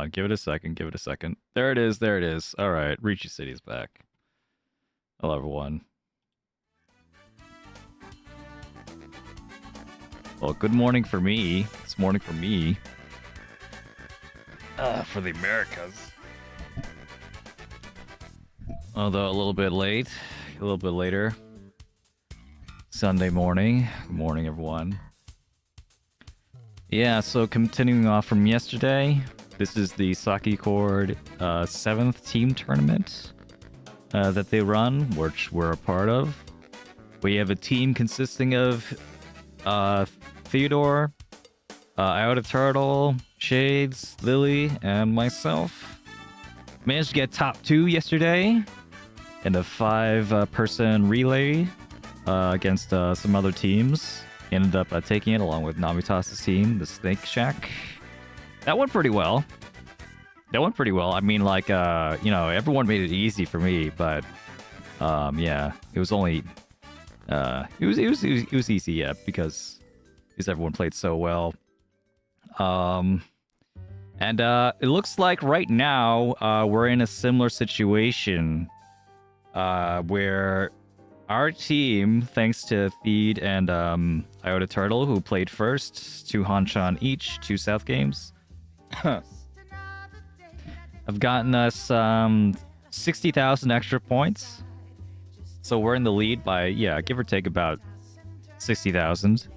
on. Give it a second. Give it a second. There it is. There it is. All right. Riichi City is back. Hello, everyone. Well, good morning for me. It's morning for me. For the Americas. Although a little bit late. A little bit later. Sunday morning. Good morning, everyone. Yeah, so continuing off from yesterday, this is the Sakicord 7th team tournament that they run, which we're a part of. We have a team consisting of Theodore, Iota Turtle, Shades, Lilly, and myself. Managed to get top 2 yesterday in a 5-person relay against some other teams. Ended up taking it along with Namitas's team, the Snake Shack. That went pretty well. I mean, like, everyone made it easy for me, but yeah, it was only it was easy, yeah, because everyone played so well. And it looks like right now we're in a similar situation where our team, thanks to Feed and Iota Turtle, who played first, 2 Hanchan each, 2 South games, have gotten us 60,000 extra points. So we're in the lead by, yeah, give or take about 60,000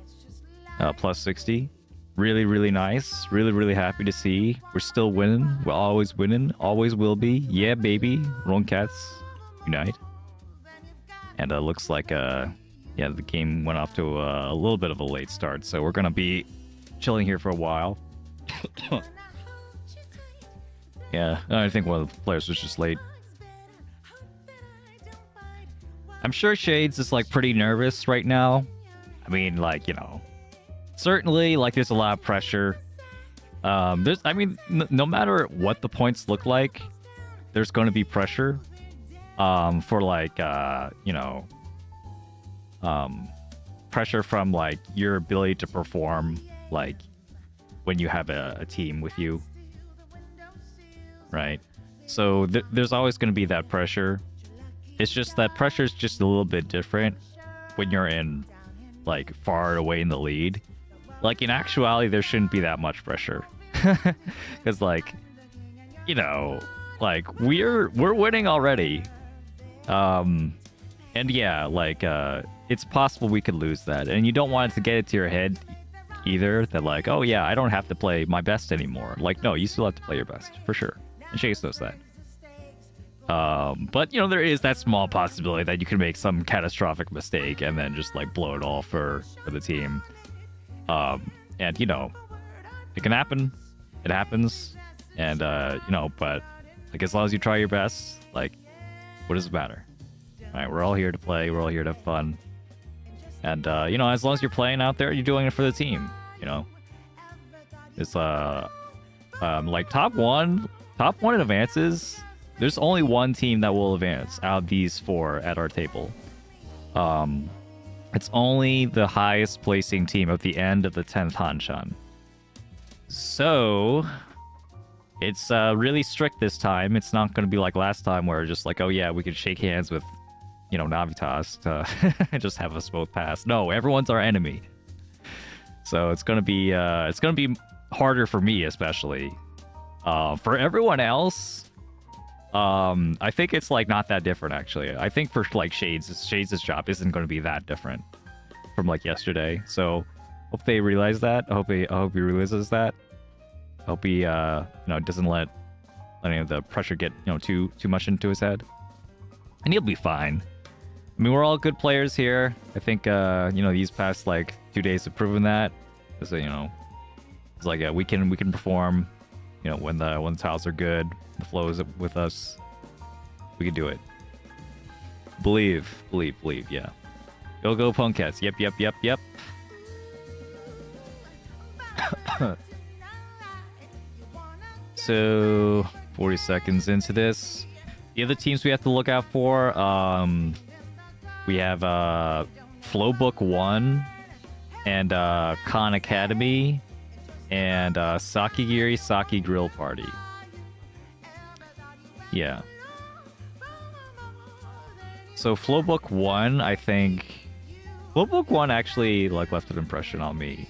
plus 60. Really, really nice. Really, really happy to see. We're still winning. We're always winning. Always will be. Yeah, baby. Wrong Cats unite. And it looks like, yeah, the game went off to a little bit of a late start, so we're gonna be chilling here for a while. Yeah, I think one of the players was just late. I'm sure Shades is, like, pretty nervous right now. I mean, like, certainly, like, there's a lot of pressure. No matter what the points look like, there's going to be pressure. For like pressure from like your ability to perform, like when you have a team with you, right? So there's always going to be that pressure. It's just that pressure is just a little bit different when you're in like far away in the lead. Like in actuality, there shouldn't be that much pressure, because like like we're winning already. And yeah, like, it's possible we could lose that, and you don't want it to get it to your head either that like, oh yeah, I don't have to play my best anymore. Like, no, you still have to play your best, for sure. And Chase knows that. But, there is that small possibility that you can make some catastrophic mistake and then just, like, blow it all for the team. And, it can happen. It happens. And, but, like, as long as you try your best, like, what does it matter? All right, we're all here to play. We're all here to have fun. And, as long as you're playing out there, you're doing it for the team, It's, like, top one in advances, there's only one team that will advance out of these 4 at our table. It's only the highest placing team at the end of the 10th Hanchan. So it's really strict this time. It's not going to be like last time where just like, oh yeah, we could shake hands with, Navitas to just have us both pass. No, everyone's our enemy. So it's going to be harder for me, especially. For everyone else, I think it's like not that different actually. I think for like Shades' job isn't going to be that different from like yesterday. So hope they realize that. I hope he realizes that. I hope he doesn't let any of the pressure get too much into his head, and he'll be fine. I mean, we're all good players here. I think these past like 2 days have proven that. So it's like we can perform. When the tiles are good, the flow is with us. We can do it. Believe, yeah. Go Punkets. Yep. So 40 seconds into this. The other teams we have to look out for, we have Flowbook 1 and Khan Academy and Sakigiri Saki Grill Party. Yeah. So Flowbook 1, I think... Flowbook 1 actually like left an impression on me.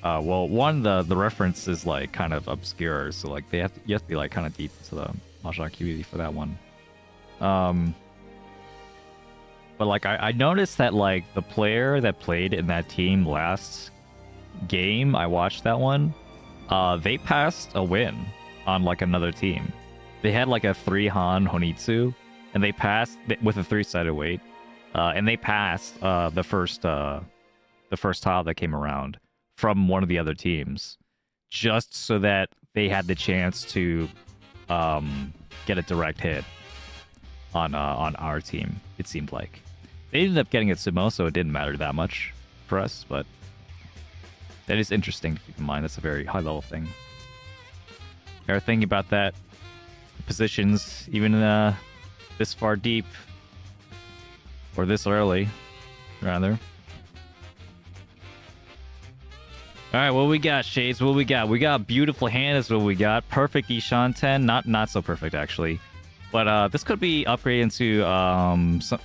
Well, one, the reference is like kind of obscure, so like you have to be like kind of deep into the mahjong community for that one. But like I noticed that like the player that played in that team last game, I watched that one, they passed a win on like another team. They had like a 3-Han Honitsu, and they passed with a 3-sided weight, and they passed the first tile that came around from one of the other teams, just so that they had the chance to get a direct hit on our team. It seemed like they ended up getting it sumo, so it didn't matter that much for us. But that is interesting to keep in mind. That's a very high level thing. Ever thinking about that? Positions even this far deep, or this early, rather. All right, what we got, Shades? What we got? We got beautiful hand is what we got. Perfect Ishan 10. Not so perfect, actually. But this could be upgraded into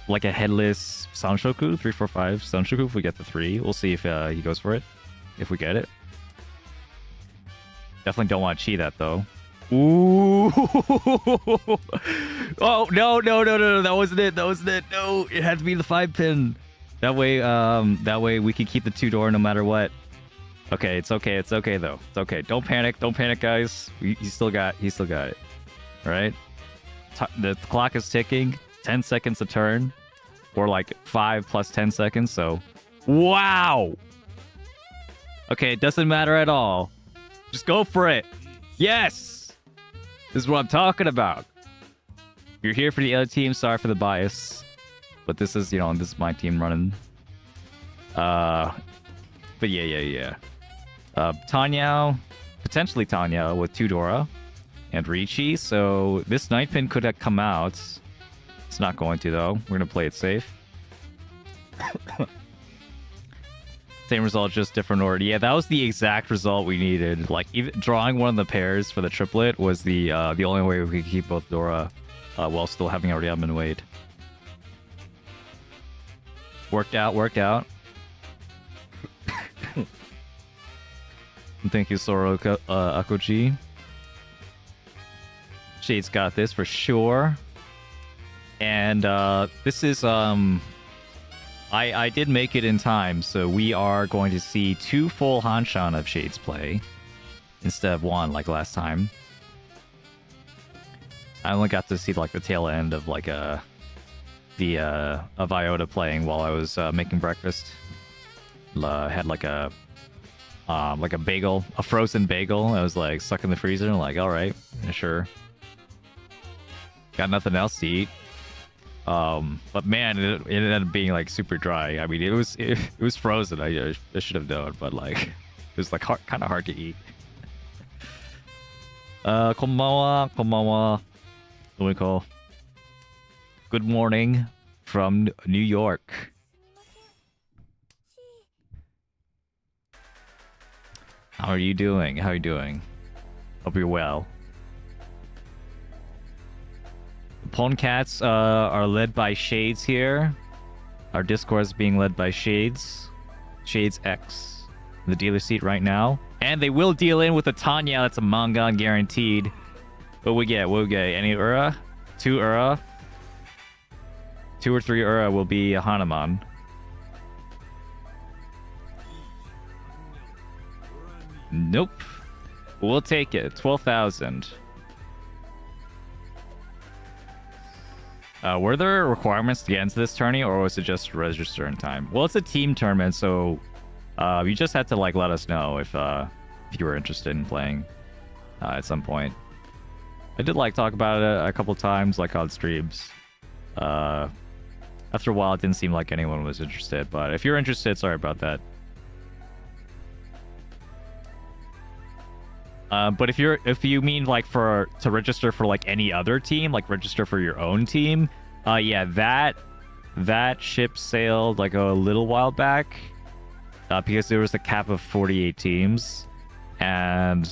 like a headless Sanshoku, 345 Sanshoku if we get the 3. We'll see if he goes for it, if we get it. Definitely don't want to cheat that, though. Ooh! Oh, no, that wasn't it. No, it had to be the 5-pin. That way we can keep the 2-door no matter what. Okay, it's okay though. It's okay. Don't panic, guys. He still got it. All right. The clock is ticking. 10 seconds a turn, or like 5 plus 10 seconds. So, wow. Okay, it doesn't matter at all. Just go for it. Yes. This is what I'm talking about. You're here for the other team. Sorry for the bias, but this is this is my team running. But yeah. Tanyao, potentially Tanyao with 2 Dora and Riichi. So this 9-pin could have come out. It's not going to, though. We're going to play it safe. Same result, just different order. Yeah, that was the exact result we needed. Like, even drawing one of the pairs for the triplet was the only way we could keep both Dora while still having a Ryaman weight. Worked out. Thank you, Soroka Akoji. Shade's got this for sure. And this is I did make it in time, so we are going to see 2 full Hanchan of Shade's play instead of 1 like last time. I only got to see like the tail end of like of Iota playing while I was making breakfast. Had like a bagel, a frozen bagel. I was like stuck in the freezer. And like, all right, sure. Got nothing else to eat. But man, it ended up being like super dry. I mean, it was frozen. I should have known, but like, it was like kind of hard to eat. Konbanwa. What do we call? Good morning from New York. How are you doing? Hope you're well. The Pawn Cats are led by Shades here. Our Discord is being led by Shades. Shades X. The dealer seat right now. And they will deal in with a Tanya. That's a Mangan guaranteed. What we get? Any Ura? 2 Ura? 2 or 3 Ura will be a Hanuman. Nope. We'll take it. 12,000. Were there requirements to get into this tourney, or was it just register in time? Well, it's a team tournament, so you just had to like let us know if you were interested in playing at some point. I did like talk about it a couple times, like on streams. After a while, it didn't seem like anyone was interested, but if you're interested, sorry about that. But if you mean like to register for like any other team, like register for your own team, yeah, that ship sailed like a little while back, because there was a cap of 48 teams, and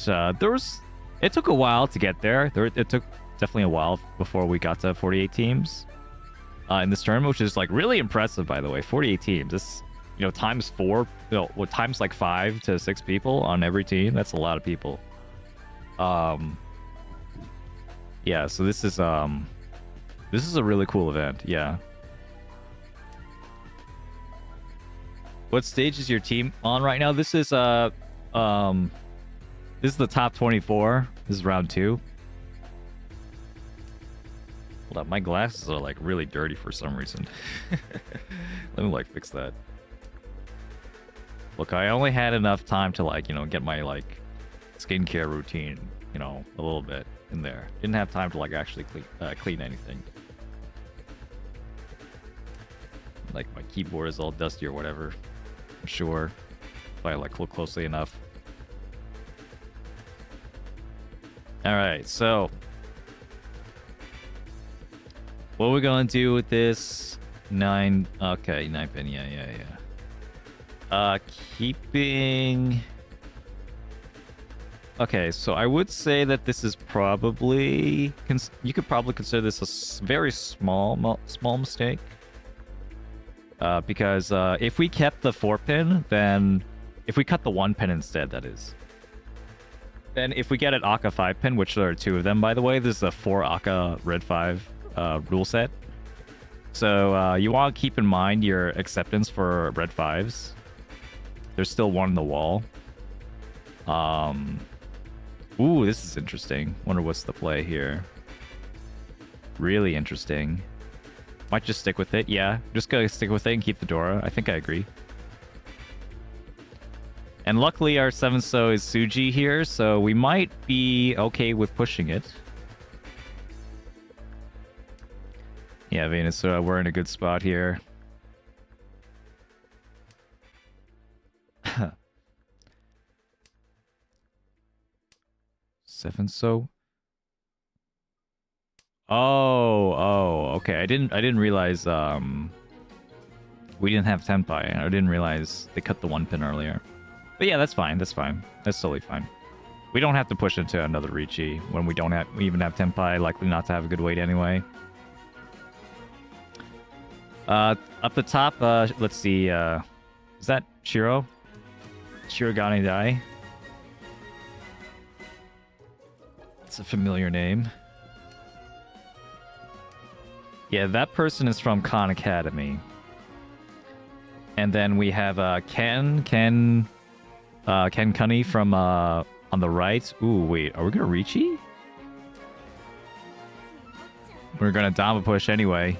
it took a while to get there. It took definitely a while before we got to 48 teams in this tournament, which is like really impressive, by the way. 48 teams. This, you know, times 4, you know, what times like 5 to 6 people on every team. That's a lot of people. Yeah, so this is a really cool event. Yeah. What stage is your team on right now? This is the top 24. This is round 2. Hold up, my glasses are like really dirty for some reason. Let me like fix that. Look, I only had enough time to like, you know, get my like skincare routine, you know, a little bit in there. Didn't have time to like actually clean anything. Like my keyboard is all dusty or whatever. I'm sure if I like look closely enough. All right, so what we're gonna do with this 9? Okay, 9 pin. Yeah. Keeping. Okay, so I would say that this is probably you could probably consider this a very small mistake. Because if we kept the 4 pin, then if we cut the 1 pin instead, that is. Then if we get an Akka 5 pin, which there are 2 of them, by the way, this is a 4 Akka red 5 rule set. So you want to keep in mind your acceptance for red 5s. There's still 1 in the wall. Ooh, this is interesting. Wonder what's the play here. Really interesting. Might just stick with it. Yeah, just gotta stick with it and keep the Dora. I think I agree. And luckily our 7-so is Suji here, so we might be okay with pushing it. Yeah, Venus, we're in a good spot here. 7-so. Oh, okay. I didn't realize we didn't have Tenpai. I didn't realize they cut the 1 pin earlier. But yeah, that's fine. That's totally fine. We don't have to push into another Riichi when we don't even have Tenpai, likely not to have a good weight anyway. Up the top, let's see, is that Shiro? Shirogane Dai? It's a familiar name. Yeah, that person is from Khan Academy. And then we have Ken Cunny from on the right. Ooh, wait, are we gonna Riichi? We're gonna Dama push anyway.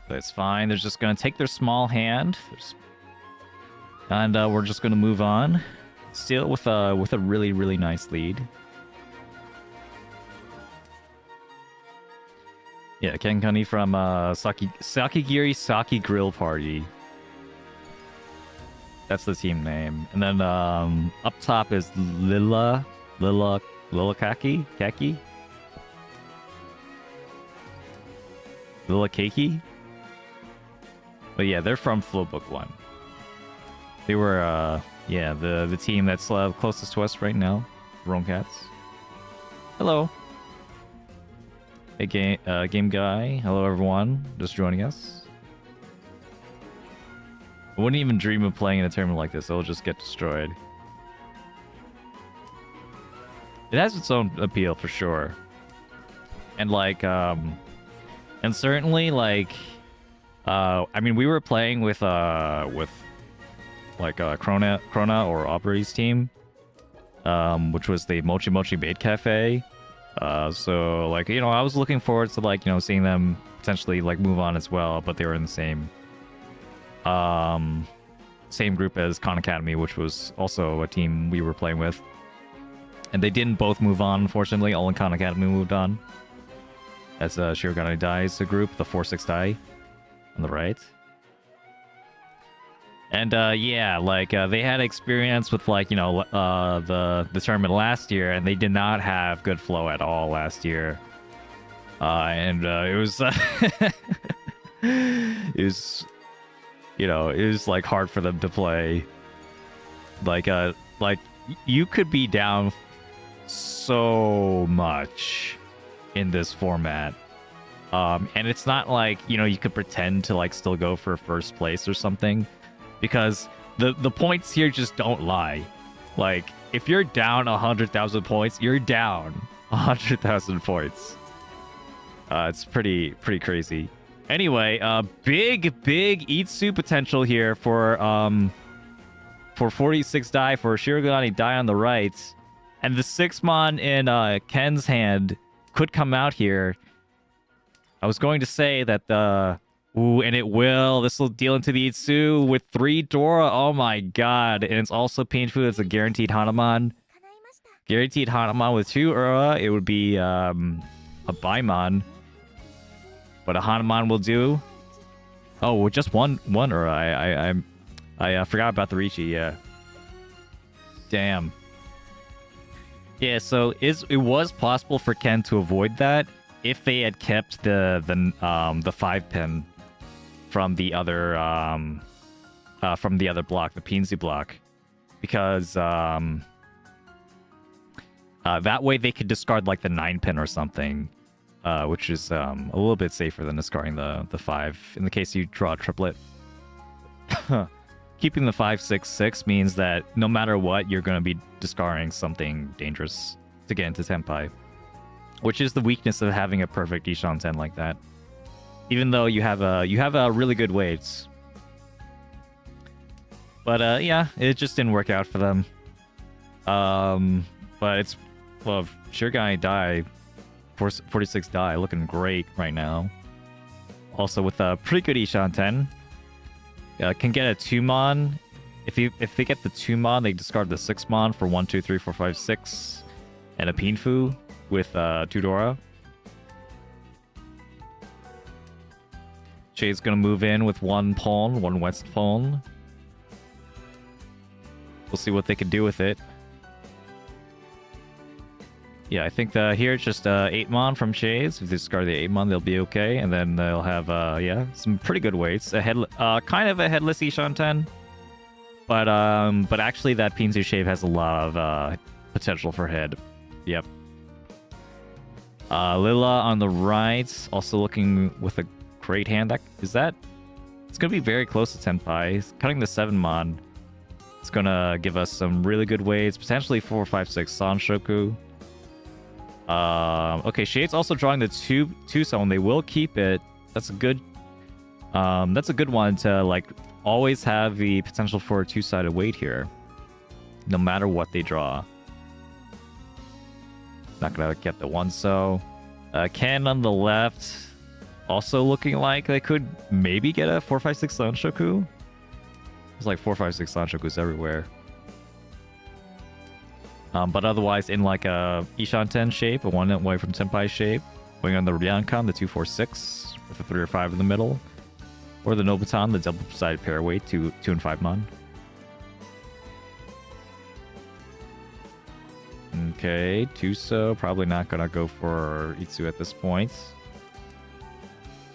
That's fine. They're just gonna take their small hand, and we're just gonna move on. Still with a really nice lead. Yeah, Ken Cunny from Sakigiri Saki Grill Party. That's the team name. And then up top is Lilla Kaki? Lilla Keiki? But yeah, they're from Flowbook 1. They were, yeah, the team that's closest to us right now. Rome Cats. Hello. Hey, game guy. Hello, everyone. Just joining us. I wouldn't even dream of playing in a tournament like this. It'll just get destroyed. It has its own appeal for sure. And like, and certainly like, I mean, we were playing with like Krona or Aubrey's team, which was the Mochi Mochi Bait Cafe. So like, you know, I was looking forward to like, you know, seeing them potentially like move on as well, but they were in the same group as Khan Academy, which was also a team we were playing with. And they didn't both move on, unfortunately. Only Khan Academy moved on. As Shirogane Dai's group, the 4-6 Dai on the right. And yeah, like they had experience with like, you know, the tournament last year, and they did not have good flow at all last year. And it was it was, you know, it was like hard for them to play. Like you could be down so much in this format. And it's not like, you know, you could pretend to like still go for first place or something, because the points here just don't lie. Like, if you're down 100,000 points, you're down 100,000 points. It's pretty crazy. Anyway, big Itsu potential here for 46 die for Shirogane die on the right, and the 6-mon in Ken's hand could come out here. I was going to say that ooh, and it will. This will deal into the Itsu with 3 Dora. Oh my god. And it's also painful. It's a guaranteed Hanuman. Guaranteed Hanuman with 2 Ura. It would be a Baimon. But a Hanuman will do. Oh, with just one Ura. I forgot about the Riichi, yeah. Damn. Yeah, so it was possible for Ken to avoid that if they had kept the 5-pin from the other block, the Pinzu block, because that way they could discard like the 9-pin or something, which is a little bit safer than discarding the 5 in the case you draw a triplet. Keeping the 5/6/6 means that no matter what, you're going to be discarding something dangerous to get into Tenpai, which is the weakness of having a perfect Ishan 10 like that. Even though you have a really good weights, but yeah, it just didn't work out for them. But it's, well, Shirogane die, 46 die, looking great right now. Also with a pretty good Ishan 10. Can get a 2-mon. If they get the 2-mon, they discard the 6-mon for 1, 2, 3, 4, 5, 6, and a Pinfu with 2 Dora. Shade's gonna move in with 1 pawn, 1 west pawn. We'll see what they can do with it. Yeah, I think here it's just 8-mon from Shades. If they discard the 8-mon, they'll be okay. And then they'll have, yeah, some pretty good weights. Kind of a headless Ishan 10. But actually that Pinzu Shave has a lot of potential for head. Yep. Lilla on the right, also looking with a great hand. It's going to be very close to Tenpai. He's cutting the 7-mon. It's going to give us some really good weights. Potentially 4, 5, 6 Sanshoku. Okay, Shade's also drawing the 2-zone. They will keep it. That's a good one to like always have the potential for a 2-sided weight here, no matter what they draw. Not gonna get the 1-so. Ken on the left, also looking like they could maybe get a 4, 5, 6 Sanshoku. There's like 4, 5, 6 Sanshokus everywhere. But otherwise in like a Ishan 10 shape, a 1 away from Tenpai shape. Going on the Ryankan, the 2, 4, 6 with a 3 or 5 in the middle. Or the Nobutan, the double-sided pair weight, 2 and 5-mon. Okay, Tuso probably not gonna go for Itsu at this point.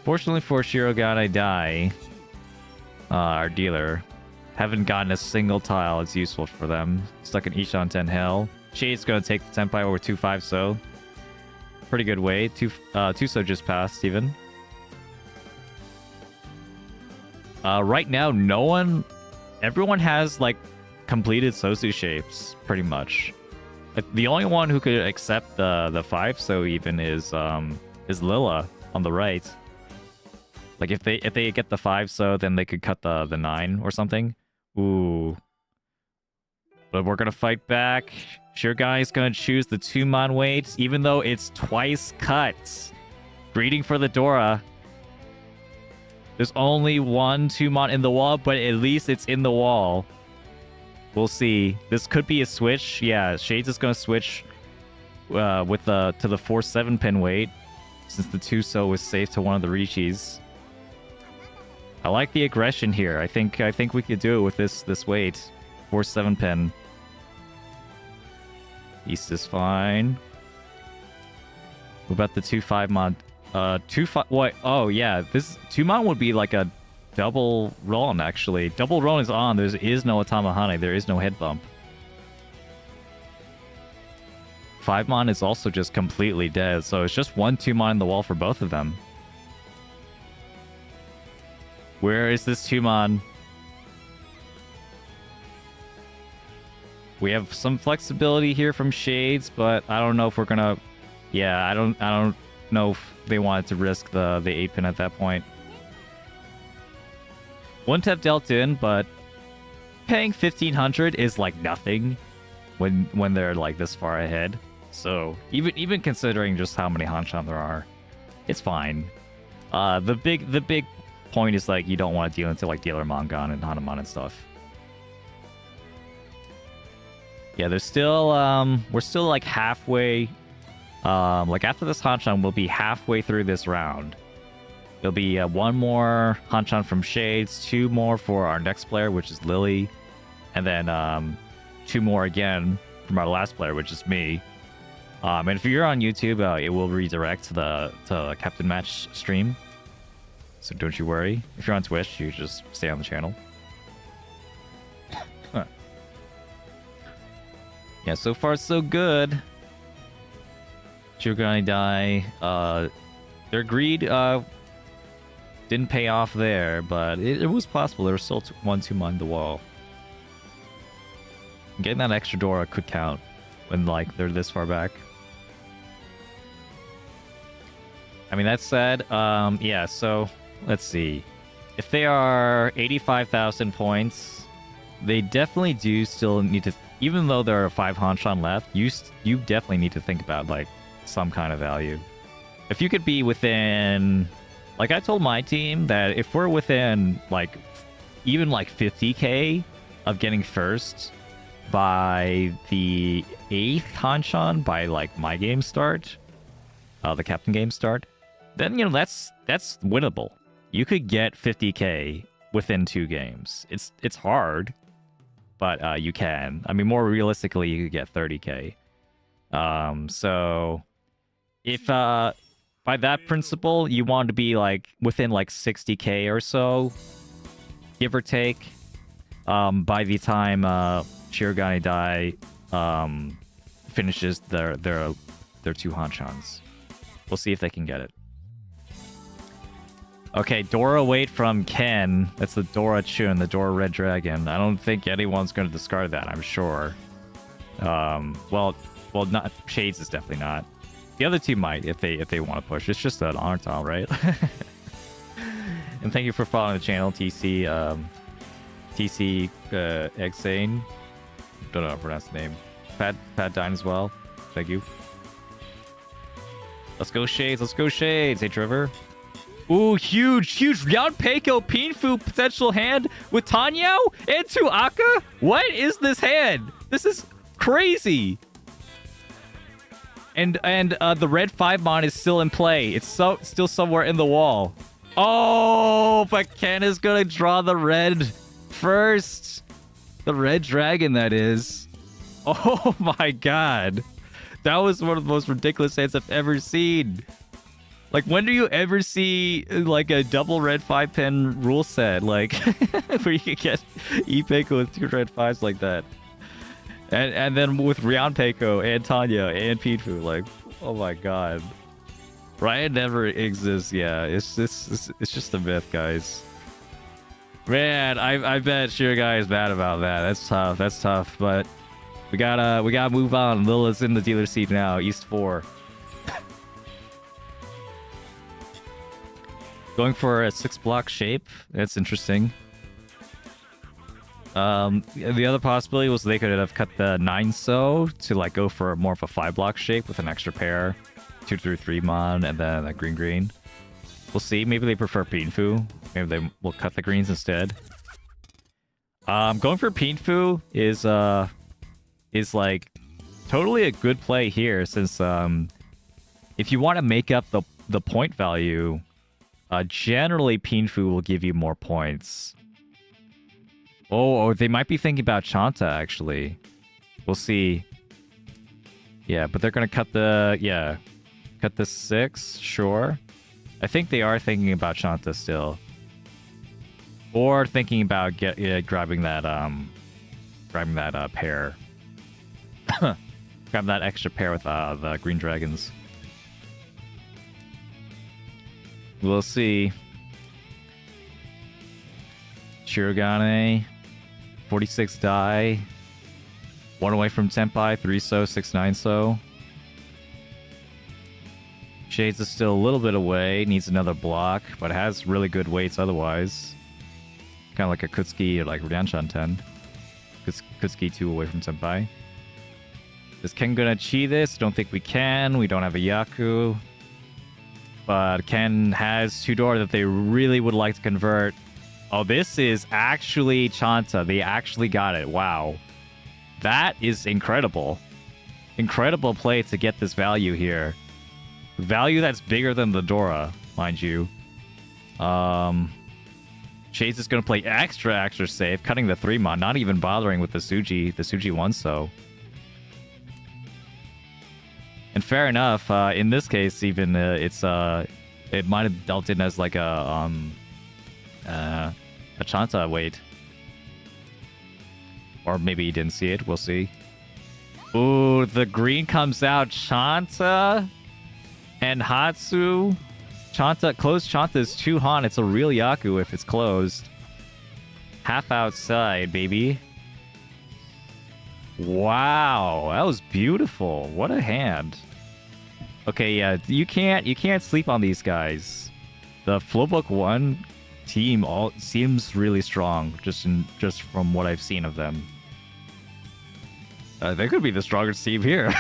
Fortunately for Shirogane Dai, our dealer, haven't gotten a single tile that's useful for them. Stuck in Ishan 10 hell. Shade's gonna take the Tenpai over 2-5-so. Pretty good way. 2-so just passed even. Right now, everyone has like completed Sosu shapes pretty much. The only one who could accept the 5-so even is Lilla on the right. Like if they get the 5-so, then they could cut the 9 or something. Ooh. But we're gonna fight back. Shirogane is gonna choose the 2-mon weight, even though it's twice cut. Breeding for the Dora. There's only 1 2-mon in the wall, but at least it's in the wall. We'll see. This could be a switch. Yeah, Shades is gonna switch to the 4-7 pin weight, since the 2-so was safe to one of the Riichis. I like the aggression here. I think we could do it with this weight. 4-7 pin. East is fine. What about the 2-5-mon? 2-5. What? Oh yeah, this 2-mon would be like a double Ronin actually. Double Ronin is on. There is no Atamahane. There is no head bump. 5-mon is also just completely dead, so it's just 1 2-mon in the wall for both of them. Where is this 2-mon? We have some flexibility here from Shades, but I don't know if we're gonna... Yeah, I don't know if they wanted to risk the 8-pin at that point. Wouldn't have dealt in, but paying 1,500 is like nothing when they're like this far ahead. So even considering just how many Hanchan there are, it's fine. The big point is like you don't want to deal into like Dealer Mangan and Hanuman and stuff. Yeah, there's still we're still like halfway. Like after this Hanchan, we'll be halfway through this round. There'll be 1 more Hanchan from Shades, 2 more for our next player, which is Lilly, and then 2 more again from our last player, which is me. And if you're on YouTube, it will redirect to the Captain Match stream. So don't you worry. If you're on Twitch, you just stay on the channel. Yeah, so far so good. Chugani Die. Their greed didn't pay off there, but it was possible. There was still 1 2-mon the wall. Getting that extra Dora could count when like they're this far back. I mean, that said, yeah, so let's see. If they are 85,000 points, they definitely do still need to, even though there are 5 Hanchan left, you definitely need to think about like some kind of value. If you could be within, like I told my team that if we're within like even like 50k of getting first by the 8th Hanchan, by like my game start, the captain game start, then you know that's winnable. You could get 50k within 2 games. It's hard, but you can. I mean, more realistically, you could get 30k. So if by that principle you want to be like within like 60k or so, give or take, by the time Shirogane Dai finishes their 2 Hanchans. We'll see if they can get it. Okay, Dora Wait from Ken. That's the Dora Chun, the Dora Red Dragon. I don't think anyone's going to discard that, I'm sure. Well, not Shades is definitely not. The other two might if they want to push. It's just an honor tile, right? And thank you for following the channel, TC Exane. Don't know how to pronounce the name. Pat Dine as well. Thank you. Let's go Shades. Let's go Shades. Hey Trevor. Ooh, huge Round Peiko Pinfu potential hand with Tanyao and 2 Aka? What is this hand? This is crazy. And the red 5-mon is still in play. It's still somewhere in the wall. Oh, but Ken is gonna draw the red first. The red dragon, that is. Oh my god. That was one of the most ridiculous hands I've ever seen. Like, when do you ever see like a double red 5-pin rule set, like where you can get Peiko with 2 red 5s like that? And then with Rian Peiko and Tanya and Pinfu, like, oh my god. Ryan never exists. Yeah, it's just a myth, guys. Man, I bet Shirogane is mad about that. That's tough. But we gotta move on. Lila's in the dealer seat now. East 4. Going for a 6-block shape. That's interesting. The other possibility was they could have cut the 9-so to like go for more of a 5-block shape with an extra pair, 2 through 3-mon, and then a green. We'll see. Maybe they prefer Pinfu. Maybe they will cut the greens instead. Going for Pinfu is like totally a good play here, since if you want to make up the point value, generally Pinfu will give you more points. Oh, they might be thinking about Chanta, actually. We'll see. Yeah, but they're gonna cut the 6, sure. I think they are thinking about Chanta still, or thinking about grabbing that pair. Grab that extra pair with the green dragons. We'll see. Shirogane, 46 die. 1 away from Tenpai, 3 so, 6 9 so. Shades is still a little bit away, needs another block, but has really good weights otherwise. Kind of like a Kutsuki or like Hanchan 10. Kutsuki 2 away from Senpai. Is Ken gonna chi this? Don't think we can. We don't have a Yaku. But Ken has 2 door that they really would like to convert. Oh, this is actually Chanta. They actually got it. Wow. That is incredible. Incredible play to get this value here. Value that's bigger than the Dora, mind you. Shades is going to play extra safe, cutting the 3-mon, not even bothering with the Suji 1 so. And fair enough, in this case, even it might have dealt in as like a Chanta weight. Or maybe he didn't see it, we'll see. Ooh, the green comes out, Chanta and Hatsu. Chanta, closed Chanta is 2 Han. It's a real Yaku if it's closed. Half outside, baby. Wow, that was beautiful. What a hand. Okay, yeah, you can't sleep on these guys. The Flowbook 1 team all seems really strong, just from what I've seen of them. They could be the strongest team here.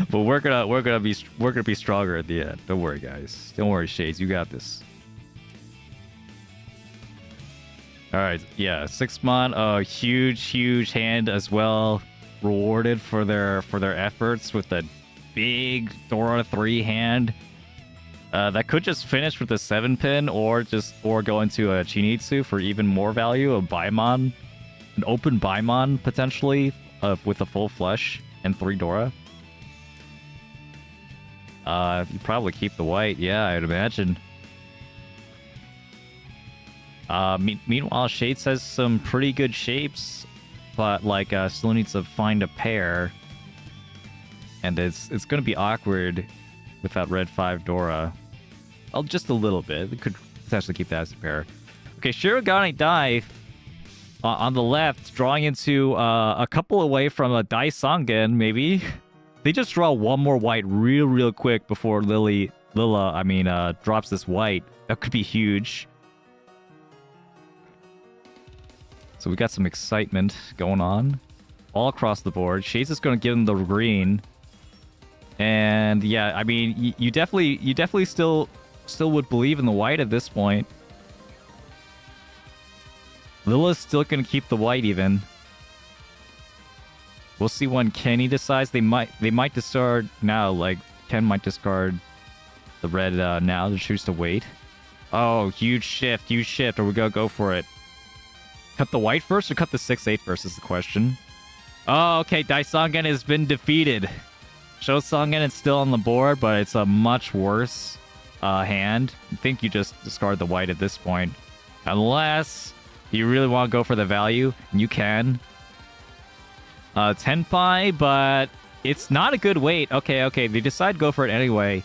But we're gonna be stronger at the end. Don't worry, guys. Don't worry, Shades. You got this. All right, yeah, 6-mon, huge hand as well. Rewarded for their efforts with the big Dora 3 hand. That could just finish with a 7-pin or go into a Chinitsu for even more value. A Baimon, an open Baimon potentially, with a full flush and 3 Dora. You probably keep the white, yeah, I'd imagine. Meanwhile, Shades has some pretty good shapes, but like still needs to find a pair, and it's gonna be awkward with that red 5 Dora. Oh, just a little bit. It could potentially keep that as a pair. Okay, Shirogane dive on the left, drawing into a couple away from a Dai Sangen, maybe. They just draw 1 more white real quick before Lilla drops this white. That could be huge. So we got some excitement going on all across the board. Shades is going to give him the green. And yeah, I mean, you definitely still would believe in the white at this point. Lilla's still going to keep the white even. We'll see when Kenny decides. They might discard now. Like, Ken might discard the red now to choose to wait. Oh, huge shift. Are we going to go for it? Cut the white first or cut the 6-8 first is the question. Oh, okay. Daisangen has been defeated. Shosangen is still on the board, but it's a much worse hand. I think you just discard the white at this point. Unless you really want to go for the value, you can. Tenpai, but it's not a good weight. Okay. They decide to go for it anyway.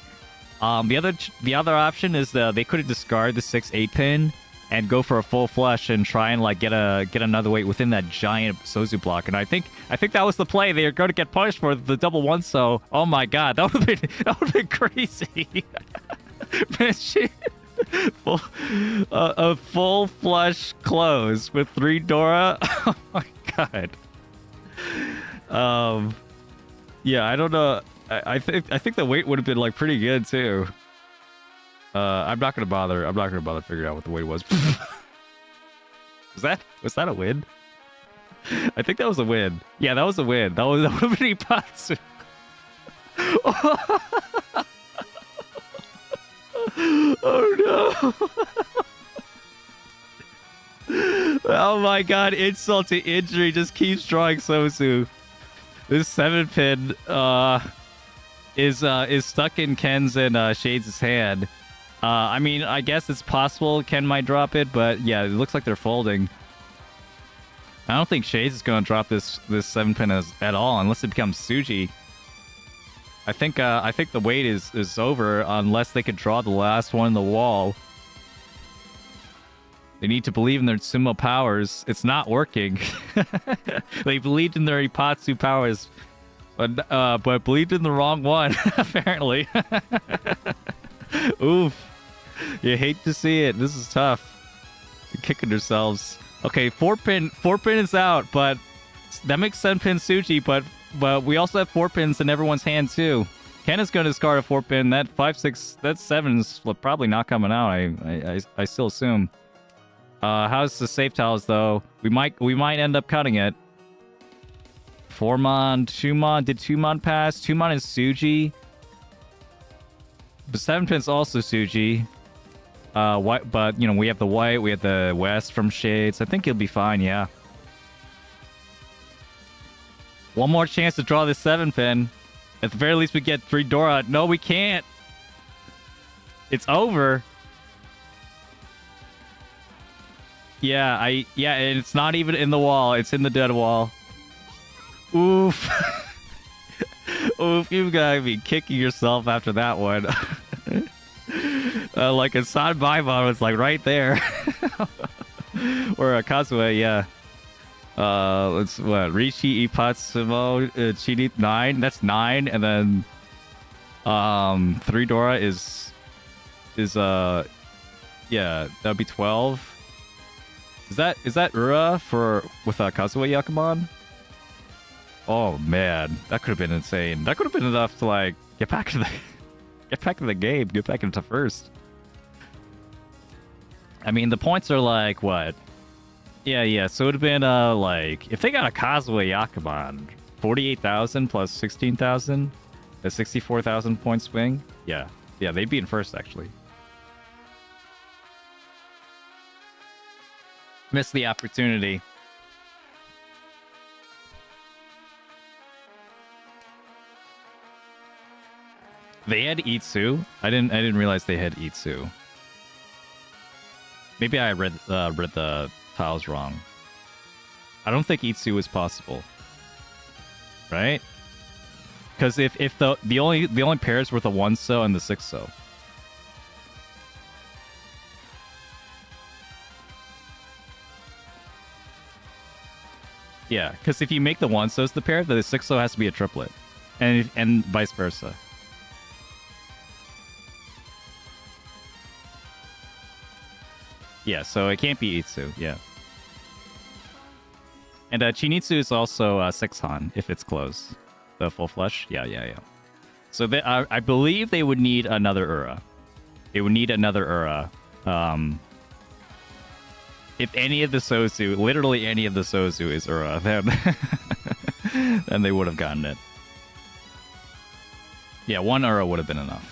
The other option is they could discard the 6-8 pin and go for a full flush and try and like get another weight within that giant Sozu block. And I think that was the play. They're going to get punished for the double 1 so. Oh my god, that would have been crazy. Man, shit. A full flush close with 3 Dora. Oh my god. Yeah, I don't know. I think the weight would have been like pretty good too. I'm not gonna bother figuring out what the weight was. Was that a win? I think that was a win. Yeah, that was a win. That would have been Ipatsu. Oh no. Oh my god, insult to injury just keeps drawing Sosu. This 7-pin is stuck in Ken's and Shades' hand. I mean, I guess it's possible Ken might drop it, but yeah, it looks like they're folding. I don't think Shades is gonna drop this 7-pin at all unless it becomes Suji. I think the wait is over unless they could draw the last one in the wall. They need to believe in their sumo powers. It's not working. They believed in their Ipatsu powers, but believed in the wrong one, apparently. Oof. You hate to see it. This is tough. They're kicking themselves. Okay, 4-pin is out, but that makes 7-pin Suji, but we also have 4 pins in everyone's hand too. Ken is going to discard a 4-pin. That 5, 6, that 7 is probably not coming out. I still assume. How's the safe tiles though? We might end up cutting it. 4-mon, 2-mon. Did 2-mon pass? 2-mon is Suji. But 7-pin's also Suji. White, but you know we have the white, we have the west from Shades. I think he'll be fine. Yeah. One more chance to draw this 7-pin. At the very least, we get 3 Dora. No, we can't. It's over. Yeah, and it's not even in the wall. It's in the dead wall. Oof. Oof, you've got to be kicking yourself after that one. Like a San Baibon was like right there. Or a Kazue, yeah. Let's what? Riichi Ipatsumo Chini 9. That's 9, and then 3 Dora is yeah, that'd be 12. Is that Ura for with Kazue Yakuman? Oh man, that could have been insane. That could have been enough to like get back into the game, get back into first. I mean, the points are like what? Yeah. So it would have been like if they got a Kazue Yakuman, 48,000 plus 16,000, a 64,000 point swing. Yeah, they'd be in first actually. Missed the opportunity. They had Itsu. I didn't realize they had Itsu. Maybe I read the tiles wrong. I don't think Itsu is possible. Right? Because if the only pairs were the 1-so and the 6-so. Yeah, because if you make the 1-so's the pair, the 6-so has to be a triplet. And vice versa. Yeah, so it can't be Itsu, yeah. And Chinitsu is also 6-han if it's closed. The full flush? Yeah. So I believe they would need another Ura. They would need another Ura. If any of the Sozu, literally any of the Sozu is Ura, then they would have gotten it. Yeah, 1 Ura would have been enough.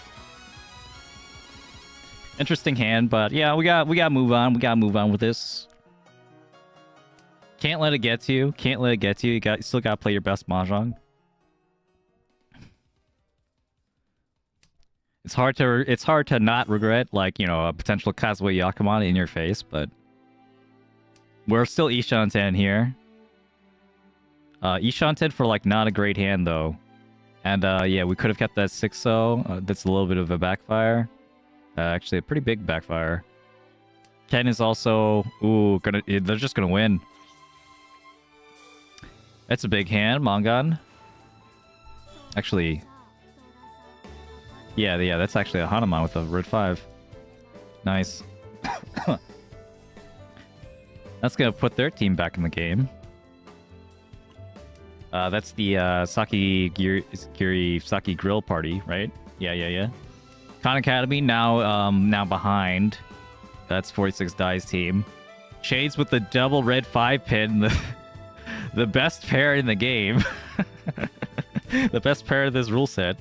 Interesting hand, but yeah, we got to move on. We got to move on with this. Can't let it get to you. Can't let it get to you. You still got to play your best mahjong. It's hard to not regret, like, you know, a potential Kazue Yakuman in your face, but we're still Ishanten here. Ishanten for like not a great hand though. And yeah, we could have kept that 6-0. That's a little bit of a backfire. Actually a pretty big backfire. Ken is also they're just gonna win. That's a big hand, Mangan. Actually, yeah, that's actually a Hanuman with a red 5. Nice. That's gonna put their team back in the game. That's the Saki Grill Party, right? Yeah. Khan Academy now behind. That's 46 Dai's team. Shades with the double red 5-pin, the best pair in the game. The best pair of this rule set.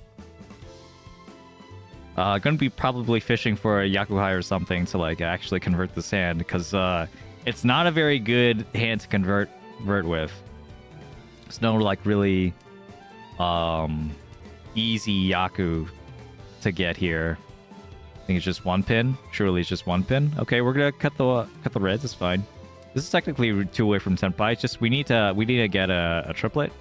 Gonna be probably fishing for a Yakuhai or something to like actually convert this hand, because it's not a very good hand to convert with. There's no like really easy Yaku to get here. I think it's just 1 pin. Surely it's just 1 pin. Okay, we're gonna cut the reds. It's fine. This is technically 2 away from Tenpai. It's just we need to get a triplet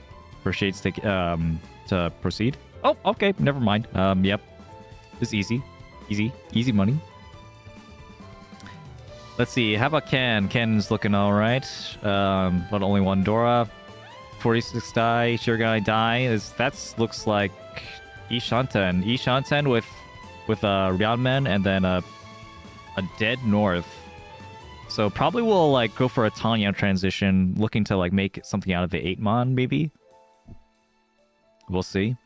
for Shades to proceed. Oh, okay, never mind. Yep. It's easy. Easy money. Let's see. How about Ken? Ken's looking alright. But only 1 Dora. 46 die. Shirogane die. Looks like Ishanten. Ishanten with Ryanmen and then a dead North. So probably we'll like go for a Tanya transition, looking to like make something out of the 8-mon maybe. We'll see.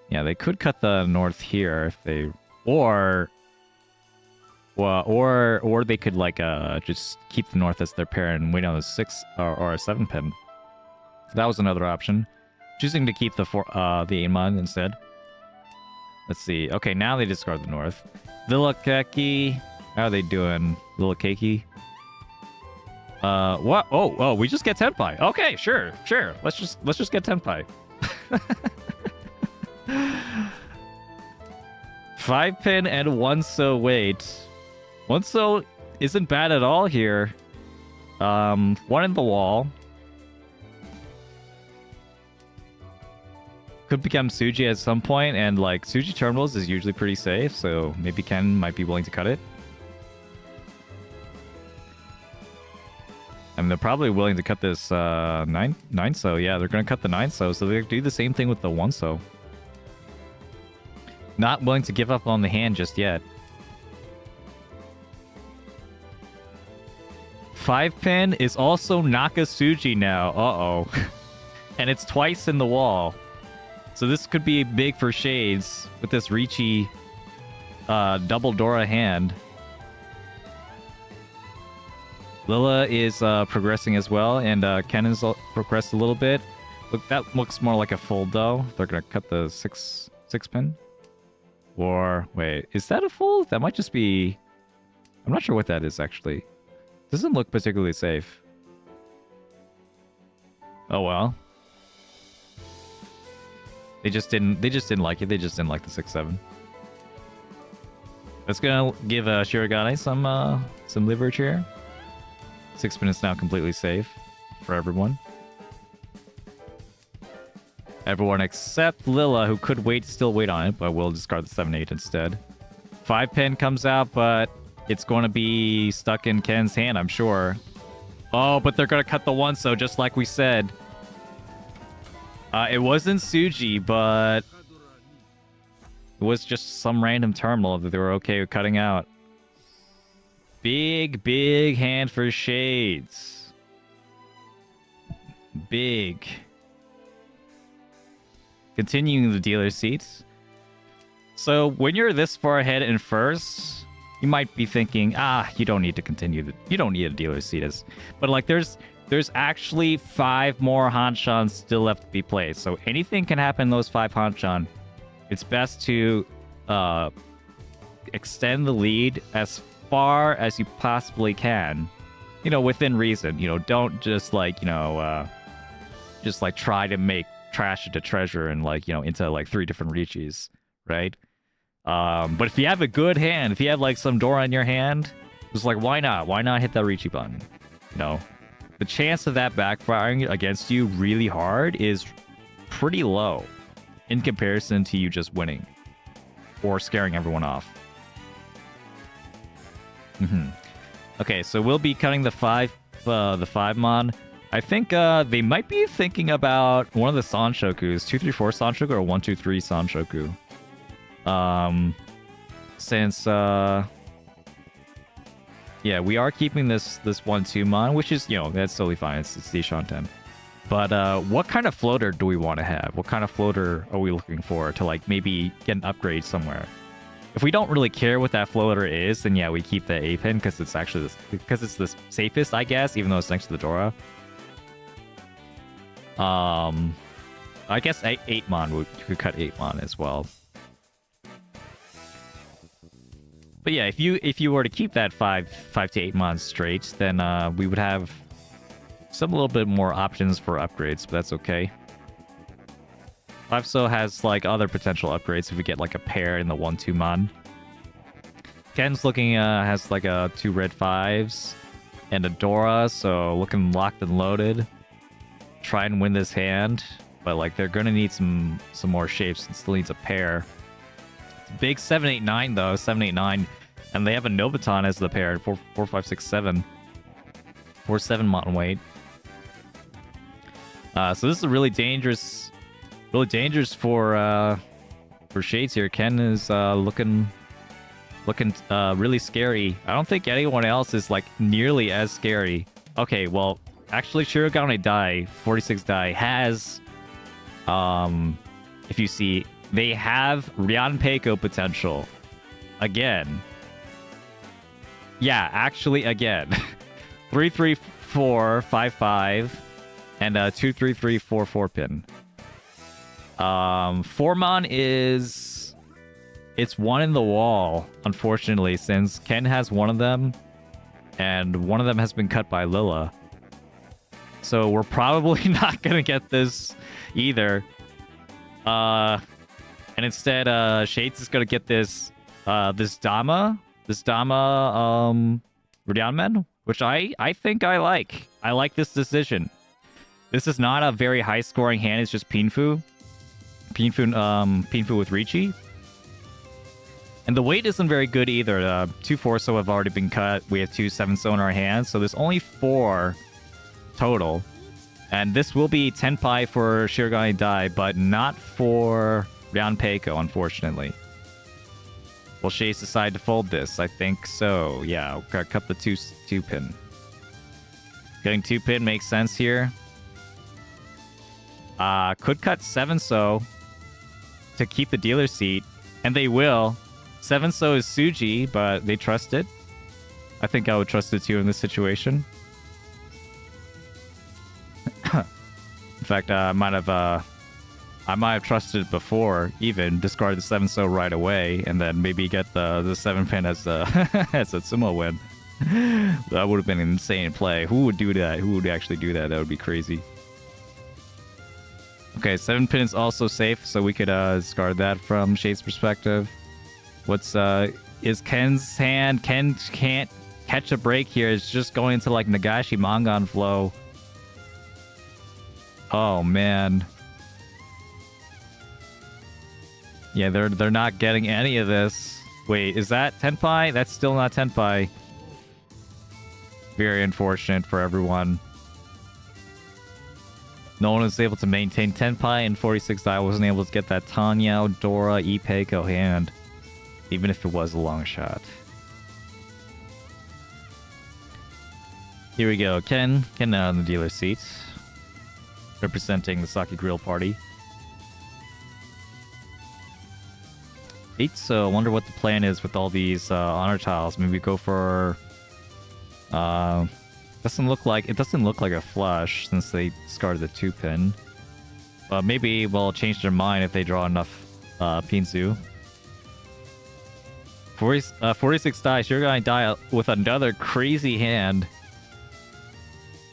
Yeah, they could cut the North here if they, or they could like just keep the North as their pair and wait on a 6 or a 7 pin. So that was another option. Choosing to keep the 8-mon instead. Let's see. Okay, now they discard the North. Villakeki. How are they doing? Little cakey. What? Oh, we just get Tenpai. Okay, sure. Let's just get Tenpai. 5 pin and 1 so wait. 1 so isn't bad at all here. 1 in the wall. Could become Suji at some point, and like Suji terminals is usually pretty safe, so maybe Ken might be willing to cut it. I mean, they're probably willing to cut this 9 so. Yeah, they're gonna cut the 9 so they do the same thing with the 1 so. Not willing to give up on the hand just yet. 5 pin is also Nakasuji now. Uh-oh. And it's twice in the wall. So this could be big for Shades with this Riichi double Dora hand. Lilla is progressing as well, and Ken has progressed a little bit. Look, that looks more like a fold though. They're gonna cut the 6 pin. Or wait, is that a fold? That might just be. I'm not sure what that is actually. Doesn't look particularly safe. Oh well. They just didn't like it. They just didn't like the 6-7. That's gonna give Shirogane some leverage here. 6 pin is now completely safe for everyone. Everyone except Lilla, who could still wait on it, but will discard the 7-8 instead. 5 pin comes out, but it's going to be stuck in Ken's hand, I'm sure. Oh, but they're going to cut the 1 so just like we said. It wasn't Suji, but it was just some random terminal that they were okay with cutting out. Big hand for Shades. Big. Continuing the dealer seats. So when you're this far ahead in first, you might be thinking, you don't need to continue. You don't need a dealer seat. But like there's actually 5 more Hanchan still left to be played. So anything can happen in those 5 Hanchan. It's best to extend the lead as far as you possibly can. You know, within reason. You know, don't just like, just like try to make trash into treasure and like, into like 3 different Riichis, right? But if you have a good hand, if you have like some Dora in your hand, it's like, why not? Why not hit that Riichi button? The chance of that backfiring against you really hard is pretty low in comparison to you just winning or scaring everyone off. Okay, so we'll be cutting the 5-mon. I think they might be thinking about one of the Sanshokus, 234 Sanshoku or 123 Sanshoku. Since yeah, we are keeping this 1-2-mon, which is, that's totally fine. It's the Shanten. But what kind of floater do we want to have? What kind of floater are we looking for to like maybe get an upgrade somewhere? If we don't really care what that floater is, then yeah, we keep the A-pin because it's actually it's the safest, I guess, even though it's next to the Dora. I guess 8-mon, we could cut 8-mon as well. But yeah, if you were to keep that 5 to 8-mon straight, then we would have some little bit more options for upgrades, but that's okay. 5-so has like other potential upgrades if we get like a pair in the 1-2-mon. Ken's looking has like a 2 red 5s and a Dora, so looking locked and loaded. Try and win this hand, but like they're gonna need some more shapes. It still needs a pair. It's big 789 though, 789, and they have a Novaton as the pair. 4 5 6 7 4 7 Mountain weight. So this is really dangerous for Shades here. Ken is looking really scary. I don't think anyone else is like nearly as scary. Okay, well, actually Shirogane Dai, 46 die, has if you see, they have Ryan Peiko potential. Again. Yeah, actually again. 3 3 4 5 5 and 2 3 3 4 4 pin. Formon is... It's one in the wall, unfortunately, since Ken has one of them, and one of them has been cut by Lilla. So we're probably not gonna get this either. And instead, Shades is gonna get this Dama Ryanmen, which I think I like. I like this decision. This is not a very high scoring hand, it's just Pinfu with Riichi. And the weight isn't very good either. 2 4-so have already been cut. We have 2 7-so in our hands, so there's only 4 total. And this will be Tenpai for Shirogane Dai, but not for Ryan Peiko, unfortunately. Will Shades decide to fold this? I think so. Yeah, gotta cut the 2 pin. Getting 2 pin makes sense here. Could cut 7-so to keep the dealer seat, and they will. 7-so is Suji, but they trust it. I think I would trust it too in this situation. In fact, I might have trusted it before, even discard the 7-so right away, and then maybe get the 7 pin as a as a sumo win. That would have been an insane play. Who would do that? Who would actually do that? That would be crazy. Okay, 7 pin is also safe, so we could discard that from Shade's perspective. What's is Ken's hand? Ken can't catch a break here. It's just going into like Nagashi Mangan flow. Oh man. Yeah, they're not getting any of this. Wait, is that Tenpai? That's still not Tenpai. Very unfortunate for everyone. No one was able to maintain Tenpai, and 46 die wasn't able to get that Tanya, Dora, Ipeiko hand. Even if it was a long shot. Here we go. Ken on the dealer seat. Representing the Sake Grill party. 8, so I wonder what the plan is with all these honor tiles. Maybe go for... it doesn't look like a flush since they discarded the 2 pin. But maybe we'll change their mind if they draw enough Pinzu. 46 die. You're gonna die with another crazy hand.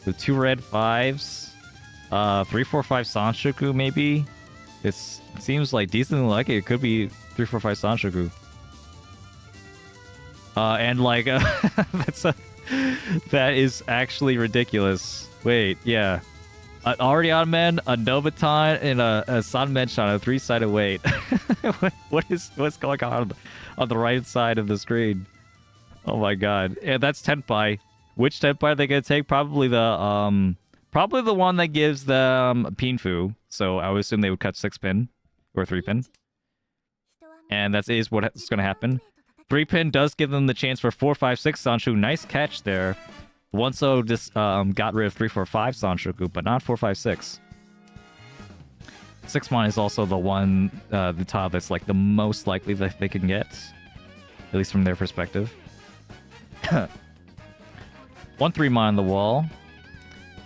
With 2 red 5s. 3 4 5 Sanshoku maybe. It seems like decently lucky. It could be 3 4 5 Sanshoku. And like that is actually ridiculous. Wait, yeah. An Ariadne, a Novaton, and a Sanmench on a 3-sided weight. What's going on the right side of the screen? Oh my god. Yeah, that's Tenpai. Which Tenpai are they gonna take? Probably the one that gives them Pinfu. So I would assume they would cut 6 pin or 3 pin. And that is what's gonna happen. 3 pin does give them the chance for 4 5 6 Sanshu. Nice catch there. 1-so just got rid of 3 4 5 Sanshoku, but not 4 5 6. 6-mon is also the one, the tile that's like the most likely that they can get, at least from their perspective. 1 3-mon on the wall,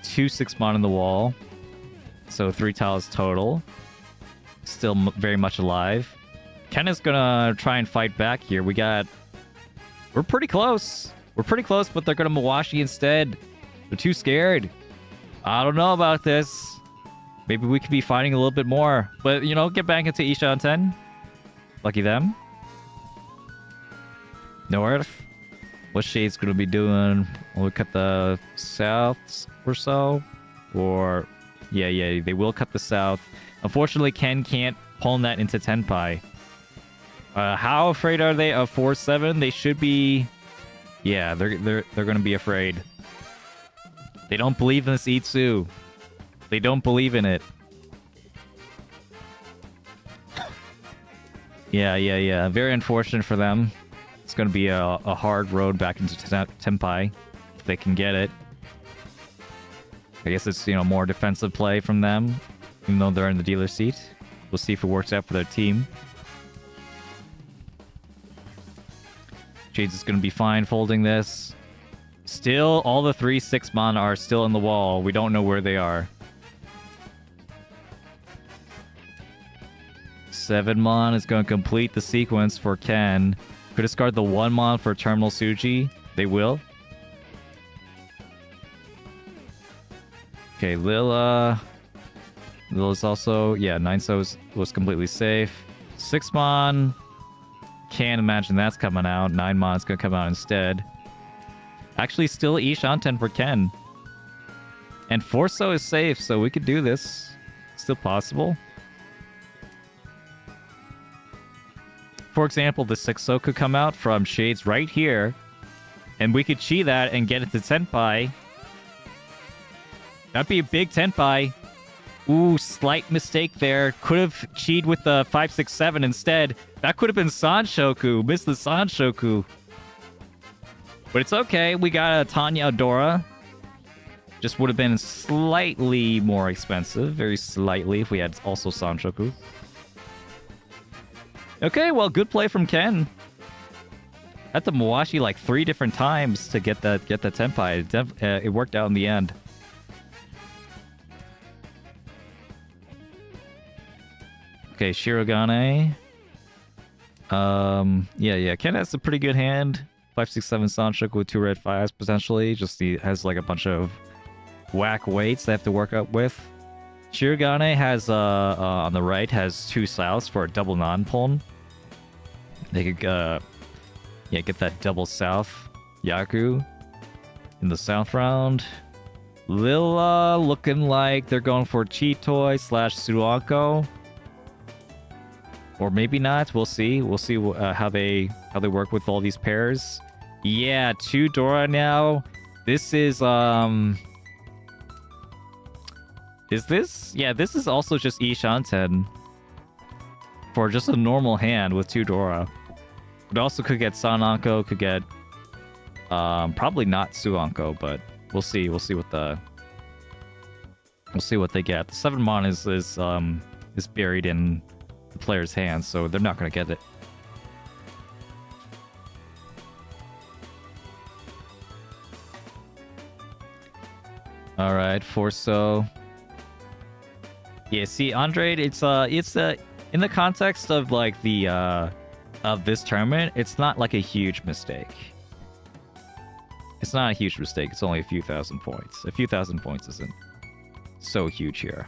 2 6-mon on the wall, so 3 tiles total. Still very much alive. Ken is gonna try and fight back here. We're pretty close. We're pretty close, but they're gonna Mawashi instead. They're too scared. I don't know about this. Maybe we could be fighting a little bit more. But, you know, get back into Isha on 10. Lucky them. North. What Shade's gonna be doing? Will we cut the south or so? Or yeah, they will cut the south. Unfortunately, Ken can't pawn that into Tenpai. How afraid are they of 4-7? They should be. Yeah, they're gonna be afraid. They don't believe in this Itsu. They don't believe in it. Yeah. Very unfortunate for them. It's gonna be a hard road back into Tenpai if they can get it. I guess it's, you know, more defensive play from them, even though they're in the dealer seat. We'll see if it works out for their team. Shades is going to be fine folding this. Still, all the 3/6 mana are still in the wall. We don't know where they are. 7 mon is going to complete the sequence for Ken. Could discard the 1 mon for Terminal Suji. They will. Okay, Lilla's also, yeah, 9-so was completely safe. 6 mon, can't imagine that's coming out. 9 mon is going to come out instead. Actually, still Ishanten for Ken. And 4-so is safe, so we could do this. Still possible. For example, the 6-so could come out from Shades right here, and we could chi that and get it to Tenpai. That'd be a big Tenpai. Ooh, slight mistake there. Could have chi'd with the 5-6-7 instead. That could have been Sanshoku. Missed the Sanshoku. But it's okay. We got a Tanya Adora. Just would have been slightly more expensive. Very slightly if we had also Sanshoku. Okay, well, good play from Ken. Had to Mawashi like 3 different times to get the Tenpai. It worked out in the end. Okay, Shirogane. Yeah. Ken has a pretty good hand. 5-6-7 Sanshoku with 2 red 5s potentially. Just he has like a bunch of whack weights they have to work up with. Shirogane has on the right has 2 souths for a double non-pon. They could get that double south Yaku in the south round. Lilla looking like they're going for Chitoi / Suanko. Or maybe not. We'll see. We'll see how they work with all these pairs. Yeah, 2 Dora now. This is this? Yeah, this is also just Ishanten for just a normal hand with 2 Dora. It also could get Sananko, could get probably not Suanko, but we'll see. We'll see what they get. The 7 mon is buried in the player's hands, so they're not going to get it. All right, 4-so. Yeah, see, Andre, it's in the context of like the of this tournament, it's not like a huge mistake. It's not a huge mistake. It's only a few thousand points. A few thousand points isn't so huge here.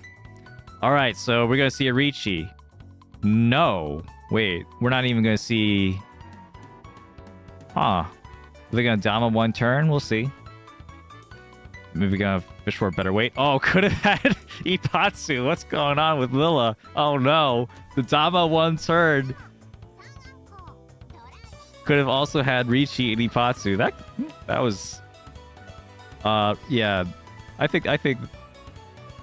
All right, so we're gonna see a Riichi. No, wait, we're not even gonna see. Huh? Are they gonna Dama 1 turn? We'll see. Maybe gonna fish for a better weight. Oh, could have had Ipatsu. What's going on with Lilla? Oh no, the Dama 1 turn. Could have also had Riichi and Ipatsu. That was. Yeah, I think that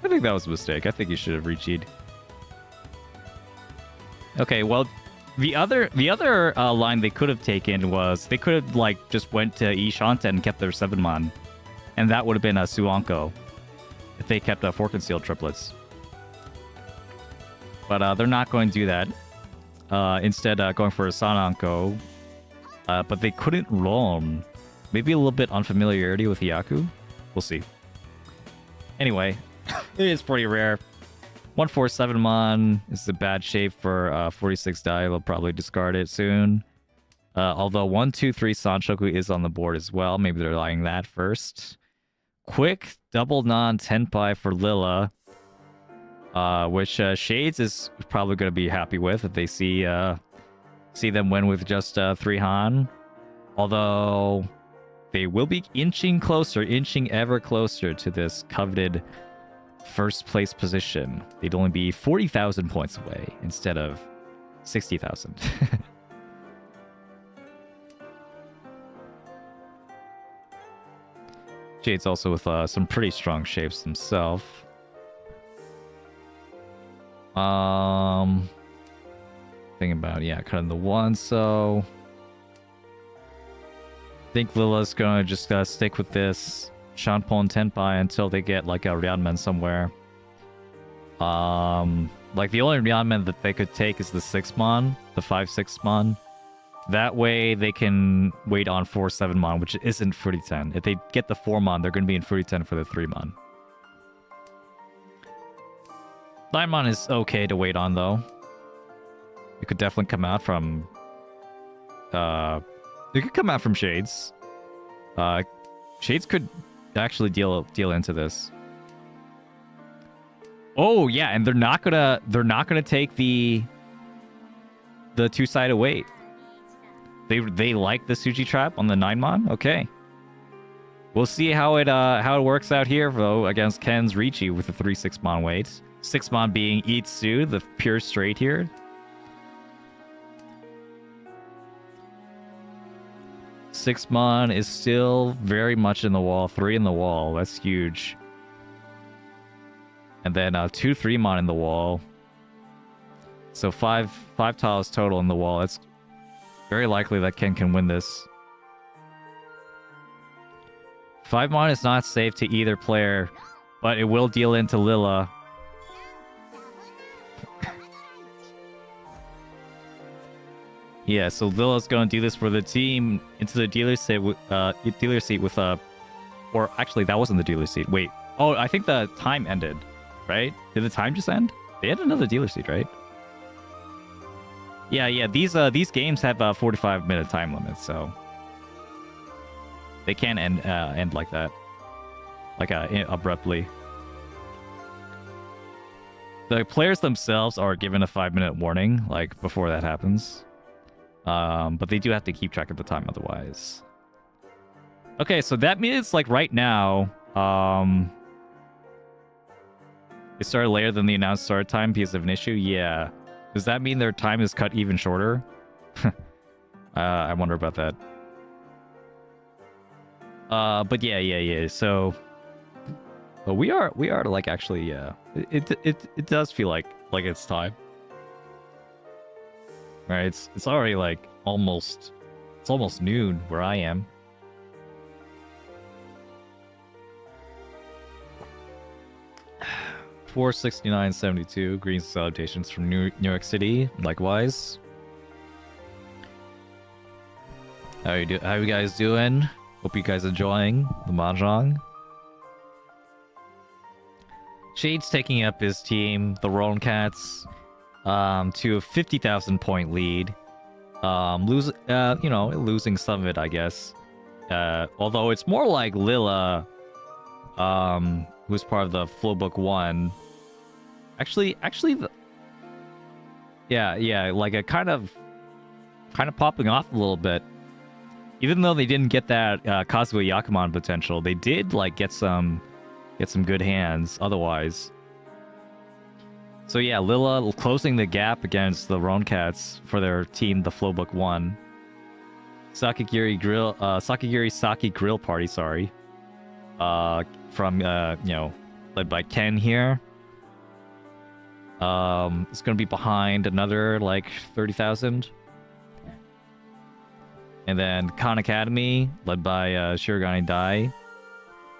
was a mistake. I think you should have Riichi'd. Okay, well, the other line they could have taken was they could have like just went to Ishanten and kept their 7 mon, and that would have been a Suanko if they kept 4 concealed triplets. But they're not going to do that. Instead, going for a Sananko. But they couldn't roll. Maybe a little bit unfamiliarity with Yaku. We'll see. Anyway, it is pretty rare. 147 mon is a bad shape for 46 die. They'll probably discard it soon. Although 1, 2, 3 Sanshoku is on the board as well. Maybe they're lying that first. Quick double non Tenpai for Lilla. Which Shades is probably going to be happy with if they see them win with just 3 Han. Although they will be inching ever closer to this coveted first place position. They'd only be 40,000 points away instead of 60,000. Jade's also with some pretty strong shapes himself. Thinking about, yeah, cutting the one, so I think Lilla's gonna just stick with this Shanpon Tenpai until they get like a Ryanman somewhere. Like the only Ryanman that they could take is the 6-mon, the 5-6 mon. That way they can wait on 4-7 mon, which isn't Furiten. If they get the 4 mon, they're gonna be in Furiten for the 3 mon. 9 mon is okay to wait on though. It could definitely come out from it could come out from Shades. Shades could actually deal into this. Oh yeah, and they're not gonna take the 2-sided weight. They like the Suji trap on the 9-mon. Okay, we'll see how it works out here though against Ken's Riichi with the 3-6 mon weight. 6 mon being Itsu, the pure straight here. Six mon is still very much in the wall. 3 in the wall. That's huge. And then 2 3-mon in the wall. So five tiles total in the wall. It's very likely that Ken can win this. 5-mon is not safe to either player, but it will deal into Lilla. Yeah, so Lilla's gonna do this for the team into the dealer seat with or actually that wasn't the dealer seat. Wait, oh, I think the time ended, right? Did the time just end? They had another dealer seat, right? Yeah. These games have a 45-minute time limit, so they can't end like that, like abruptly. The players themselves are given a 5-minute warning, like before that happens. But they do have to keep track of the time otherwise. Okay, so that means like right now, it started later than the announced start time because of an issue. Yeah, does that mean their time is cut even shorter? I wonder about that. But yeah. So, but we are like actually, yeah. It does feel like it's time. Right, it's already like almost noon where I am. $469.72 greens and salutations from New York City. Likewise. How you guys doing? Hope you guys enjoying the mahjong. Shade's taking up his team, the Roan Cats, to a 50,000 point lead. Losing some of it, I guess. Although it's more like Lilla, who's part of the Flowbook 1. Actually, like a kind of popping off a little bit. Even though they didn't get that Kazuya Yakuman potential, they did like get some good hands otherwise. So yeah, Lilla closing the gap against the Roan Cats for their team, the Flowbook 1. Sakigiri Saki Grill Party, sorry. From led by Ken here. It's gonna be behind another like 30,000. And then Khan Academy, led by Shirogane Dai,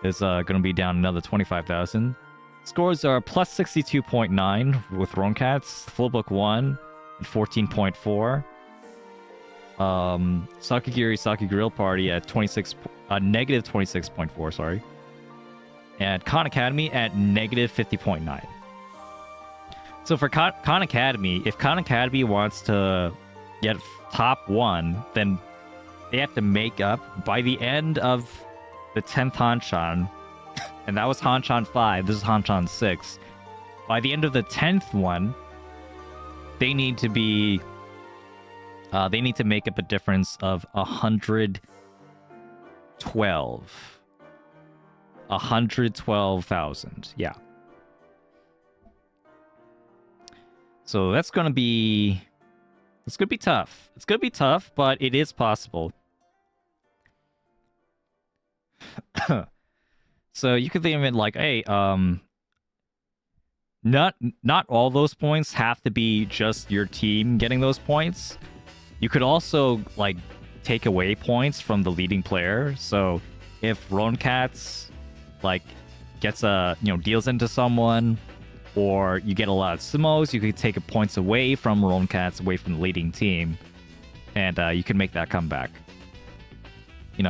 is gonna be down another 25,000. Scores are plus 62.9 with Roan Cats, Flowbook 1, and 14.4. Sakigiri Saki Grill Party at negative 26.4, sorry. And Khan Academy at negative 50.9. So for Khan Academy, if Khan Academy wants to get top 1, then they have to make up by the end of the 10th Hanchan. And that was Hanchan 5. This is Hanchan 6. By the end of the 10th one, they need to be They need to make up a difference of 112. 112,000. Yeah. So that's gonna be... It's gonna be tough. It's gonna be tough, but it is possible. So you could think of it like, hey, not all those points have to be just your team getting those points. You could also like take away points from the leading player. So if Roncats like gets deals into someone, or you get a lot of summos, you could take points away from Roncats, away from the leading team, and you can make that comeback.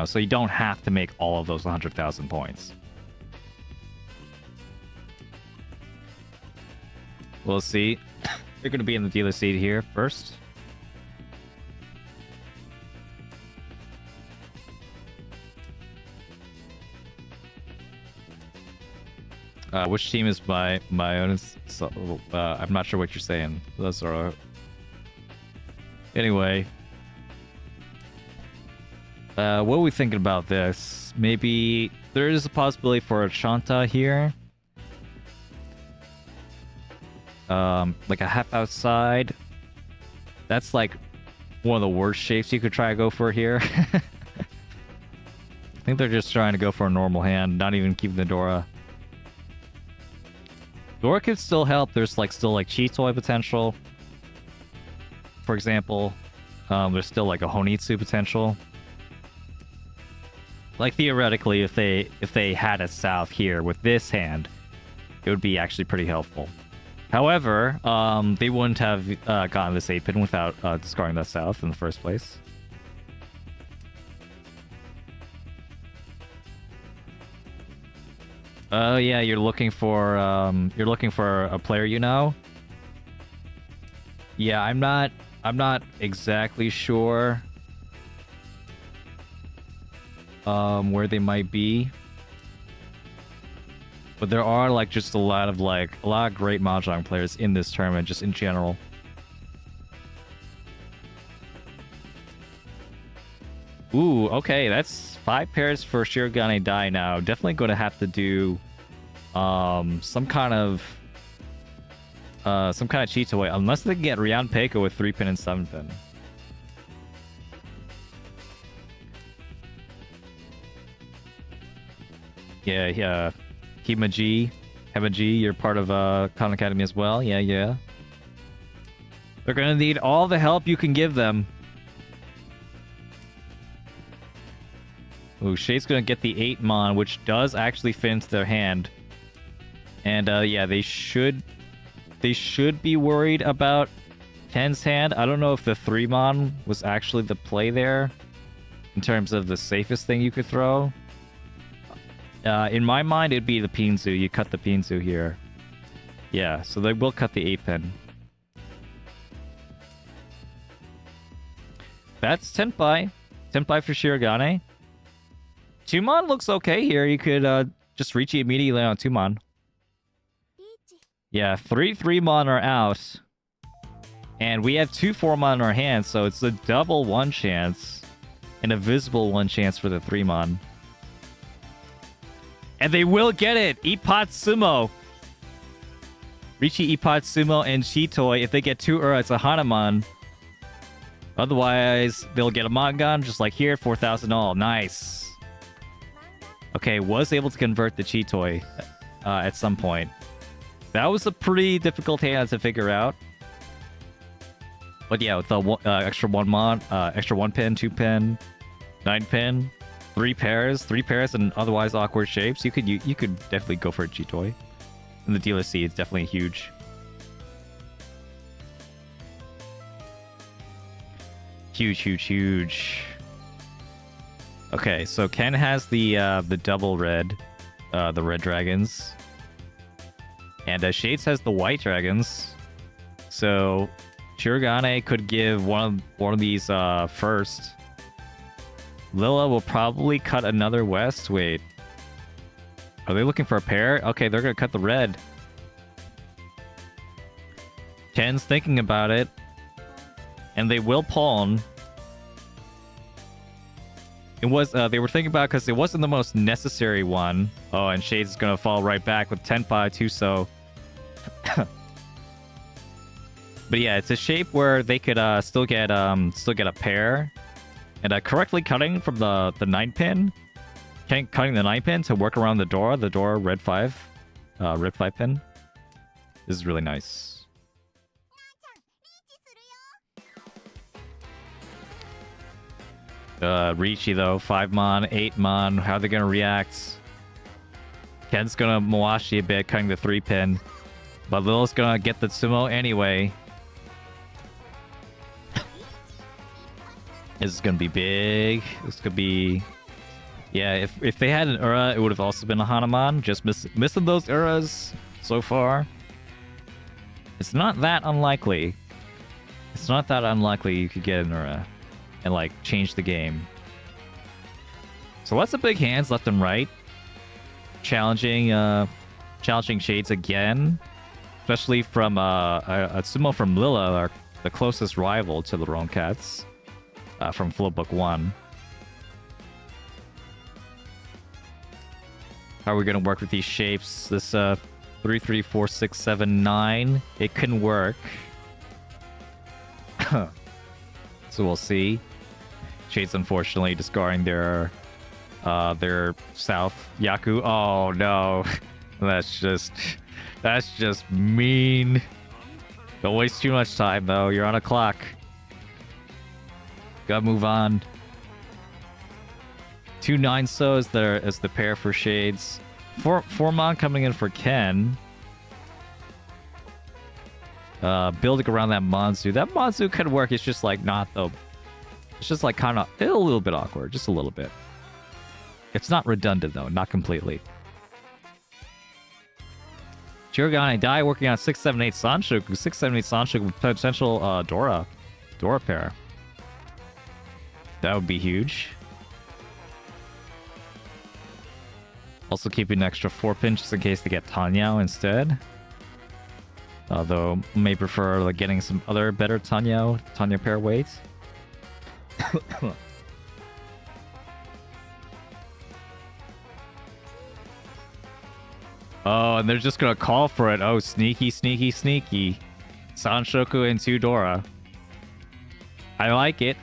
So you don't have to make all of those 100,000 points. We'll see. They're going to be in the dealer seat here first. Which team is my own? So, I'm not sure what you're saying. Those are... Anyway. What are we thinking about this? Maybe there is a possibility for a Shanta here. Like a half outside. That's like one of the worst shapes you could try to go for here. I think they're just trying to go for a normal hand, not even keeping the Dora. Dora could still help. There's still Chitoi potential. For example, there's still like a Honitsu potential. Like theoretically, if they had a south here with this hand, it would be actually pretty helpful. However, they wouldn't have gotten this 8-pin without discarding that south in the first place. Yeah, you're looking for a player you know? Yeah, I'm not exactly sure where they might be. But there are just a lot of great Mahjong players in this tournament, just in general. Ooh, okay, that's 5 pairs for Shirogane Dai now. Definitely going to have to do some kind of Chitoi, unless they can get Ryan Peiko with 3-pin and 7-pin. Yeah. Hemaji, you're part of Khan Academy as well. Yeah. They're gonna need all the help you can give them. Ooh, Shade's gonna get the 8-mon, which does actually fit into their hand. And yeah, they should be worried about Ken's hand. I don't know if the 3-mon was actually the play there in terms of the safest thing you could throw. In my mind, it'd be the Pinzu. You cut the Pinzu here. Yeah, so they will cut the 8-pin. That's Tenpai. Tenpai for Shirogane. 2-mon looks okay here. You could just reach it immediately on 2-mon. Yeah, 3 3-mon are out. And we have 2 4-mon in our hands, so it's a double 1 chance. And a visible 1 chance for the 3-mon. And they will get it! Ippat Sumo! Riichi, Ippat Sumo, and Chitoi. If they get 2 it's a Hanuman. Otherwise, they'll get a Mangan, just like here, 4,000 all. Nice! Okay, was able to convert the Chitoi at some point. That was a pretty difficult hand to figure out. But yeah, with the extra 1-mon, extra 1-pin, 2-pin, 9-pin, 3 pairs and otherwise awkward shapes, you could definitely go for a Chitoi. And the dealer C is definitely huge. Huge. Okay, so Ken has the double red, the red dragons. And Shades has the white dragons. So Shirogane could give one of these first. Lilla will probably cut another west. Wait. Are they looking for a pair? Okay, they're gonna cut the red. Ken's thinking about it. and they will pawn. It was they were thinking about because it wasn't the most necessary one. Oh, and Shades is gonna fall right back with Tenpai too. So, but yeah, it's a shape where they could still get a pair, and correctly cutting from the 9 pin, cutting the 9 pin to work around the door red 5 pin. This is really nice. Riichi though, 5 mon, 8 mon. How are they gonna react? Ken's gonna Mawashi a bit, cutting the 3 pin. But Lil's gonna get the sumo anyway. This is gonna be big. This could be... Yeah, if they had an Ura, it would have also been a Hanuman. Just missing those Uras so far. It's not that unlikely. It's not that unlikely you could get an Ura and like change the game. So lots of big hands left and right. Challenging Shades again. Especially from a sumo from Lilla, the closest rival to the Roncats. From Flowbook 1. How are we gonna work with these shapes? This 3, 3, 4, 6, 7, 9. It can work. So we'll see. Shades unfortunately discarding their South Yaku. Oh no. That's just mean. Don't waste too much time though. You're on a clock. Gotta move on. 2 9-so as the pair for Shades. 4 mon coming in for Ken. Building around that Monzu. That Monzu could work. It's just like not the... It's just like kind of a little bit awkward. Just a little bit. It's not redundant though. Not completely. Shirogane Dai working on 6, 7, 8 Sanshoku. 6, 7, 8 Sanshoku with potential Dora pair. That would be huge. Also keeping an extra 4 pin just in case they get Tanyao instead. Although may prefer like getting some other better Tanyao pair weights. Oh, and they're just gonna call for it. Oh, sneaky, sneaky, sneaky. Sanshoku and 2 Dora. I like it.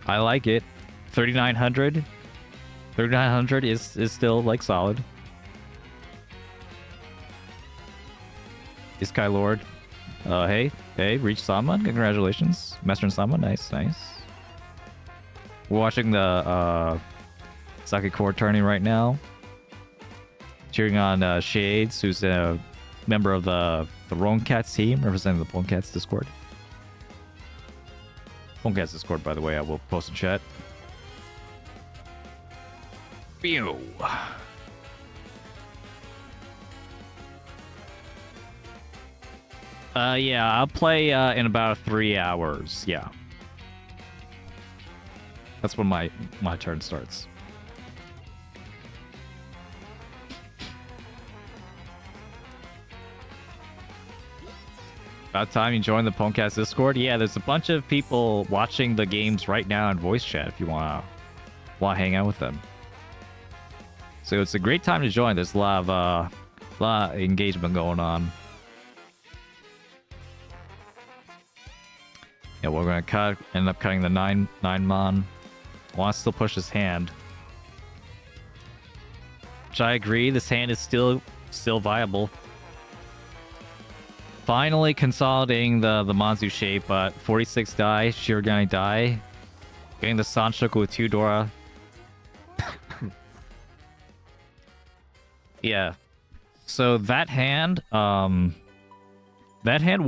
I like it. 3,900. 3,900 is still like solid. Is Sky Lord. Hey, Riichi Sama, congratulations. Master and Sama, nice. We're watching the Sakicord Tournament right now. Cheering on Shades, who's a member of the Roncats team, representing the Roncats Discord. Roncats Discord, by the way, I will post in chat. Pew! Yeah, I'll play in about 3 hours. Yeah. That's when my turn starts. About time you join the Pwnecast Discord. Yeah, there's a bunch of people watching the games right now in voice chat if you wanna hang out with them. So it's a great time to join. There's a lot of engagement going on. Yeah, we're gonna end up cutting the 9 mon. Wants to still push his hand. Which I agree, this hand is still viable. Finally consolidating the Monzu shape, but 46 die, Shirogane die. Getting the Sanshoku with 2 Dora. Yeah. So that hand would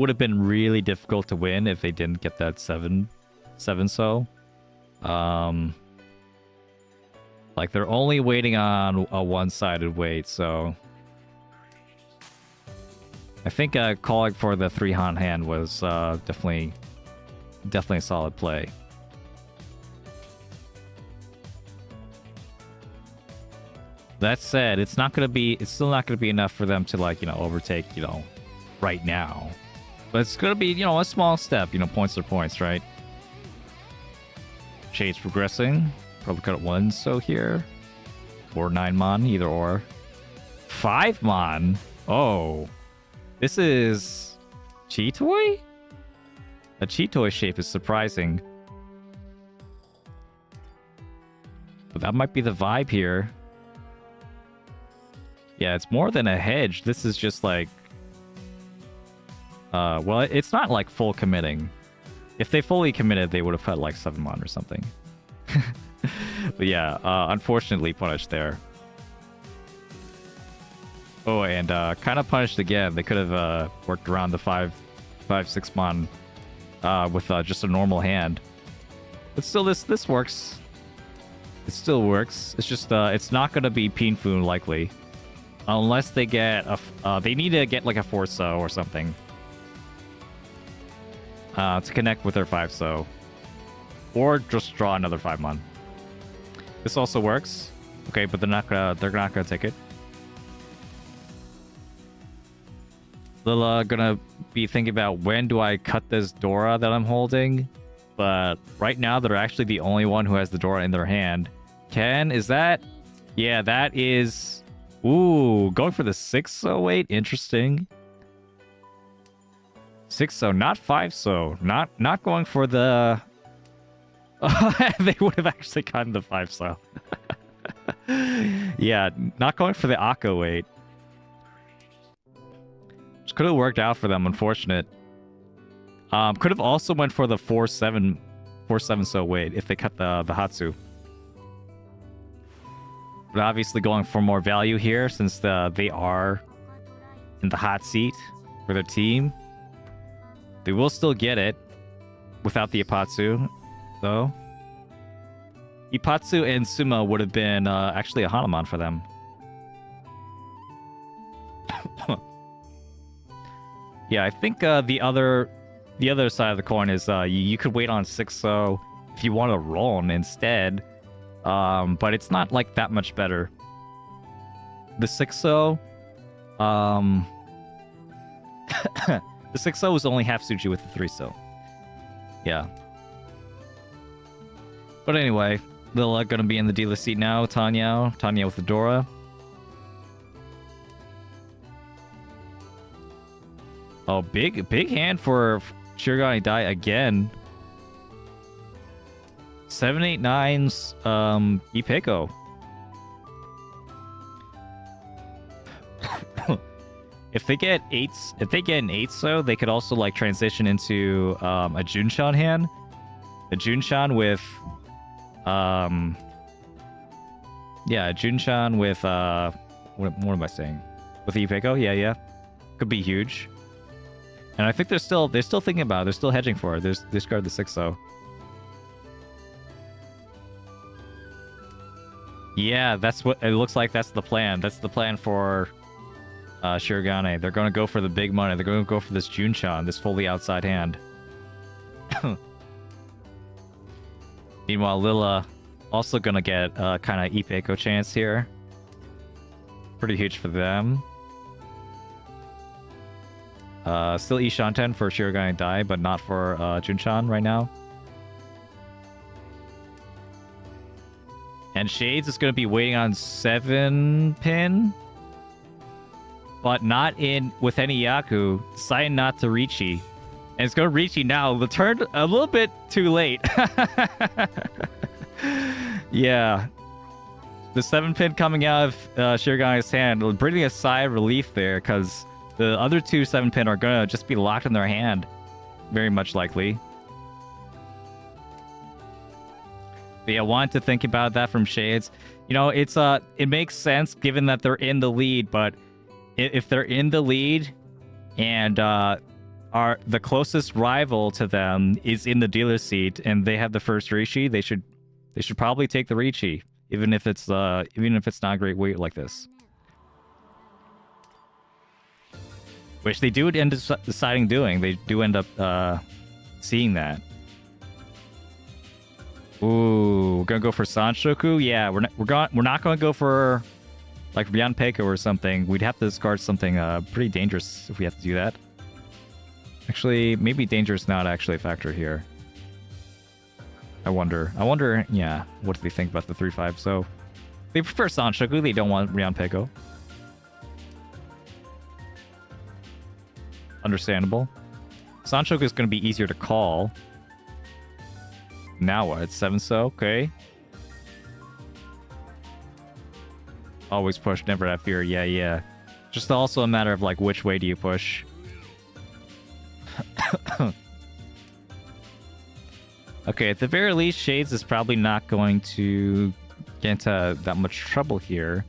have been really difficult to win if they didn't get that 7-so. Like they're only waiting on a one-sided wait, so I think calling for the 3 Han hand was definitely a solid play. That said, it's still not gonna be enough for them to overtake, right now. But it's gonna be, you know, a small step. You know, points are points, right? Shade's progressing. Probably cut 1 so here. Or 9 mon, either or. 5 mon? Oh. This is... Cheetoy? A Cheetoy shape is surprising. But that might be the vibe here. Yeah, it's more than a hedge. This is just like... well, it's not like full committing. If they fully committed, they would have cut like 7 mon or something. But yeah, unfortunately punished there. Oh, and kind of punished again. They could have worked around the 5-6 mon with just a normal hand. But still, this works. It still works. It's just it's not going to be Pinfu likely, unless they get a. They need to get like a 4-so or something to connect with their 5-so, or just draw another 5 mon. This also works. Okay, but they're not gonna take it. They're gonna be thinking about when do I cut this Dora that I'm holding, but right now they're actually the only one who has the Dora in their hand. Ken, is that? Yeah, that is. Ooh, going for the 6-so. Wait, interesting. 6-so, not 5-so. Not going for the. They would have actually gotten the 5-so. Yeah, not going for the Akko weight. Which could have worked out for them, unfortunate. Could have also went for the 4-7-so weight if they cut the Hatsu. But obviously going for more value here since they are in the hot seat for their team. They will still get it without the Ipatsu, though. Ipatsu and Suma would have been actually a Hanuman for them. Yeah, I think the other side of the coin is you could wait on 6-so if you want to roll instead. But it's not like that much better. The 6-so, the 6-so was only half Suji with the 3-so. Yeah. But anyway, they're gonna be in the dealer seat now. Tanya with the Dora. Oh, big hand for Shirogane Dai again. 7-8-9's Ipeko. If they get an 8-so, they could also like transition into a Junshan hand. A Junshan with a Junshan with what am I saying? With Ipeko? Yeah. Could be huge. And I think they're still thinking about it. They're still hedging for it. There's discard the 6-so. Yeah, that's what it looks like. That's the plan. That's the plan for Shirogane. They're going to go for the big money. They're going to go for this Junshan, this fully outside hand. Meanwhile, Lilla also going to get kind of Ipeko chance here. Pretty huge for them. Still Ishanten for Shirogane Dai, but not for Junshan right now. And Shades is going to be waiting on 7-pin, but not in with any Yaku. Deciding not to Riichi. And it's going to Riichi now. The turn a little bit too late. Yeah. The 7-pin coming out of Shirogane's hand, bringing a sigh of relief there, because the other two 7-pin are going to just be locked in their hand. Very much likely. But yeah, wanted to think about that from Shades. You know, it makes sense given that they're in the lead, but if they're in the lead and are the closest rival to them is in the dealer seat and they have the first Riichi, they should probably take the Riichi, even if it's not a great weight like this. Which they do end up deciding doing. They do end up seeing that. Ooh, we're gonna go for Sanshoku? Yeah, we're not gonna go for like Ryan Peiko or something. We'd have to discard something pretty dangerous if we have to do that. Actually, maybe danger is not actually a factor here. I wonder, yeah, what do they think about the 3-5? So, they prefer Sanshoku, they don't want Rian Peko. Understandable. Sanshoku is going to be easier to call. Now what? 7-so? Okay. Always push, never have fear. Yeah, yeah. Just also a matter of, like, which way do you push? Okay, at the very least, Shades is probably not going to get into that much trouble here.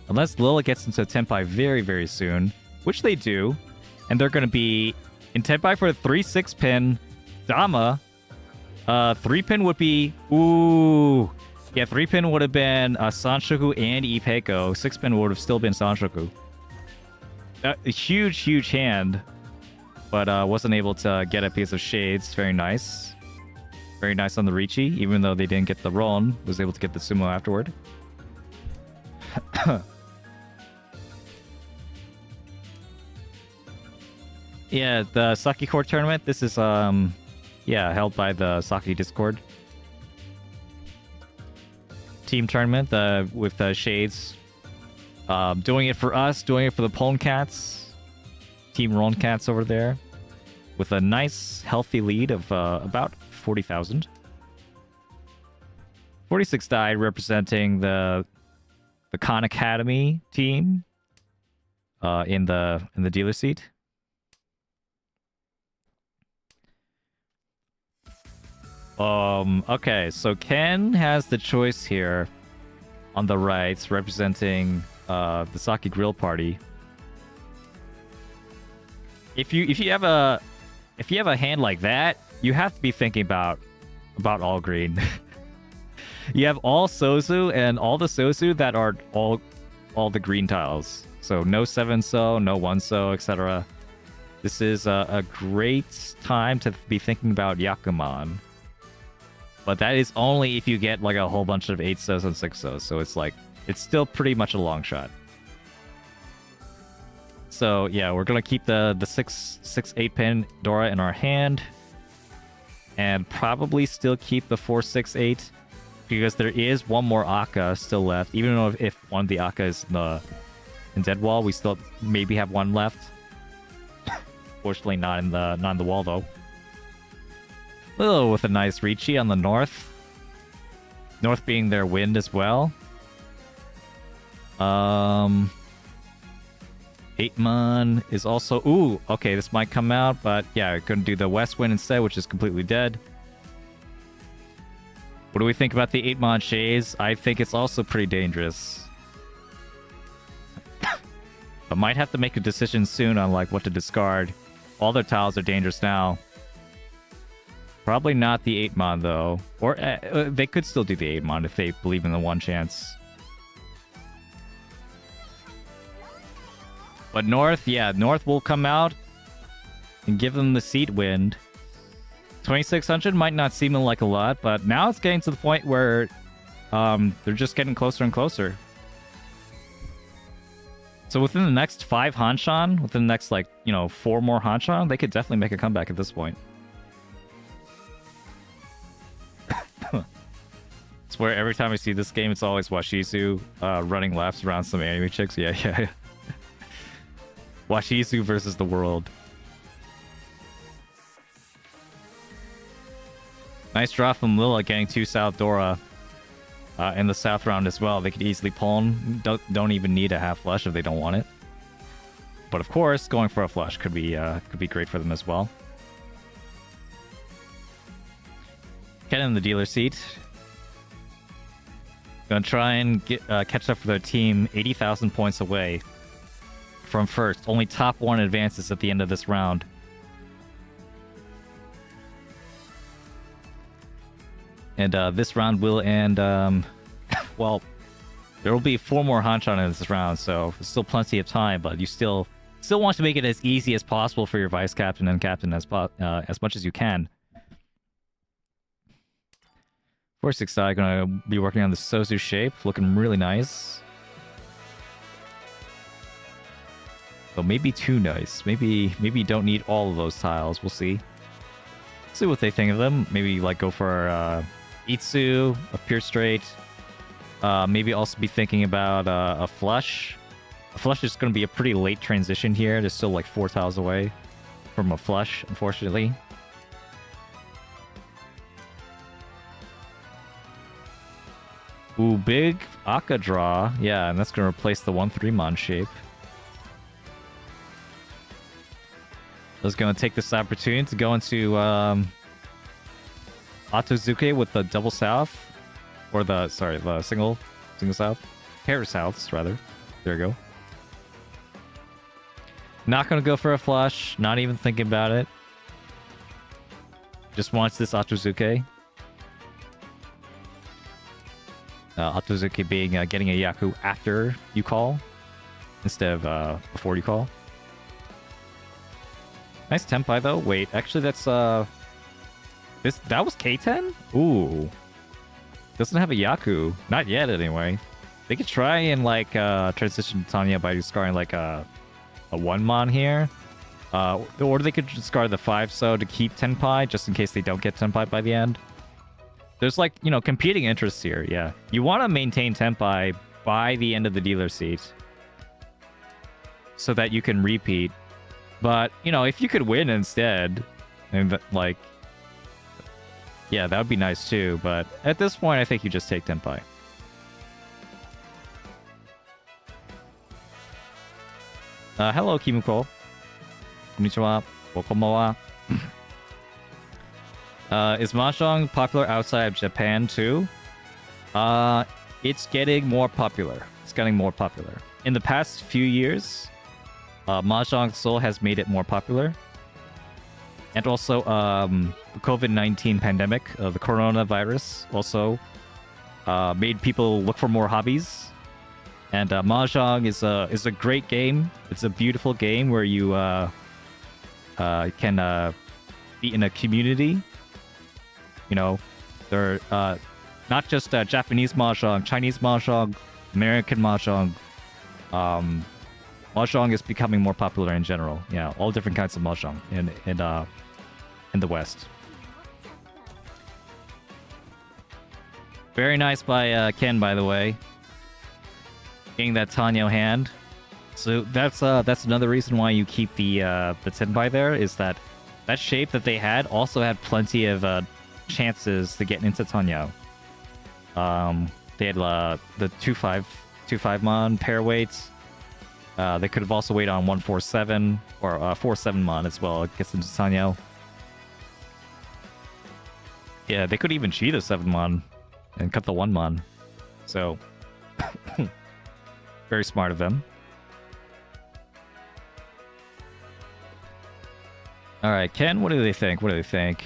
Unless Lilly gets into Tenpai very, very soon. Which they do. And they're going to be in Tenpai for a 3-6 pin. Dama. 3-pin would be... Ooh. Yeah, 3-pin would have been Sanshoku and Ipeko. 6-pin would have still been Sanshoku. A huge, huge hand. But wasn't able to get a piece of Shades. Very nice. Very nice on the Riichi. Even though they didn't get the Ron. Was able to get the Sumo afterward. Yeah, the Sakicord Tournament. This is, yeah, held by the Saki Discord. Team Tournament with Shades. Doing it for us, doing it for the Pwn Cats. Team Ron Cats over there. With a nice, healthy lead of about 40,000. 46 died representing the Khan Academy team in the dealer seat. Okay, so Ken has the choice here on the right, representing the Saki Grill Party. If you have a hand like that, you have to be thinking about all green. You have all Sozu and all the Sozu that are all the green tiles. So no 7-so, no 1-so, etc. This is a great time to be thinking about Yakuman. But that is only if you get like a whole bunch of 8-sos and 6-sos. So it's like, it's still pretty much a long shot. So yeah, we're going to keep the 6-8 pin Dora in our hand. And probably still keep the 4-6-8. Because there is one more Akka still left. Even though if one of the Akka is in Dead Wall, we still maybe have one left. Fortunately not in the wall though. Oh, with a nice Riichi on the north. North being their wind as well. 8-mon is also... Ooh, okay, this might come out, but yeah, we're going to do the west wind instead, which is completely dead. What do we think about the 8-mon Shades? I think it's also pretty dangerous. But might have to make a decision soon on like what to discard. All their tiles are dangerous now. Probably not the 8-mon, though. Or they could still do the 8-mon if they believe in the one chance. But North, yeah, North will come out and give them the seat wind. 2600 might not seem like a lot, but now it's getting to the point where they're just getting closer and closer. So within the next 5 Hanchan, within the next, like, 4 more Hanchan, they could definitely make a comeback at this point. It's where every time I see this game, it's always Washizu running laps around some anime chicks. Yeah, yeah. Washizu versus the world. Nice draw from Lilly getting 2 South Dora in the South round as well. They could easily pawn. Don't even need a half flush if they don't want it. But of course, going for a flush could be great for them as well. Get in the dealer seat. Gonna try and catch up for their team 80,000 points away from first. Only top 1 advances at the end of this round. And this round will end... well, there will be 4 more Hanchan in this round, so there's still plenty of time, but you still want to make it as easy as possible for your vice captain and captain as much as you can. 4-6 die, gonna be working on the Sozu shape, looking really nice. So maybe too nice. Maybe you don't need all of those tiles. We'll see. See what they think of them. Maybe like go for Itsu, a pure straight. Maybe also be thinking about a flush. A flush is going to be a pretty late transition here. They're still like 4 tiles away from a flush, unfortunately. Ooh, big Aka draw. Yeah, and that's going to replace the 1-3 Mon shape. I was going to take this opportunity to go into Otozuke with the double south. Or the, sorry, the single south. Pair of souths, rather. There you go. Not going to go for a flush. Not even thinking about it. Just wants this Otozuke. Otozuke being getting a Yaku after you call. Instead of before you call. Nice Tenpai though. Wait, actually that's that was K10? Ooh. Doesn't have a Yaku. Not yet anyway. They could try and like transition Tanya by discarding like a 1-mon here. Or they could discard the 5-so to keep Tenpai just in case they don't get Tenpai by the end. There's like, you know, competing interests here, yeah. You want to maintain Tenpai by the end of the dealer seat. So that you can repeat. But, you know, if you could win instead, and like, yeah, that would be nice too. But at this point, I think you just take Tenpai. Hello, Kimuko. Konnichiwa. Konbanwa. Is Mahjong popular outside of Japan too? It's getting more popular. It's getting more popular. In the past few years, Mahjong Seoul has made it more popular. And also, the COVID-19 pandemic, the coronavirus, also made people look for more hobbies. And Mahjong is a great game. It's a beautiful game where you can be in a community. You know, there are not just Japanese Mahjong, Chinese Mahjong, American Mahjong. Mahjong is becoming more popular in general. Yeah, all different kinds of Mahjong in the West. Very nice by Ken, by the way. Getting that Tanyo hand. So that's another reason why you keep the Tenpai there, is that shape that they had also had plenty of chances to get into Tanyo. They had the 2-5 mon pair weights. They could have also waited on 1-4-7 or 4-7 mon as well. It gets into Tanyo. Yeah, they could even cheat a 7 mon and cut the 1 mon. So very smart of them. Alright, Ken, what do they think? What do they think?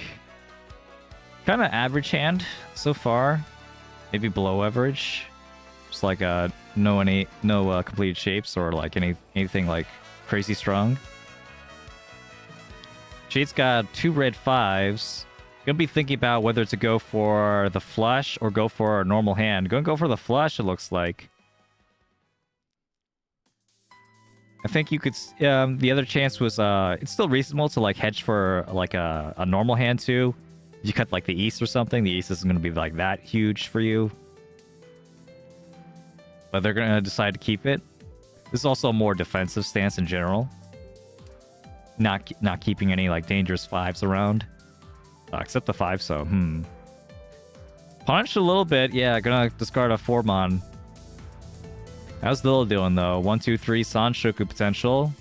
Kind of average hand so far. Maybe below average. Just like no completed shapes or like anything like crazy strong. Shade's got 2 red 5s. Gonna be thinking about whether to go for the flush or go for a normal hand. Gonna go for the flush, it looks like. I think you could. The other chance was it's still reasonable to like hedge for like a normal hand too. If you cut like the East or something, the East isn't going to be like that huge for you. But they're going to decide to keep it. This is also a more defensive stance in general. Not keeping any like dangerous 5s around, except the 5. So punished a little bit. Yeah, gonna discard a 4-mon. How's Lil doing though? 1, 2, 3 Sanshoku potential.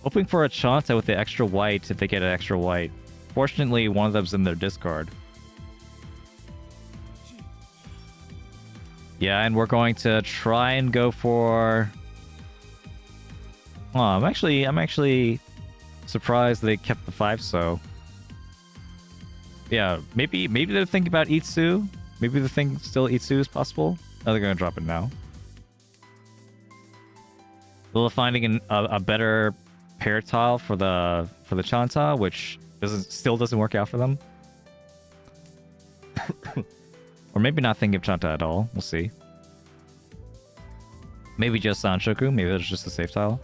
Hoping for a Chanta with the extra white if they get an extra white. Fortunately, one of them's in their discard. Yeah, and we're going to try and go for. Oh, I'm actually surprised they kept the 5. So yeah, maybe they're thinking about Itsu. Maybe the thing still Itsu is possible. Oh, they're gonna drop it now. Lil finding a better pair tile for the Chanta, which still doesn't work out for them. Or maybe not thinking of Chanta at all. We'll see. Maybe just Sanshoku. Maybe that's just a safe tile.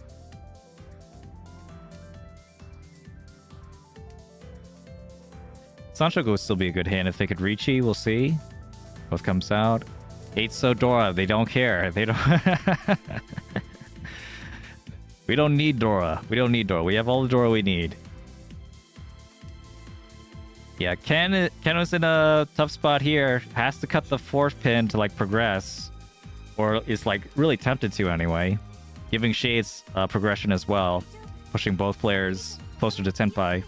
Sanchoku would still be a good hand if they could Riichi. We'll see. What comes out. 8 so Dora. They don't care. They don't. We don't need Dora. We don't need Dora. We have all the Dora we need. Yeah, Ken was in a tough spot here. Has to cut the 4th pin to like progress. Or is like really tempted to anyway. Giving Shades progression as well. Pushing both players closer to Tenpai.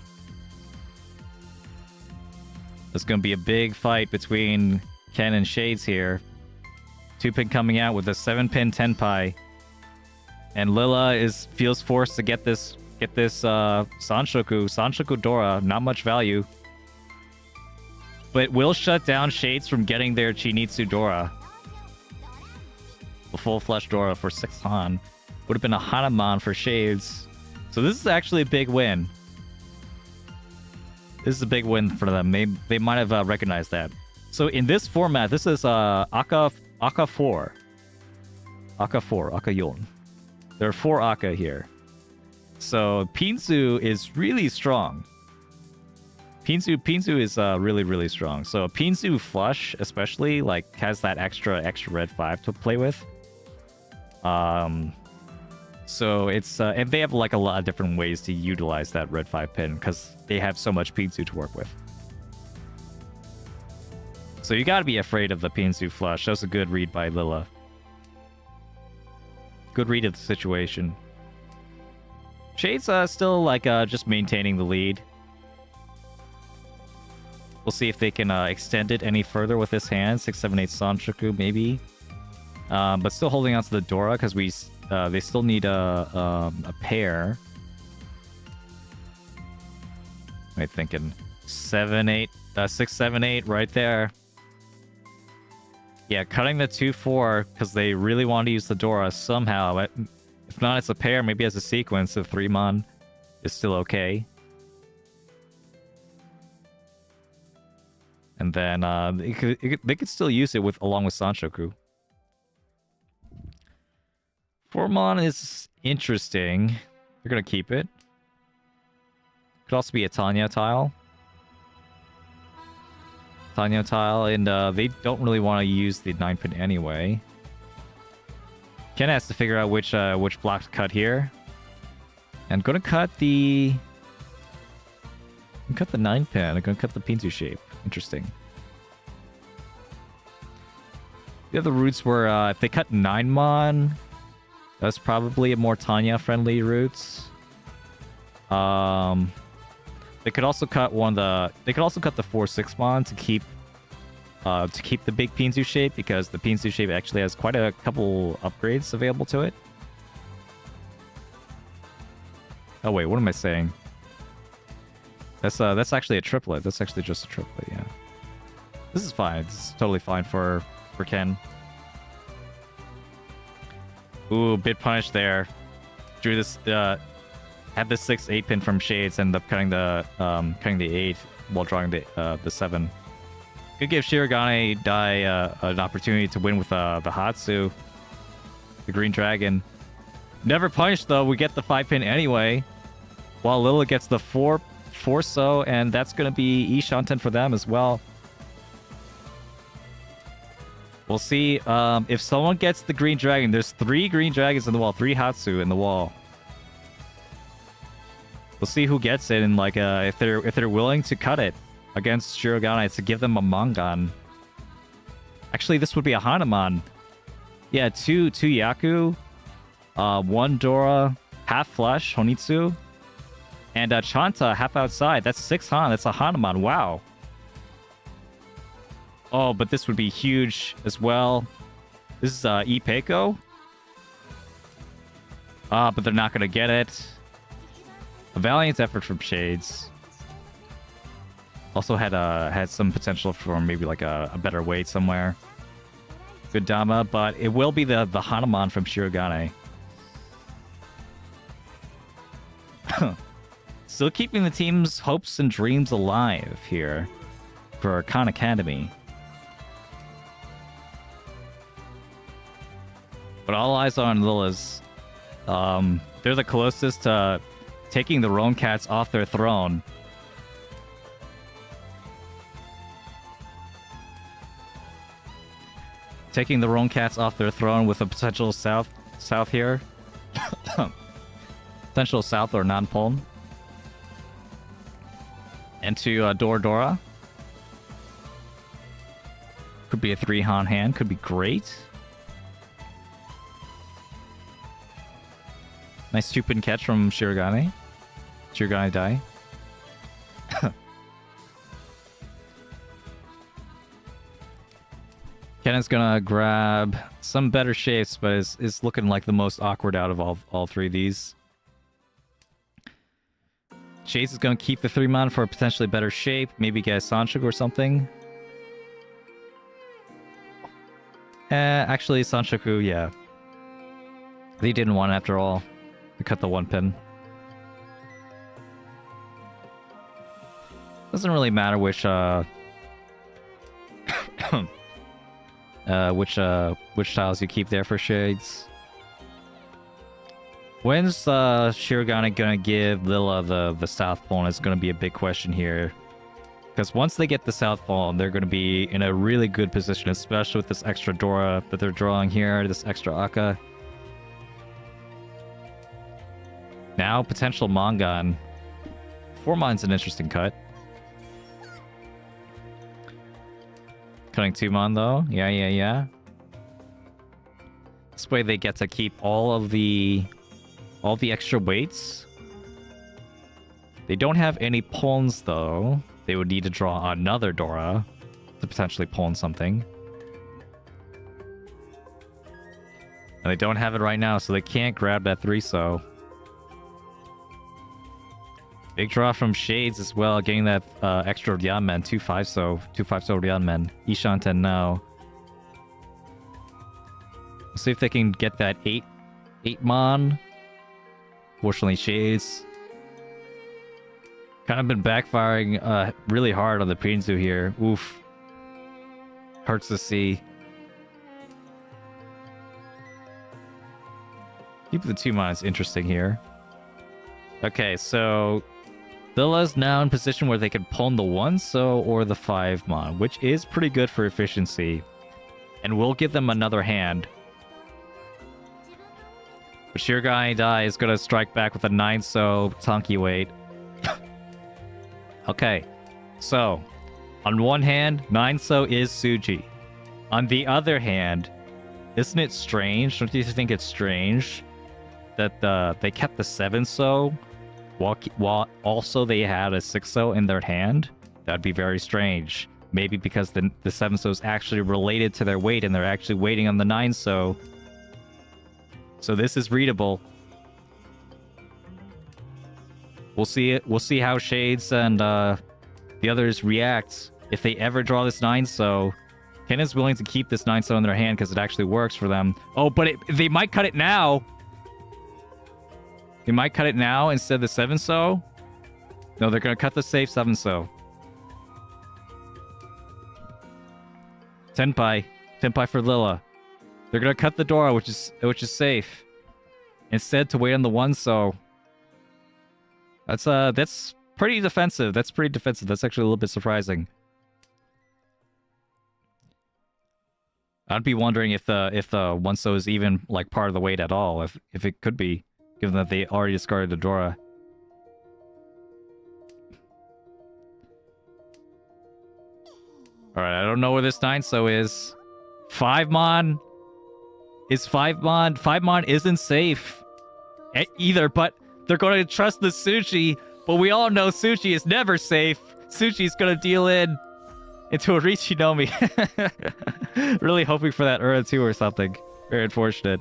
There's going to be a big fight between Ken and Shades here. 2-pin coming out with a 7-pin Tenpai. And Lilla feels forced to get this Sanshoku Dora. Not much value. But will shut down Shades from getting their Chinitsu Dora. A full flesh Dora for 6 Han. Would have been a Hanuman for Shades. So this is actually a big win. This is a big win for them. They might have recognized that. So in this format, this is Aka 4. Aka 4, Aka Yon. There are 4 Aka here. So Pinsu is really strong. Pinsu is really, really strong. So Pinsu flush especially like has that extra red 5 to play with. So it's and they have like a lot of different ways to utilize that red 5 pin because they have so much Pinsu to work with. So you gotta be afraid of the Pinsu flush. That was a good read by Lilla. Good read of the situation. Shade's still like just maintaining the lead. We'll see if they can extend it any further with this hand. 6, 7, 8 Sanshoku maybe. But still holding on to the Dora because they still need a pair. I'm thinking 7, 8, 6, 7, 8 right there. Yeah, cutting the 2, 4 because they really want to use the Dora somehow. If not, it's a pair. Maybe as a sequence of 3-mon is still okay. And then they could still use it along with Sanshoku. 4-mon is interesting. They're gonna keep it. Could also be a Tanya tile. Tanya tile, and they don't really want to use the 9-pin anyway. Ken has to figure out which block to cut here. And gonna cut the 9-pin. I'm gonna cut the Pinsu shape. Interesting. The other routes were if they cut 9-mon, that's probably a more Tanya-friendly route. They could also cut They could also cut the 4-6-mon to keep the big Pinsu shape because the Pinsu shape actually has quite a couple upgrades available to it. Oh wait, what am I saying? That's actually a triplet. That's actually just a triplet, yeah. This is fine. This is totally fine for Ken. Ooh, bit punish there. Drew this had the 6, 8 pin from Shades, ended up cutting the 8 while drawing the 7. Could give Shirogane Dai an opportunity to win with the Hatsu. The Green Dragon. Never punished though, we get the 5 pin anyway. While Lilla gets the 4 so, and that's going to be Ishanten for them as well. We'll see if someone gets the Green Dragon. There's 3 Green Dragons in the wall, 3 Hatsu in the wall. We'll see who gets it, and like if they're willing to cut it against Shirogane to give them a Mangan. Actually, this would be a Hanuman. Yeah, 2 Yaku, 1 Dora, half flush Honitsu. And Chanta, half outside. That's 6 Han. That's a Hanuman. Wow. Oh, but this would be huge as well. This is Ipeiko. But they're not going to get it. A valiant effort from Shades. Also had some potential for maybe like a better weight somewhere. Good Dama, but it will be the Hanuman from Shirogane. Still keeping the team's hopes and dreams alive here for Khan Academy. But all eyes are on Lilla's. They're the closest to taking the Roan Cats off their throne. Taking the Roan Cats off their throne with a potential south here. Potential south or non-puln. Into Dora. Could be a 3 Han hand. Could be great. Nice 2-pin catch from Shirogane. Shirogane die. Kennen's gonna grab some better shapes, but is looking like the most awkward out of all 3 of these. Chase is gonna keep the 3-mon for a potentially better shape. Maybe get a Sanshuk or something. Actually, Sanshoku, yeah. They didn't want it after all. They cut the 1-pin. Doesn't really matter which which tiles you keep there for shades. When's Shirogane gonna give Lilla the South Pole? Is gonna be a big question here. Because once they get the South Pole, they're gonna be in a really good position, especially with this extra Dora that they're drawing here, this extra Akka. Now, potential Mongon. 4-mon's an interesting cut. Cutting 2-mon though. Yeah. This way they get to keep all the extra weights. They don't have any pawns though. They would need to draw another Dora to potentially pawn something. And they don't have it right now, so they can't grab that 3-so. Big draw from Shades as well, getting that extra Ryanmen, 2 5-so Ryanmen. Ishanten now. Let's see if they can get that 8-mon. Fortunately, Shades. Kind of been backfiring really hard on the Prinzu here. Oof. Hurts to see. Keep the 2-mon is interesting here. Okay, so Lilla's now in position where they can pawn the 1-so or the 5-mon, which is pretty good for efficiency. And we'll give them another hand. But Shirogane Dai is going to strike back with a 9-so Tonki weight. Okay, so on one hand, 9-so is Suji. On the other hand, isn't it strange? Don't you think it's strange that they kept the 7-so while also they had a 6-so in their hand? That'd be very strange. Maybe because the 7-so is actually related to their weight and they're actually waiting on the 9-so. So this is readable. We'll see it. We'll see how Shades and the others react if they ever draw this 9-so. Ken is willing to keep this 9-so in their hand because it actually works for them. Oh, but they might cut it now. They might cut it now instead of the 7-so. No, they're gonna cut the safe 7-so. Tenpai for Lilla. They're gonna cut the Dora, which is safe, instead to wait on the 1-so. That's pretty defensive. That's actually a little bit surprising. I'd be wondering if the 1-so is even like part of the weight at all. If it could be, given that they already discarded the Dora. All right, I don't know where this 9-so is. 5-mon is 5-mon. 5-mon isn't safe either, but they're going to trust the Sushi, but we all know Sushi is never safe. Sushi's going to deal into a Riichi Nomi. Really hoping for that Ura 2 or something. Very unfortunate.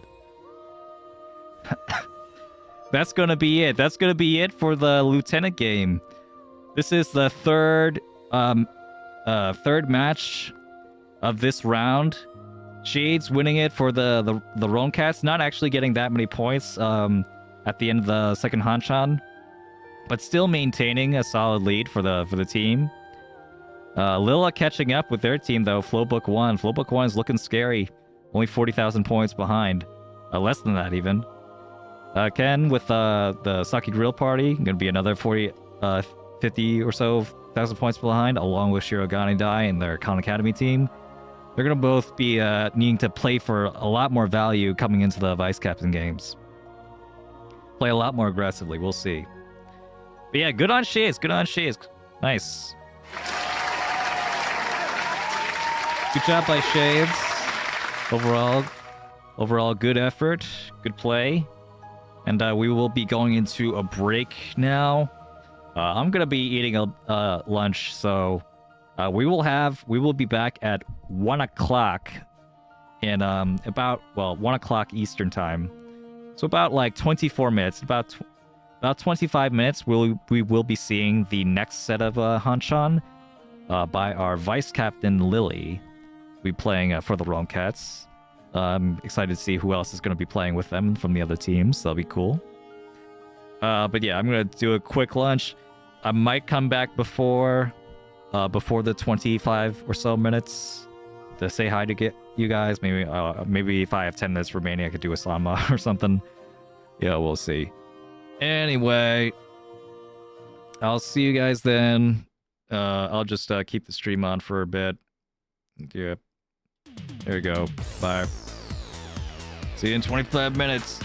That's going to be it. That's going to be it for the Lieutenant game. This is the third match of this round. Shades winning it for the Roan Cats, not actually getting that many points at the end of the second Hanchan, but still maintaining a solid lead for the team. Lilla catching up with their team though. Flowbook 1. Flowbook 1 is looking scary. Only 40,000 points behind. Less than that even. Ken with the Saki Grill Party, gonna be another 50 or so thousand points behind, along with Shirogane Dai and their Khan Academy team. They're gonna both be needing to play for a lot more value coming into the vice captain games. Play a lot more aggressively. We'll see. But yeah, good on Shades. Good on Shades. Nice. Good job by Shades. Overall, good effort, good play, and we will be going into a break now. I'm gonna be eating a lunch, so we will be back at 1 o'clock in about 1 o'clock Eastern time. So about like 24 minutes, about 25 minutes. We will be seeing the next set of Hanchan by our vice captain Lilly. We'll be playing for the Realm Cats. I'm excited to see who else is going to be playing with them from the other teams. That'll be cool. But yeah, I'm going to do a quick lunch. I might come back before the 25 or so minutes to say hi to get you guys. Maybe if I have 10 minutes remaining, I could do a Sama or something. Yeah, we'll see. Anyway, I'll see you guys then. I'll just keep the stream on for a bit. Yeah. There you go. Bye. See you in 25 minutes.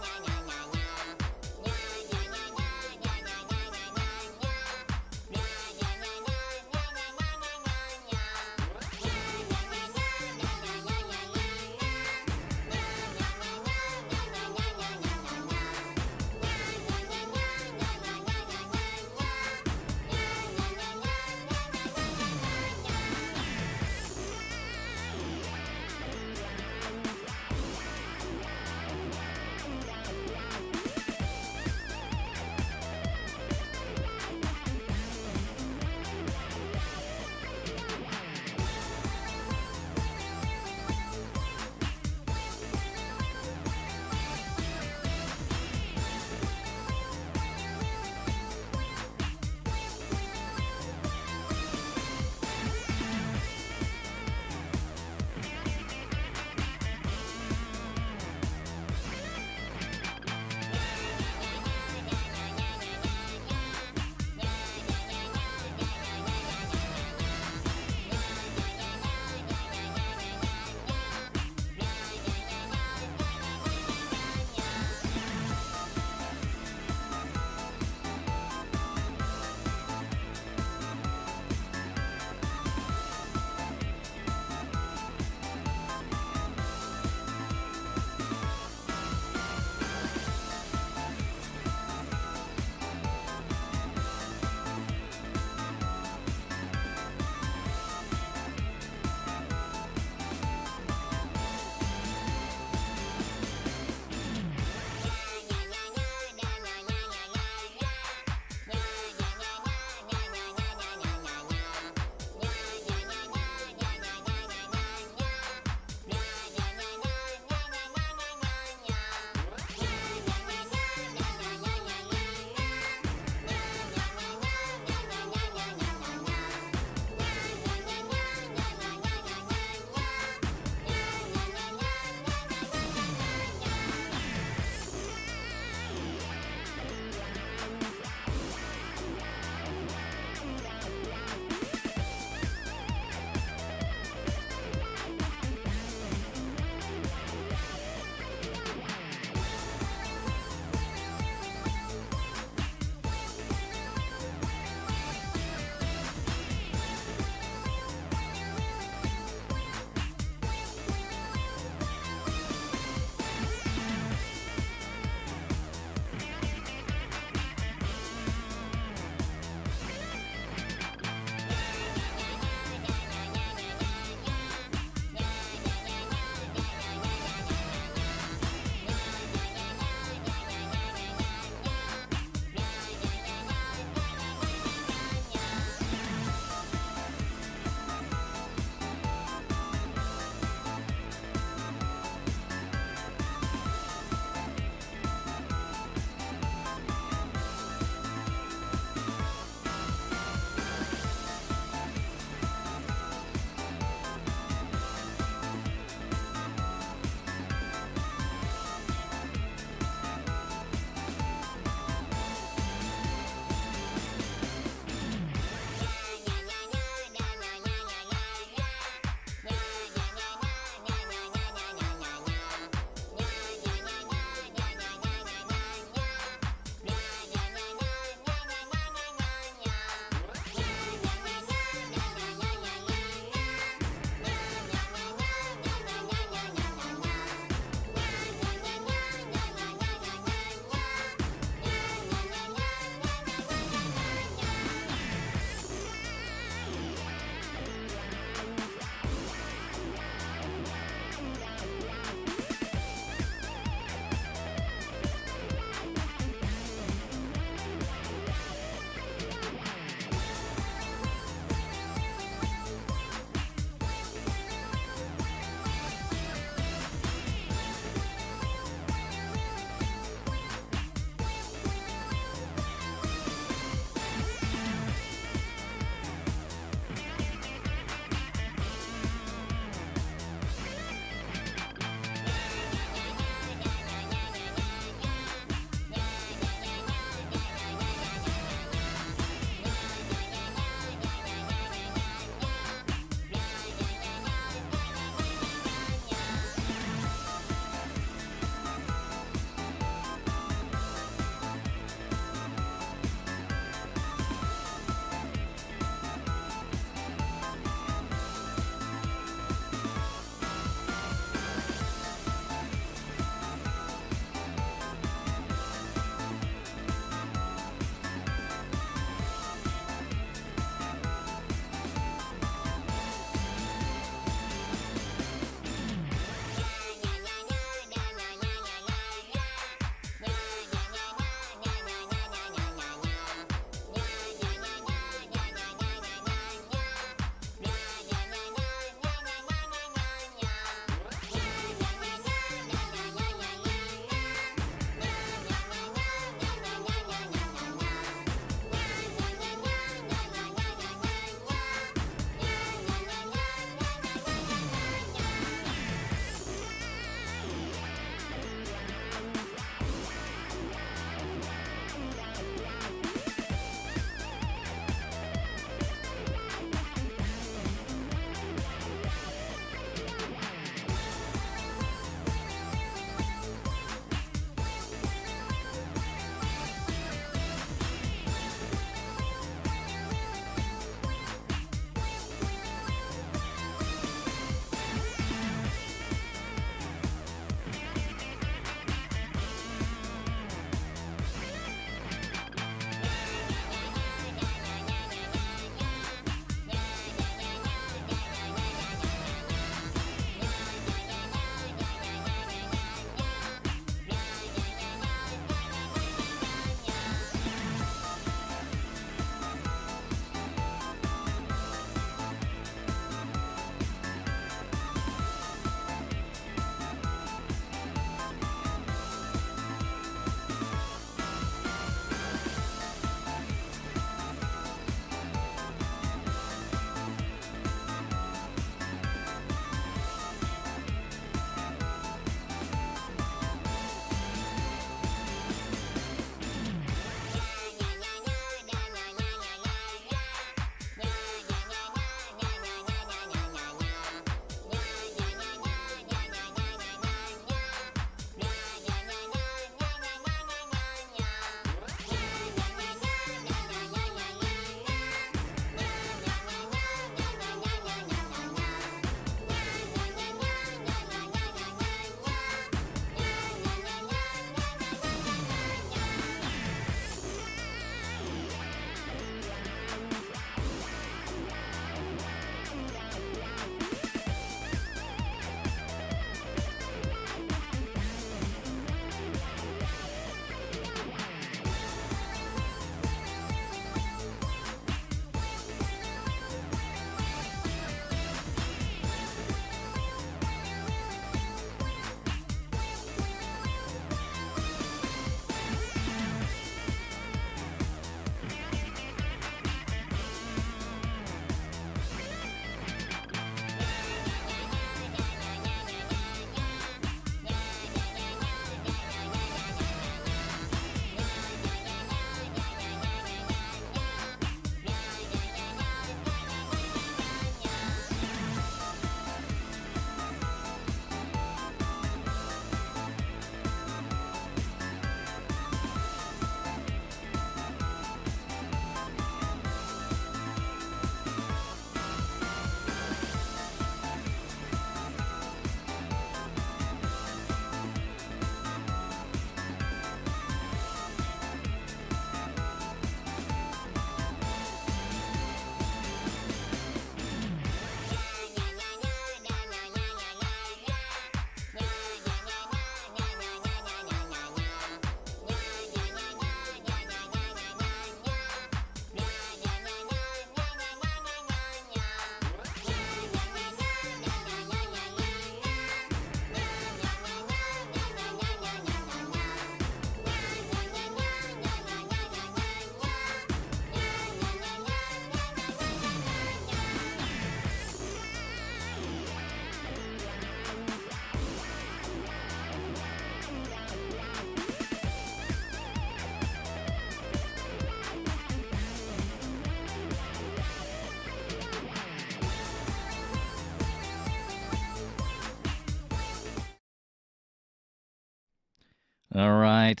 All right,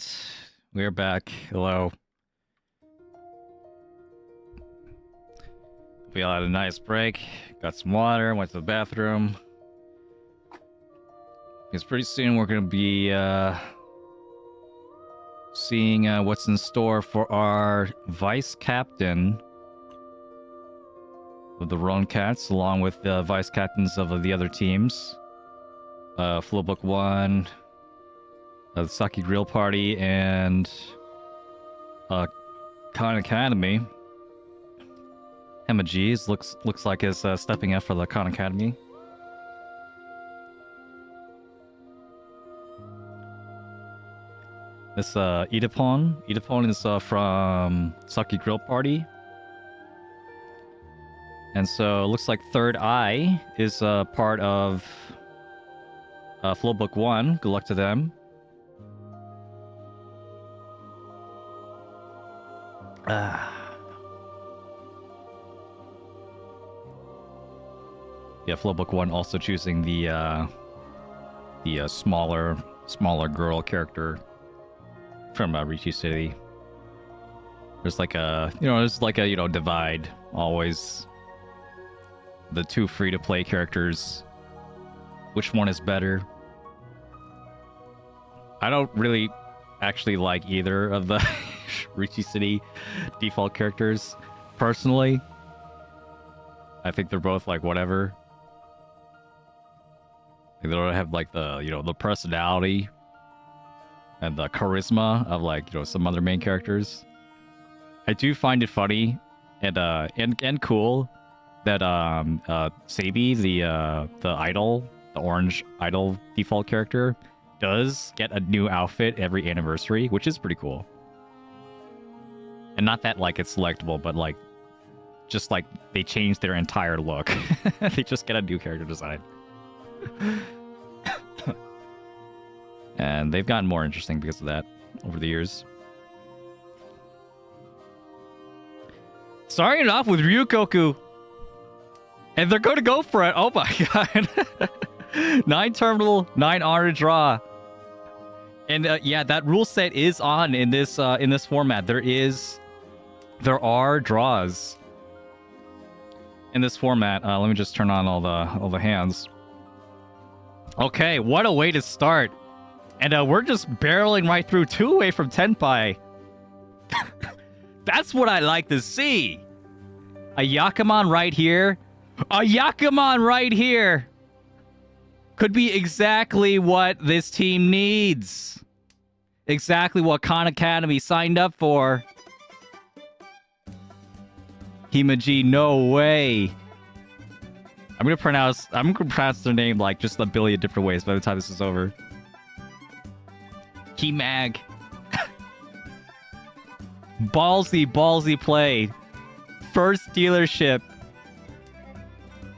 we're back. Hello. We all had a nice break. Got some water. Went to the bathroom. Because pretty soon we're gonna be seeing what's in store for our vice captain of the Roan Cats, along with the vice captains of the other teams. Flowbook 1, the Saki Grill Party, and Khan Academy. Emma G's looks like is stepping up for the Khan Academy. This Idapon is from Saki Grill Party. And so it looks like Third Eye is part of Flowbook 1. Good luck to them. Yeah, Flowbook 1 also choosing the smaller girl character from Riichi City. There's like a divide always. The two free-to-play characters. Which one is better? I don't really actually like either of the Riichi City default characters, personally. I think they're both like whatever. They don't have like the personality and the charisma of like some other main characters. I do find it funny and cool that Sabi, the idol, the orange idol default character, does get a new outfit every anniversary, which is pretty cool. And not that like it's selectable, but like just like they change their entire look. They just get a new character design. And they've gotten more interesting because of that over the years. Starting it off with Ryukoku. And they're going to go for it. Oh my god. 9 terminal, 9 honor draw. And yeah, that rule set is on in this format. There are draws in this format. Let me just turn on all the hands. Okay, what a way to start. And we're just barreling right through, 2 away from Tenpai. That's what I like to see. A Yakuman right here. A Yakuman right here. Could be exactly what this team needs. Exactly what Khan Academy signed up for. Himaji, no way. I'm gonna pronounce their name like just a billion different ways by the time this is over. Himag. Ballsy play. First dealership.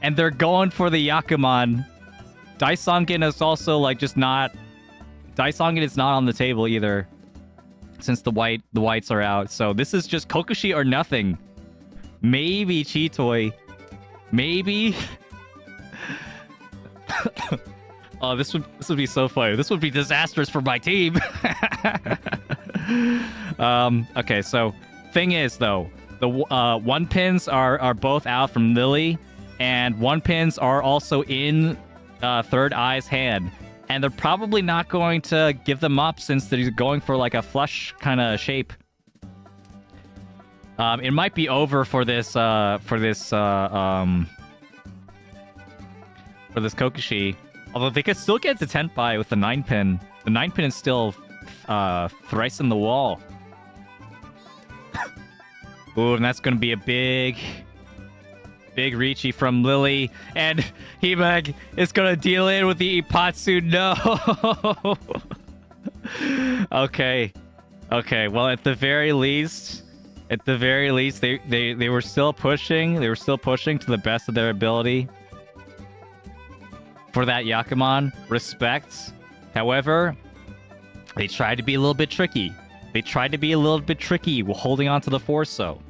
And they're going for the Yakuman. Daisongen is also like just not... Daisongen is not on the table either. Since the whites are out. So this is just Kokushi or nothing. Maybe Chitoi. Maybe... Oh, this would be so funny. This would be disastrous for my team. Okay, so thing is though, the 1-pins are both out from Lilly, and 1-pins are also in Third Eye's hand, and they're probably not going to give them up since they're going for like a flush kind of shape. It might be over for this Kokushi. Although they could still get to Tenpai with the 9-pin. The 9-pin is still thrice in the wall. Ooh, and that's going to be a big Riichi from Lilly. And Himag is going to deal in with the Ipatsu. No! Okay. Well, at the very least, they were still pushing. They were still pushing to the best of their ability. For that Yakuman, respect. However, they tried to be a little bit tricky. Holding on to the Forso.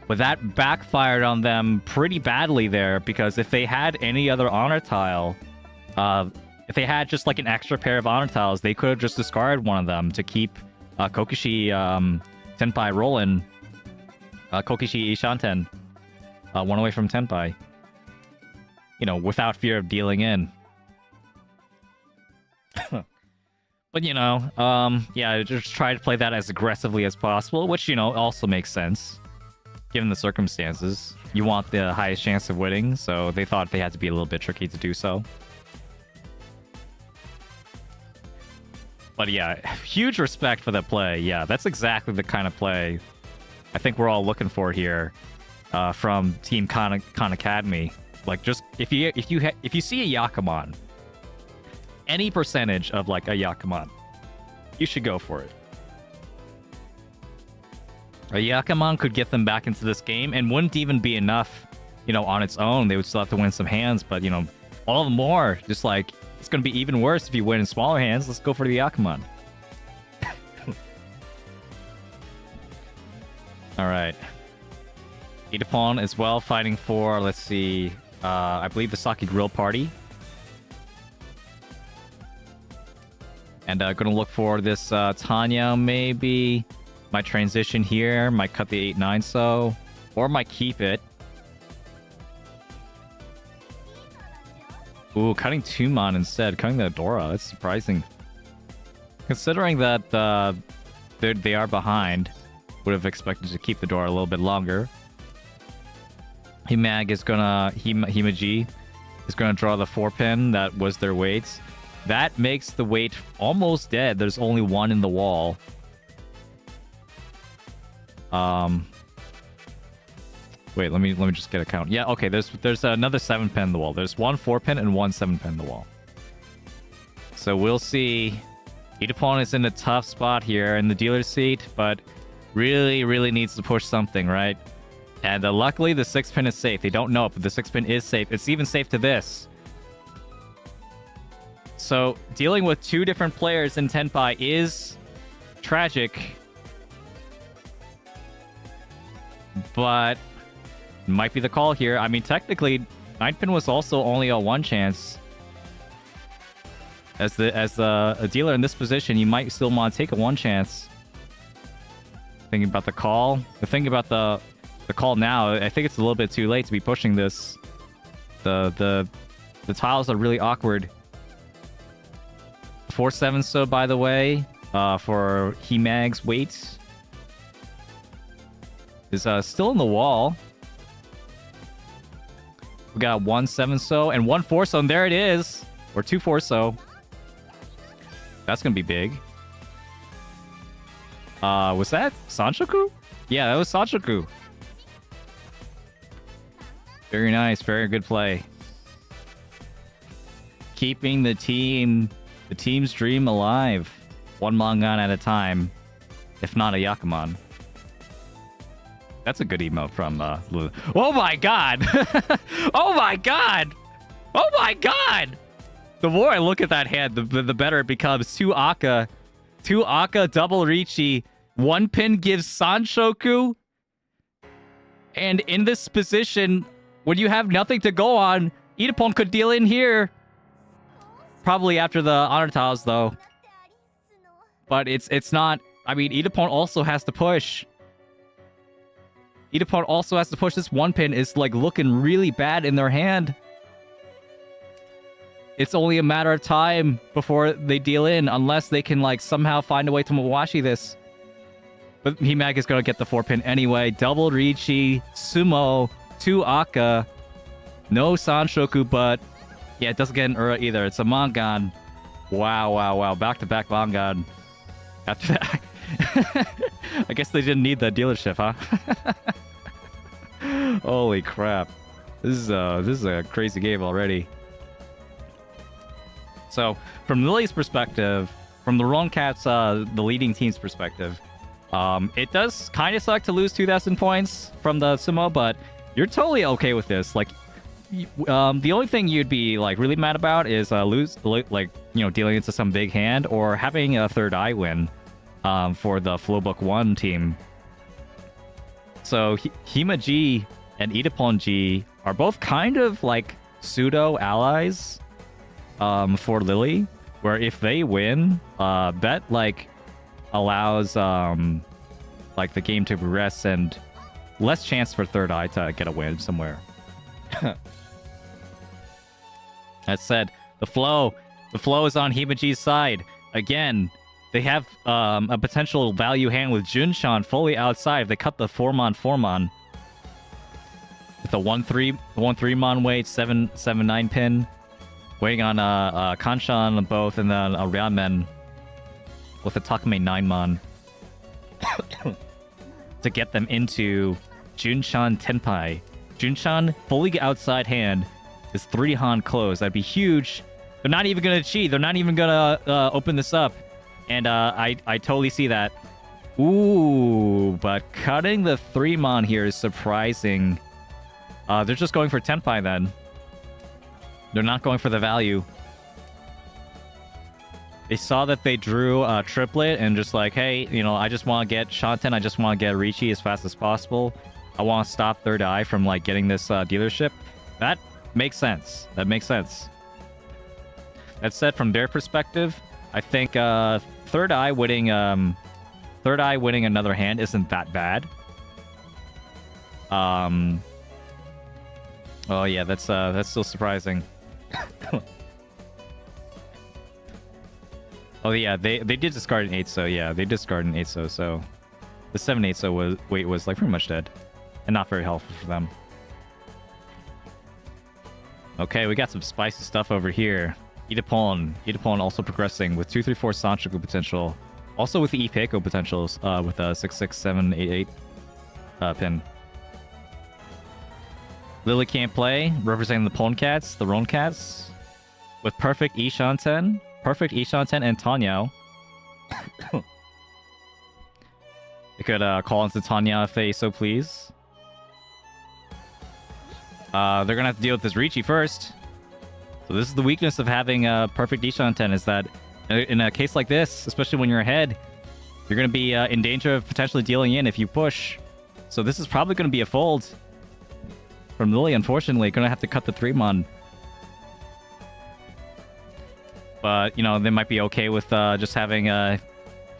But that backfired on them pretty badly there, because if they had any other honor tile, if they had just like an extra pair of honor tiles, they could have just discarded one of them to keep Kokishi Tenpai rolling. Kokishi Ishanten one away from Tenpai. You know, without fear of dealing in. But, you know, yeah, just try to play that as aggressively as possible, which, you know, also makes sense. Given the circumstances. You want the highest chance of winning, so they thought they had to be a little bit tricky to do so. But yeah, huge respect for that play. Yeah, that's exactly the kind of play I think we're all looking for here from Team Khan Academy. Like, just if you see a Yakuman, any percentage of like a Yakuman, you should go for it. A Yakuman could get them back into this game and wouldn't even be enough, you know, on its own. They would still have to win some hands, but, you know, all the more, just like, it's going to be even worse if you win in smaller hands. Let's go for the Yakuman. All right. Idapon as well, fighting for, let's see, I believe the Sake Grill Party. And gonna look for this Tanya, maybe. Might transition here, might cut the 8-9 so, or might keep it. Ooh, cutting Tumon instead, cutting the Adora, that's surprising. Considering that they are behind, would have expected to keep the Dora a little bit longer. Himaji is gonna draw the 4-pin, that was their weights. That makes the weight almost dead. There's only one in the wall. Wait, let me just get a count. Yeah, okay, there's another 7-pin in the wall. There's one 4-pin and one 7-pin in the wall. So we'll see. Idapon is in a tough spot here in the dealer's seat, but really needs to push something, right? And luckily the 6-pin is safe. They don't know it, but the 6-pin is safe. It's even safe to this. So dealing with two different players in Tenpai is tragic, but might be the call here. I mean, technically, 9-pin was also only a 1 chance. As a dealer in this position, you might still want to take a 1 chance. Thinking about the call. The thing about the call now, I think it's a little bit too late to be pushing this. The tiles are really awkward. 4-7 so, by the way, for Himag's weight is still in the wall. We got 1-7 so and 1-4 so, and there it is. Or 2-4 so. That's gonna be big. Was that Sanshoku? Yeah, that was Sanshoku. Very nice, very good play. Keeping the team's dream alive. One Mangan at a time. If not a Yakuman. That's a good emote from Lilly. Oh my god! Oh my god! Oh my god! The more I look at that hand, the better it becomes. 2 Aka. 2 Aka, double Riichi. 1 pin gives Sanshoku. And in this position, when you have nothing to go on, Idapon could deal in here. Probably after the honor tiles, though. But it's not... I mean, Idapon also has to push. Idapon also has to push. This 1 pin is, like, looking really bad in their hand. It's only a matter of time before they deal in, unless they can, like, somehow find a way to Mawashi this. But Himag is going to get the 4 pin anyway. Double Riichi, Sumo, 2 Aka. No Sanshoku, but... yeah, it doesn't get an Ura either. It's a Mangan. Wow. Back-to-back Mangan. After that... I guess they didn't need that dealership, huh? Holy crap. This is a crazy game already. So, from Lilly's perspective, from the Ron Cats, the leading team's perspective, it does kind of suck to lose 2,000 points from the Sumo, but you're totally okay with this. Like, the only thing you'd be like really mad about is dealing into some big hand or having a third eye win for the Flowbook 1 team. So Hima G and Idapon G are both kind of like pseudo allies. for Lilly, where if they win, that like allows like the game to progress and less chance for Third Eye to get a win somewhere. That said, the flow is on Himaji's side. Again, they have a potential value hand with Junshan fully outside. If they cut the 4-mon with a 1-3 mon weight, 7-9 pin, waiting on Hanchan on both, and then a Ramen with a Takame 9-mon to get them into Junshan Tenpai. Junshan fully outside hand is 3 Han close. That'd be huge. They're not even gonna cheat. They're not even gonna open this up. And I totally see that. Ooh, but cutting the 3-mon here is surprising. They're just going for Tenpai then. They're not going for the value. They saw that they drew a triplet and just like, hey, you know, I just want to get Shanten. I just want to get Riichi as fast as possible. I want to stop Third Eye from like getting this dealership. That makes sense. That makes sense. That said, from their perspective, I think Third Eye winning another hand isn't that bad. Oh yeah, that's still surprising. Oh yeah, they did discard an 8, so yeah, they discarded an 8, so the 7-8 so was like pretty much dead, and not very helpful for them. Okay, we got some spicy stuff over here. Idapon also progressing with 2-3-4 Sanchoku potential, also with the Ipeko potentials with a 6-6, 7, 8, 8 pin. Lilly can't play, representing the Poncats, the Roncats, with perfect Ishanten and Tanyao. They could call into Tanya if they so please. They're gonna have to deal with this Riichi first. So this is the weakness of having a perfect Ishanten, is that in a case like this, especially when you're ahead, you're gonna be in danger of potentially dealing in if you push. So this is probably gonna be a fold from Lilly, unfortunately. Gonna have to cut the 3-mon. But, you know, they might be okay with just having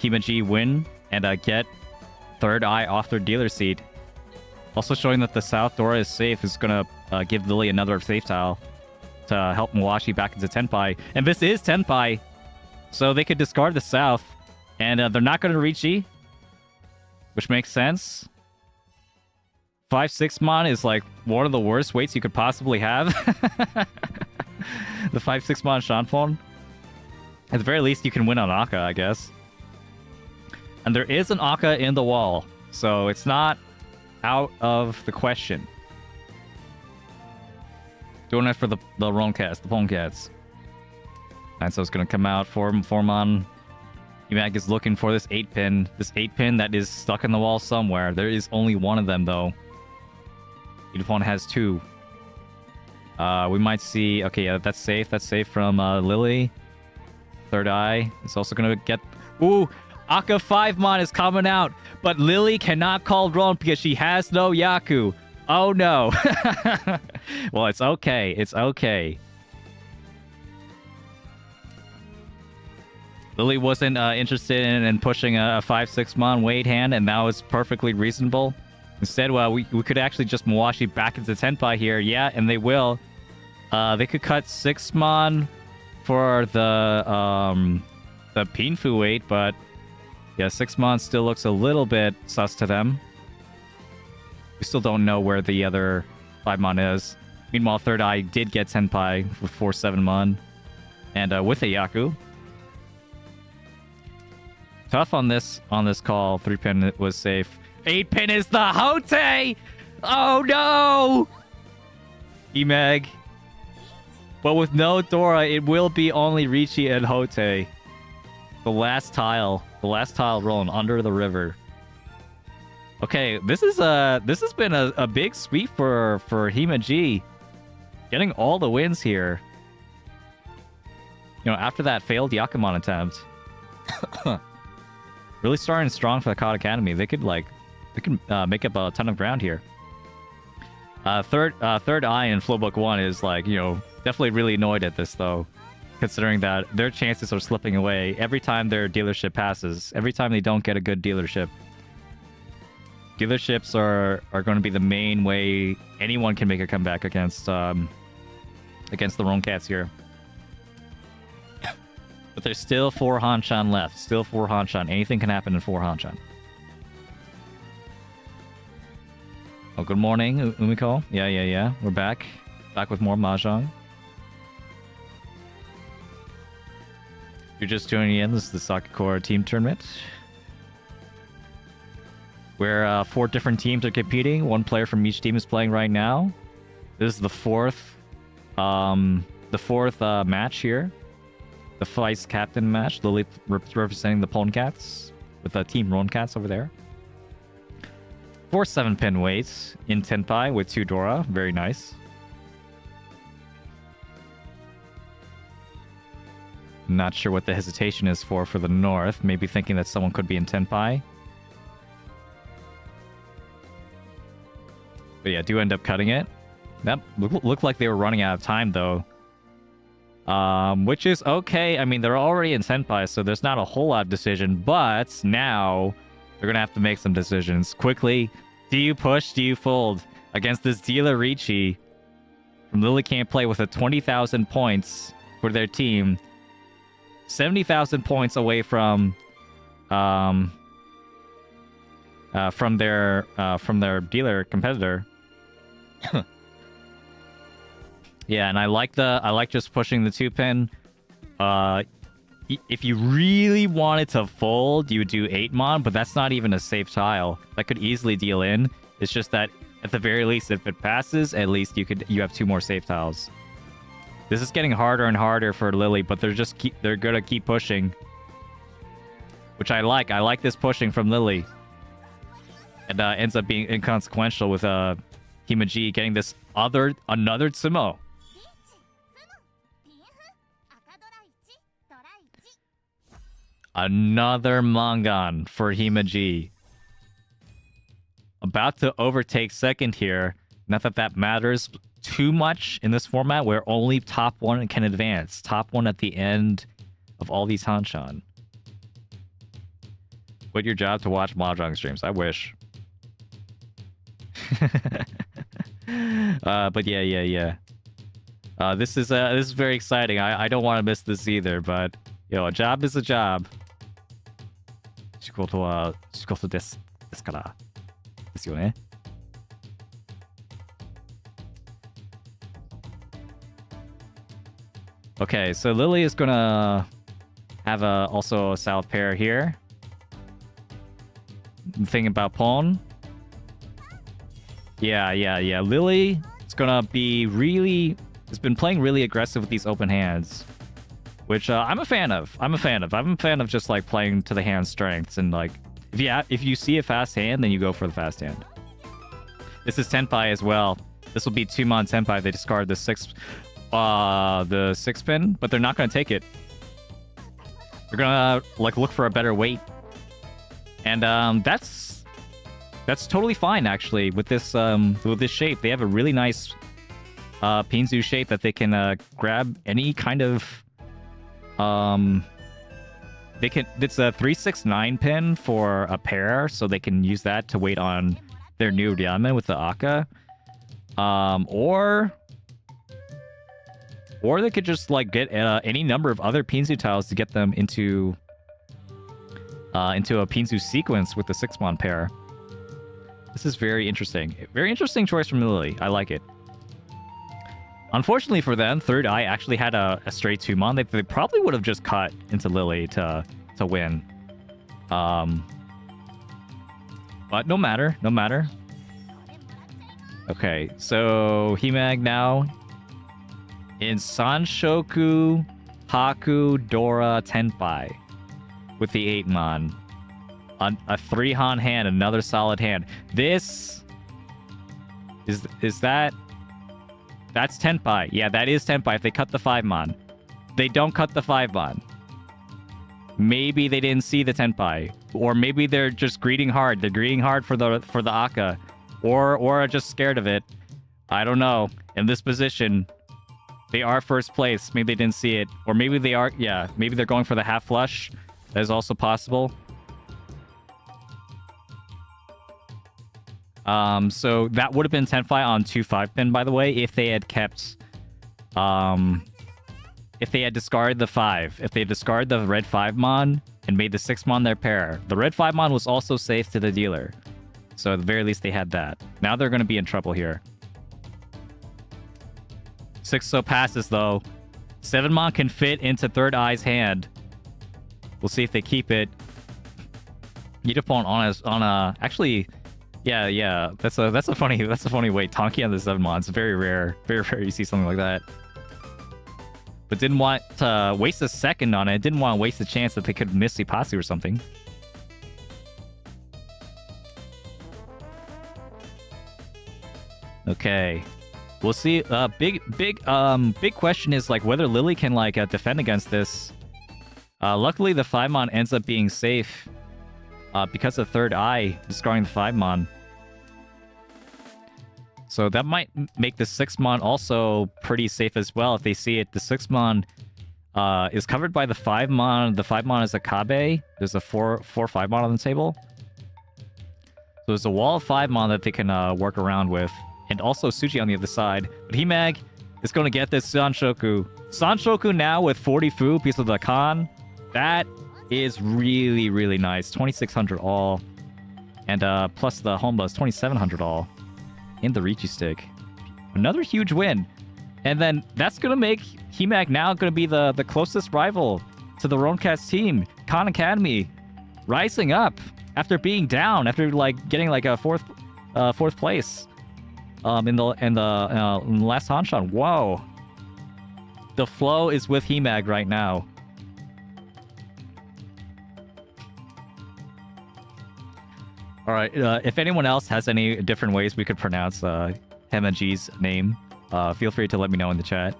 Himaji win and get Third Eye off their dealer seat. Also showing that the South Dora is safe is going to give Lilly another safe tile to help Mawashi back into Tenpai. And this is Tenpai, so they could discard the South. And they're not going to Riichi, which makes sense. 5-6 mon is like one of the worst weights you could possibly have. The 5-6 mon Shanfon. At the very least, you can win on Akka, I guess. And there is an Akka in the wall, so it's not out of the question. Doing it for the Roncats, the Poncats. And so it's going to come out for Mon. Emag is looking for this 8-pin. This 8-pin that is stuck in the wall somewhere. There is only one of them, though. Idapon has 2. We might see... Okay, yeah, that's safe. That's safe from Lilly. Third Eye is also going to get... Ooh! Akka 5-mon is coming out, but Lilly cannot call Ron because she has no Yaku. Oh no. Well, it's okay. It's okay. Lilly wasn't interested in pushing a 5-6 mon weight hand, and that was perfectly reasonable. Instead, well, we could actually just Mawashi back into Tenpai here. Yeah, and they will. They could cut 6 mon for the Pinfu weight, but yeah, 6 mon still looks a little bit sus to them. We still don't know where the other 5 mon is. Meanwhile, Third Eye did get Tenpai with 4-7 mon and with a Yaku. Tough on this call. 3-pin was safe. 8-pin is the Hote! Oh no! Emeg. But with no Dora, it will be only Riichi and Hote. The last tile rolling under the river. Okay, this has been a big sweep for Himaji. Getting all the wins here. You know, after that failed Yakuman attempt. Really starting strong for the COD Academy. They could make up a ton of ground here. Third Eye in Flowbook 1 is like, you know, definitely really annoyed at this though. considering that their chances are slipping away every time their dealership passes. Every time they don't get a good dealership. Dealerships are going to be the main way anyone can make a comeback against the Roncats here. But there's still 4 Hanchan left. Still 4 Hanchan. Anything can happen in 4 Hanchan. Oh, good morning, Umiko. Yeah. We're back. Back with more Mahjong. You're just tuning in. This is the Sakicord Team Tournament, where 4 different teams are competing. 1 player from each team is playing right now. This is the fourth match here. The vice captain match. Lilly representing the Poncats with Team Roncats over there. 4 7-pin weights in Tenpai with 2 Dora. Very nice. Not sure what the hesitation is for the North. Maybe thinking that someone could be in Tenpai. But yeah, do end up cutting it. That looked like they were running out of time, though. Which is okay. I mean, they're already in Senpai, so there's not a whole lot of decision. But now, they're going to have to make some decisions. Quickly, do you push, do you fold? Against this dealer Riichi from Lilly Can't Play with a 20,000 points for their team. 70,000 points away from their dealer competitor. Yeah, and I like just pushing the 2-pin. If you really wanted to fold, you would do 8-mon, but that's not even a safe tile. That could easily deal in. It's just that at the very least, if it passes, at least you have 2 more safe tiles. This is getting harder and harder for Lilly, but they're gonna keep pushing, which I like. I like this pushing from Lilly. And ends up being inconsequential with Himaji getting this another Tsumo. Another Mangan for Himaji. About to overtake second here. Not that that matters too much in this format where only top 1 can advance. Top 1 at the end of all these Hanchan. Quit your job to watch Mahjong streams. I wish. But yeah. This is very exciting. I don't want to miss this either, but a job is a job. 仕事ですからですよね。Okay, so Lilly is gonna have also a south pair here. The thing about pawn. Yeah. Lilly is gonna be has been playing really aggressive with these open hands, which I'm a fan of. I'm a fan of just like playing to the hand strengths, and like if you see a fast hand, then you go for the fast hand. This is Tenpai as well. This will be 2-mon Tenpai. They discard the 6-pin, but they're not gonna take it. They're gonna like look for a better weight, and that's totally fine actually with this shape. They have a really nice Pinzu shape that they can grab any kind of it's a 3-6-9 pin for a pair, so they can use that to wait on their new Ryamen with the Aka. Or they could just like get any number of other Pinzu tiles to get them into a Pinzu sequence with the 6-mon pair. This is very interesting. Very interesting choice from Lilly. I like it. Unfortunately for them, Third Eye actually had a straight 2-mon. They probably would have just cut into Lilly to win. But no matter. Okay, so Himag now in Sanshoku, Haku, Dora, Tenpai with the 8-mon. A 3-han hand, another solid hand. This is that... That's Tenpai. Yeah, that is Tenpai if they cut the 5-mon. They don't cut the 5-mon. Maybe they didn't see the Tenpai. Or maybe they're just greeting hard. They're greeting hard for the Aka. Or are just scared of it. I don't know. In this position, They are first place. Maybe they didn't see it. Or maybe they are... Yeah, maybe they're going for the half flush. That is also possible. So that would have been 10-5 on 2-5 pin, by the way, if they had kept... If they had discarded the 5. If they discarded the red 5 mon and made the 6 mon their pair. The red 5 mon was also safe to the dealer. So at the very least, they had that. Now they're going to be in trouble here. 6 so passes, though. 7 mon can fit into third eye's hand. We'll see if they keep it. Yidapon on a actually, yeah. That's a funny way. Tonki on the 7 mon. It's very rare. Very rare you see something like that. But didn't want to waste a second on it. Didn't want to waste the chance that they could miss Ipatsu or something. Okay. We'll see. Big question is like whether Lilly can like defend against this. Luckily, the 5 mon ends up being safe because of third eye discarding the 5 mon. So that might make the 6 mon also pretty safe as well if they see it. The 6 mon is covered by the 5 mon. The 5 mon is a Kabe. There's a 4-5 mon on the table. So there's a wall of 5 mon that they can work around with. And also Suji on the other side. But Himag is going to get this Sanshoku. Sanshoku now with 40 fu, piece of the Khan. That is really, really nice. 2,600 all. And plus the Honba is 2,700 all. In the Riichi stick. Another huge win. And then that's going to make Himag now going to be the closest rival to the Roncast team. Khan Academy rising up after being down, after like getting like a fourth place in the last Hanchan. Whoa. The flow is with Himag right now. All right, if anyone else has any different ways we could pronounce Hemaji's name, feel free to let me know in the chat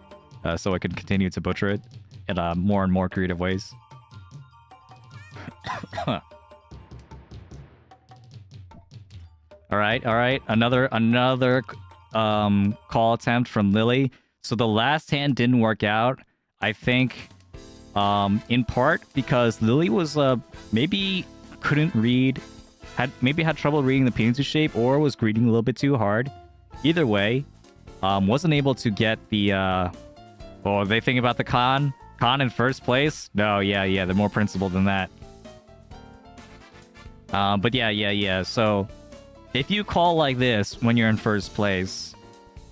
so I can continue to butcher it in more and more creative ways. All right. Another call attempt from Lilly. So the last hand didn't work out. I think in part because Lilly was maybe couldn't read... Maybe had trouble reading the Pinzu shape or was greeting a little bit too hard. Either way, wasn't able to get the... Oh, they think about the Khan? Khan in first place? No, yeah, they're more principled than that. But yeah. So, if you call like this when you're in first place,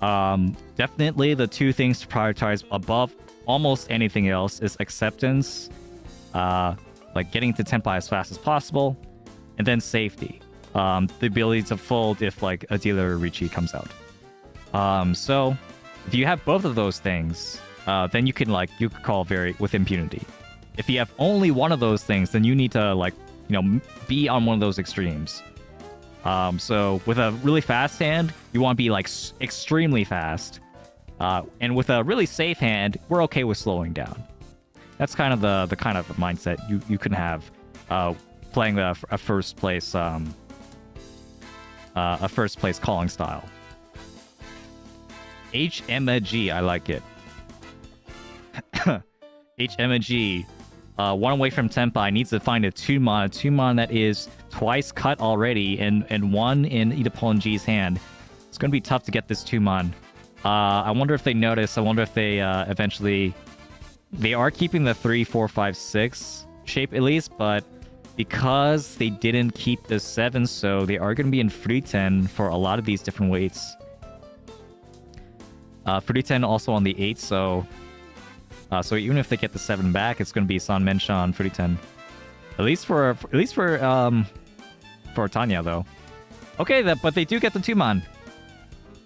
definitely the two things to prioritize above almost anything else is acceptance, like getting to Tenpai as fast as possible, and then safety. The ability to fold if like a dealer Riichi comes out. So if you have both of those things, then you can call with impunity. If you have only one of those things, then you need to be on one of those extremes. So with a really fast hand, you want to be extremely fast. And with a really safe hand, we're okay with slowing down. That's kind of the kind of mindset you can have playing a first place calling style. HMG, I like it. HMG, one away from Tenpai, needs to find a 2-mon. A 2-mon that is twice cut already, and one in Idaponji's hand. It's going to be tough to get this 2-mon. I wonder if they notice. I wonder if they eventually... They are keeping the 3, 4, 5, 6 shape at least, but because they didn't keep the 7, so they are going to be in Fruten for a lot of these different weights. Fruten also on the 8, so even if they get the 7 back, it's going to be San Menshan Fruten. At least for Tanya though. Okay, but they do get the 2-mon.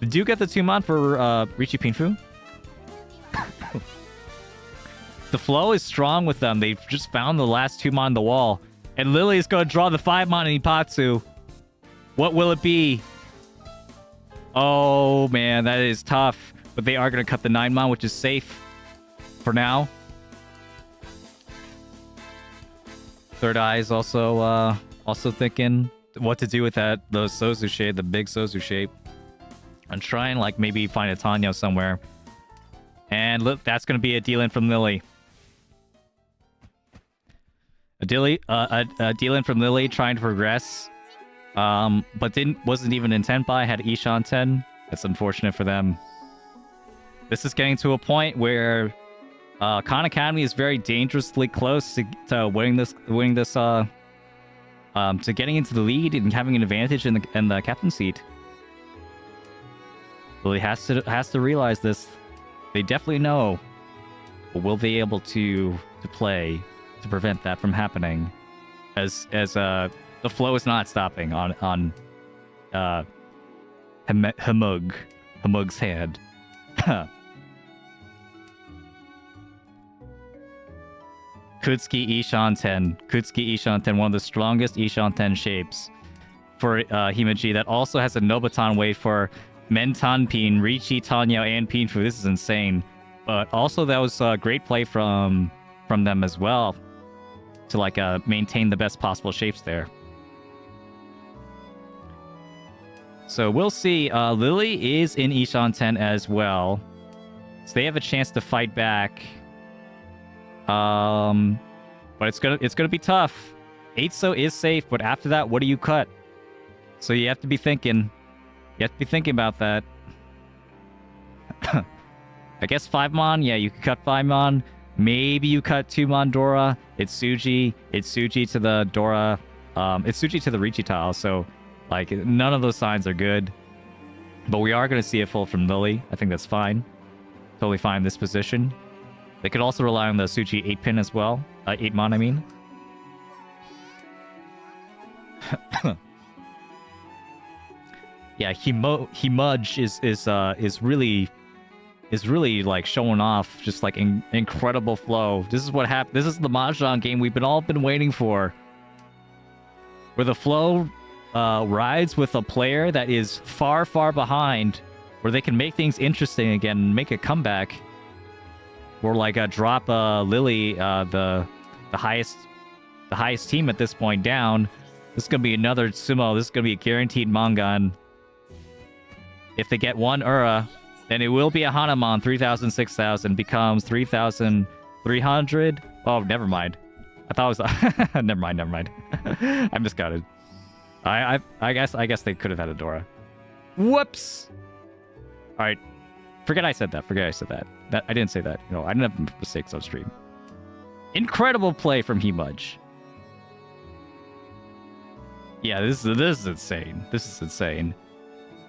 They do get the 2-mon for Riichi Pinfu. The flow is strong with them. They've just found the last 2-mon on the wall. And Lilly is going to draw the 5-mon in Ipatsu. What will it be? Oh, man, that is tough. But they are going to cut the 9-mon, which is safe for now. Third Eye is also thinking what to do with the Sozu shape, the big Sozu shape. And try and maybe find a Tanya somewhere. And that's going to be a deal in from Lilly. A deal in from Lilly trying to progress. But wasn't even intent by, had Ishan 10. That's unfortunate for them. This is getting to a point where Khan Academy is very dangerously close to winning this to getting into the lead and having an advantage in the captain seat. Lilly has to realize this. They definitely know, but will they be able to play to prevent that from happening? As the flow is not stopping on Hamug's hand. Kutsuki Ishan 10. Kutsuki Ishan 10, one of the strongest Ishan 10 shapes for Himaji, that also has a Nobutan wave for Mentan Pin, Riichi, Tanya, and Pinfu. This is insane. But also that was a great play from them as well to like maintain the best possible shapes there. So we'll see. Lilly is in Ishan 10 as well, so they have a chance to fight back. But it's gonna be tough. 8-so is safe, but after that, what do you cut? So you have to be thinking. You have to be thinking about that. I guess 5-mon. Yeah, you could cut 5-mon. Maybe you cut 2-mon Dora. It's Suji. It's Suji to the Dora. It's Suji to the Riichi tile. So, like, none of those signs are good. But we are going to see a full from Lilly. I think that's fine. Totally fine in this position. They could also rely on the Suji 8-pin as well. 8-mon, I mean. Yeah, Himudge is really like showing off, just like incredible flow. This is what happened. This is the Mahjong game we've all been waiting for, where the flow rides with a player that is far behind, where they can make things interesting again and make a comeback, or like drop Lilly, the highest team at this point, down. This is gonna be another sumo. This is gonna be a guaranteed Mangan. If they get one Ura, then it will be a Hanuman. 3,000, 6,000 becomes 3,300. Oh, never mind. I thought it was never mind. I miscounted. I guess they could have had a Dora. Whoops. All right. Forget I said that. That I didn't say that. You know, I didn't have mistakes on stream. Incredible play from Himudge. Yeah, this is insane. This is insane.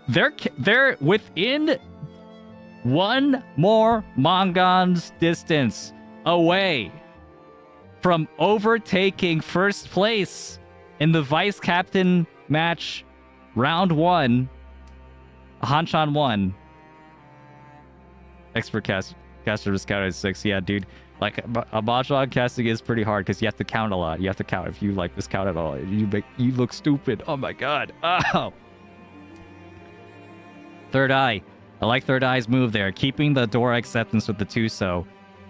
They're within one more Mangan's distance away from overtaking first place in the vice captain match, round 1. Hanchan 1. Expert caster discounted 6. Yeah, dude. Like, a Mahjong casting is pretty hard because you have to count a lot. You have to count. If you like miscount at all, you look stupid. Oh my god. Oh. Third Eye. I like Third Eye's move there, keeping the Dora acceptance with the 2-so.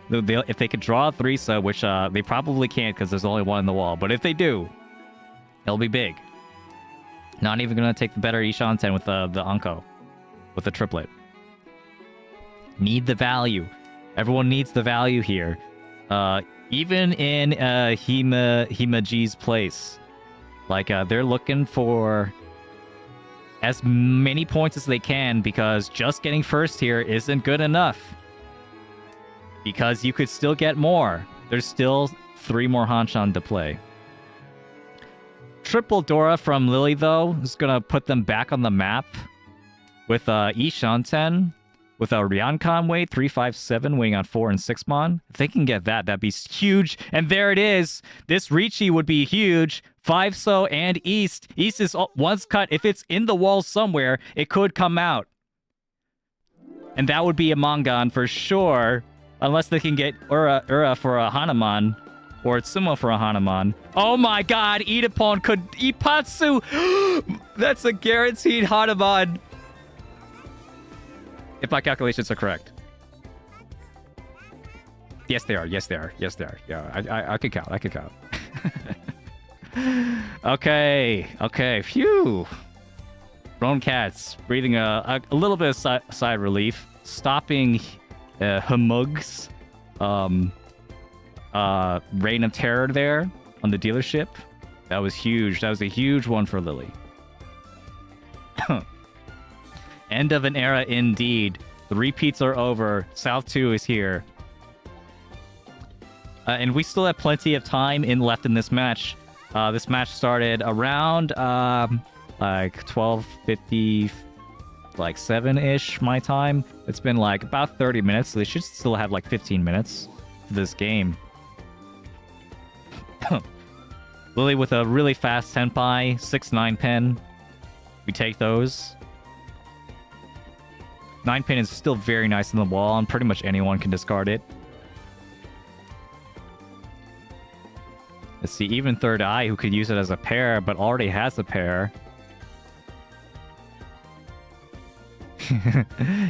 If they could draw a 3-so, which they probably can't because there's only one in the wall, but if they do, it'll be big. Not even gonna take the better Ishan 10 with the Anko, with the triplet. Need the value. Everyone needs the value here. Even in Himaji's place, like they're looking for as many points as they can, because just getting first here isn't good enough. Because you could still get more. There's still 3 more Hanchan to play. Triple Dora from Lilly, though, is going to put them back on the map with Ishan 10, with a Ryankan weight, 357, weighing on 4 and 6-mon. If they can get that, that'd be huge. And there it is. This Riichi would be huge. 5-so and East. East is once cut. If it's in the wall somewhere, it could come out. And that would be a Mangan for sure. Unless they can get Ura for a Hanuman. Or Sumo for a Hanuman. Oh my god, Idapon could... Ipatsu! That's a guaranteed Hanuman. If my calculations are correct. Yes, they are. Yeah, I could count. Okay. Phew. Grown cats breathing a little bit of sigh of relief. Stopping Humug's Reign of Terror there on the dealership. That was huge. That was a huge one for Lilly. End of an era indeed. The repeats are over. South 2 is here. And we still have plenty of time left in this match. This match started around like 12:50, like 7-ish my time. It's been like about 30 minutes, so they should still have like 15 minutes to this game. Lilly with a really fast senpai, 6-9 pin. We take those. 9 pin is still very nice on the wall, and pretty much anyone can discard it. Let's see, even Third Eye, who could use it as a pair, but already has a pair.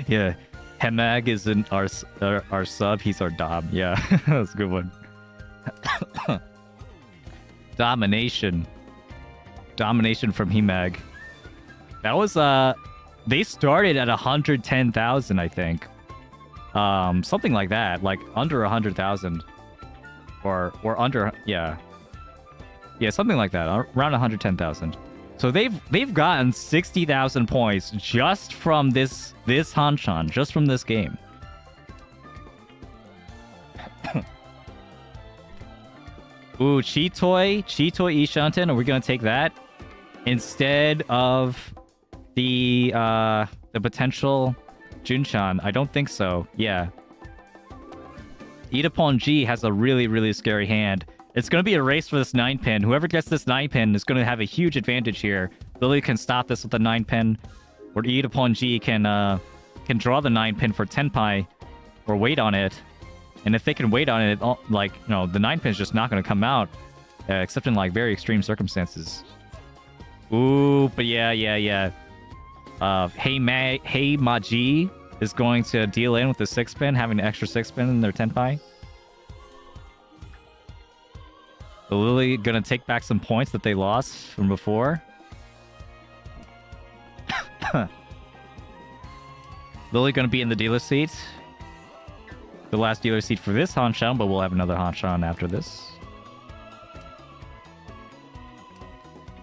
Yeah, Hemag is our sub, he's our dom. Yeah, that's a good one. Domination. Domination from Hemag. That was, they started at 110,000, I think. Something like that, like under 100,000. Or under, yeah. Yeah, something like that, around 110,000. So they've gotten 60,000 points just from this Hanchan, just from this game. Ooh, Chitoy Ishanten, are we gonna take that instead of the potential Junchan? I don't think so. Yeah. Idapon G has a really, really scary hand. It's going to be a race for this 9 pin. Whoever gets this 9 pin is going to have a huge advantage here. Lilly can stop this with the 9 pin, or Idapon G can draw the 9 pin for Tenpai, or wait on it. And if they can wait on it, like, you know, the 9 pin is just not going to come out, except in like very extreme circumstances. Ooh, but yeah. Hey Maji is going to deal in with the 6 pin, having an extra 6 pin in their Tenpai. So Lilly gonna take back some points that they lost from before. Lilly gonna be in the dealer seat. The last dealer seat for this Hanchan, but we'll have another Hanchan after this.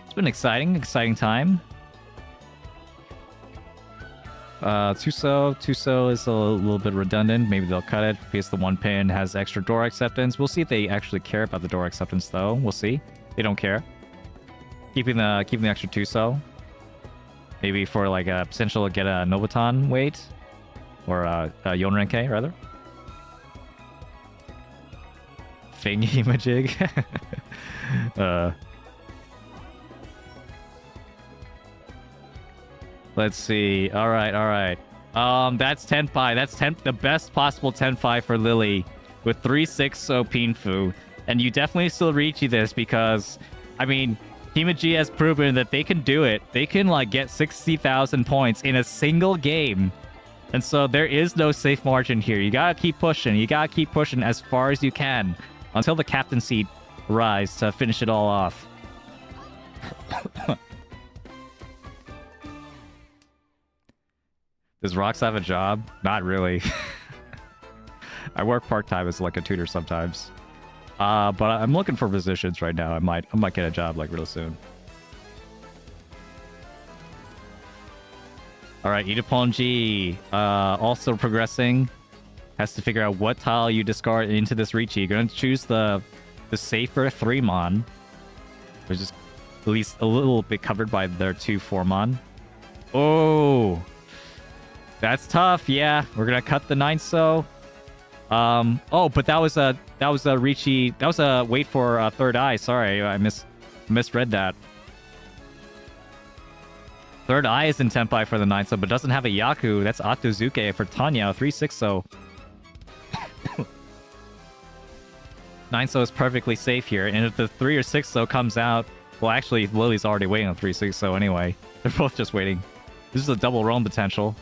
It's been exciting time. Tuso is a little bit redundant. Maybe they'll cut it because the 1 pin has extra door acceptance. We'll see if they actually care about the door acceptance, though. We'll see. They don't care. Keeping the extra Tuso. Maybe for like a potential to get a Nobutan weight, or Yonrenke rather. Thingy majig. Let's see. All right. That's Tenpai. That's the best possible Tenpai for Lilly with 3-6 So Pinfu. And you definitely still Riichi this because, I mean, Himaji has proven that they can do it. They can, like, get 60,000 points in a single game. And so there is no safe margin here. You gotta keep pushing. You gotta keep pushing as far as you can until the captain seat arrives to finish it all off. Does Rox have a job? Not really. I work part-time as like a tutor sometimes. But I'm looking for positions right now. I might get a job like real soon. Alright, Idapon G. Also progressing. Has to figure out what tile you discard into this Riichi. You're gonna choose the safer 3-mon. Which is at least a little bit covered by their 2-4-mon. Oh! That's tough, yeah. We're gonna cut the 9 so. Oh, but that was a Riichi. That was a wait for Third Eye. Sorry, I misread that. Third Eye is in Tenpai for the 9 so, but doesn't have a Yaku. That's Atozuke for Tanya, 3-6 so. 9 so is perfectly safe here, and if the 3 or 6 so comes out, well, actually, Lilly's already waiting on 3-6 so anyway. They're both just waiting. This is a double roam potential.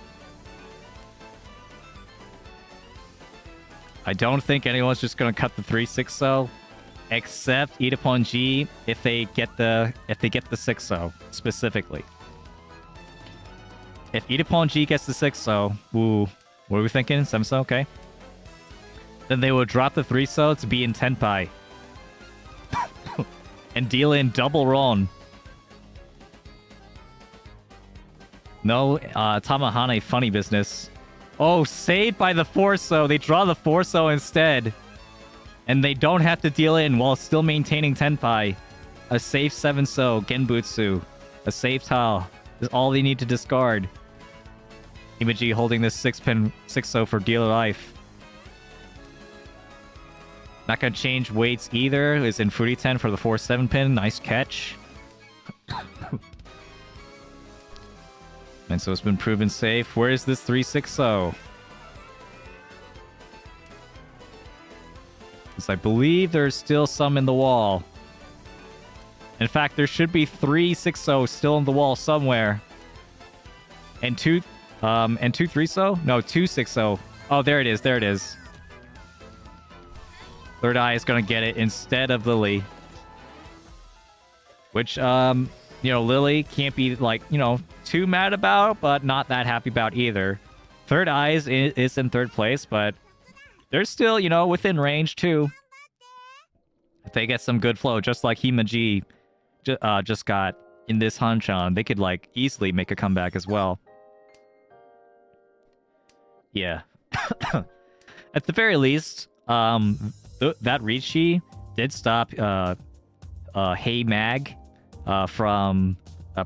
I don't think anyone's just gonna cut the 3-6 so, except Idapon G if they get the 6 so specifically. If Idapon G gets the 6 so, ooh, what are we thinking? 7 so, okay. Then they would drop the 3-so to be in Tenpai. And deal in double Ron. No, Tamahane funny business. Oh, saved by the 4-so. They draw the 4-so instead. And they don't have to deal in while still maintaining Tenpai. A safe 7-so, Genbutsu. A safe tile is all they need to discard. Imaji holding this 6-pin 6-so for dealer life. Not gonna change weights either. Is in Furiten for the 4-7 pin. Nice catch. And so it's been proven safe. Where is this 3-6-0? Because I believe there's still some in the wall. In fact, there should be 3-6-0 still in the wall somewhere. And 3-so? No, 2-6-0. Oh, there it is. There it is. Third Eye is gonna get it instead of Lilly. Which, Lilly can't be, too mad about, but not that happy about either. Third Eye is in third place, but they're still, within range, too. If they get some good flow, just like Himaji just got in this Hanchan, they could, easily make a comeback as well. Yeah. At the very least, that Riichi did stop Hey Mag from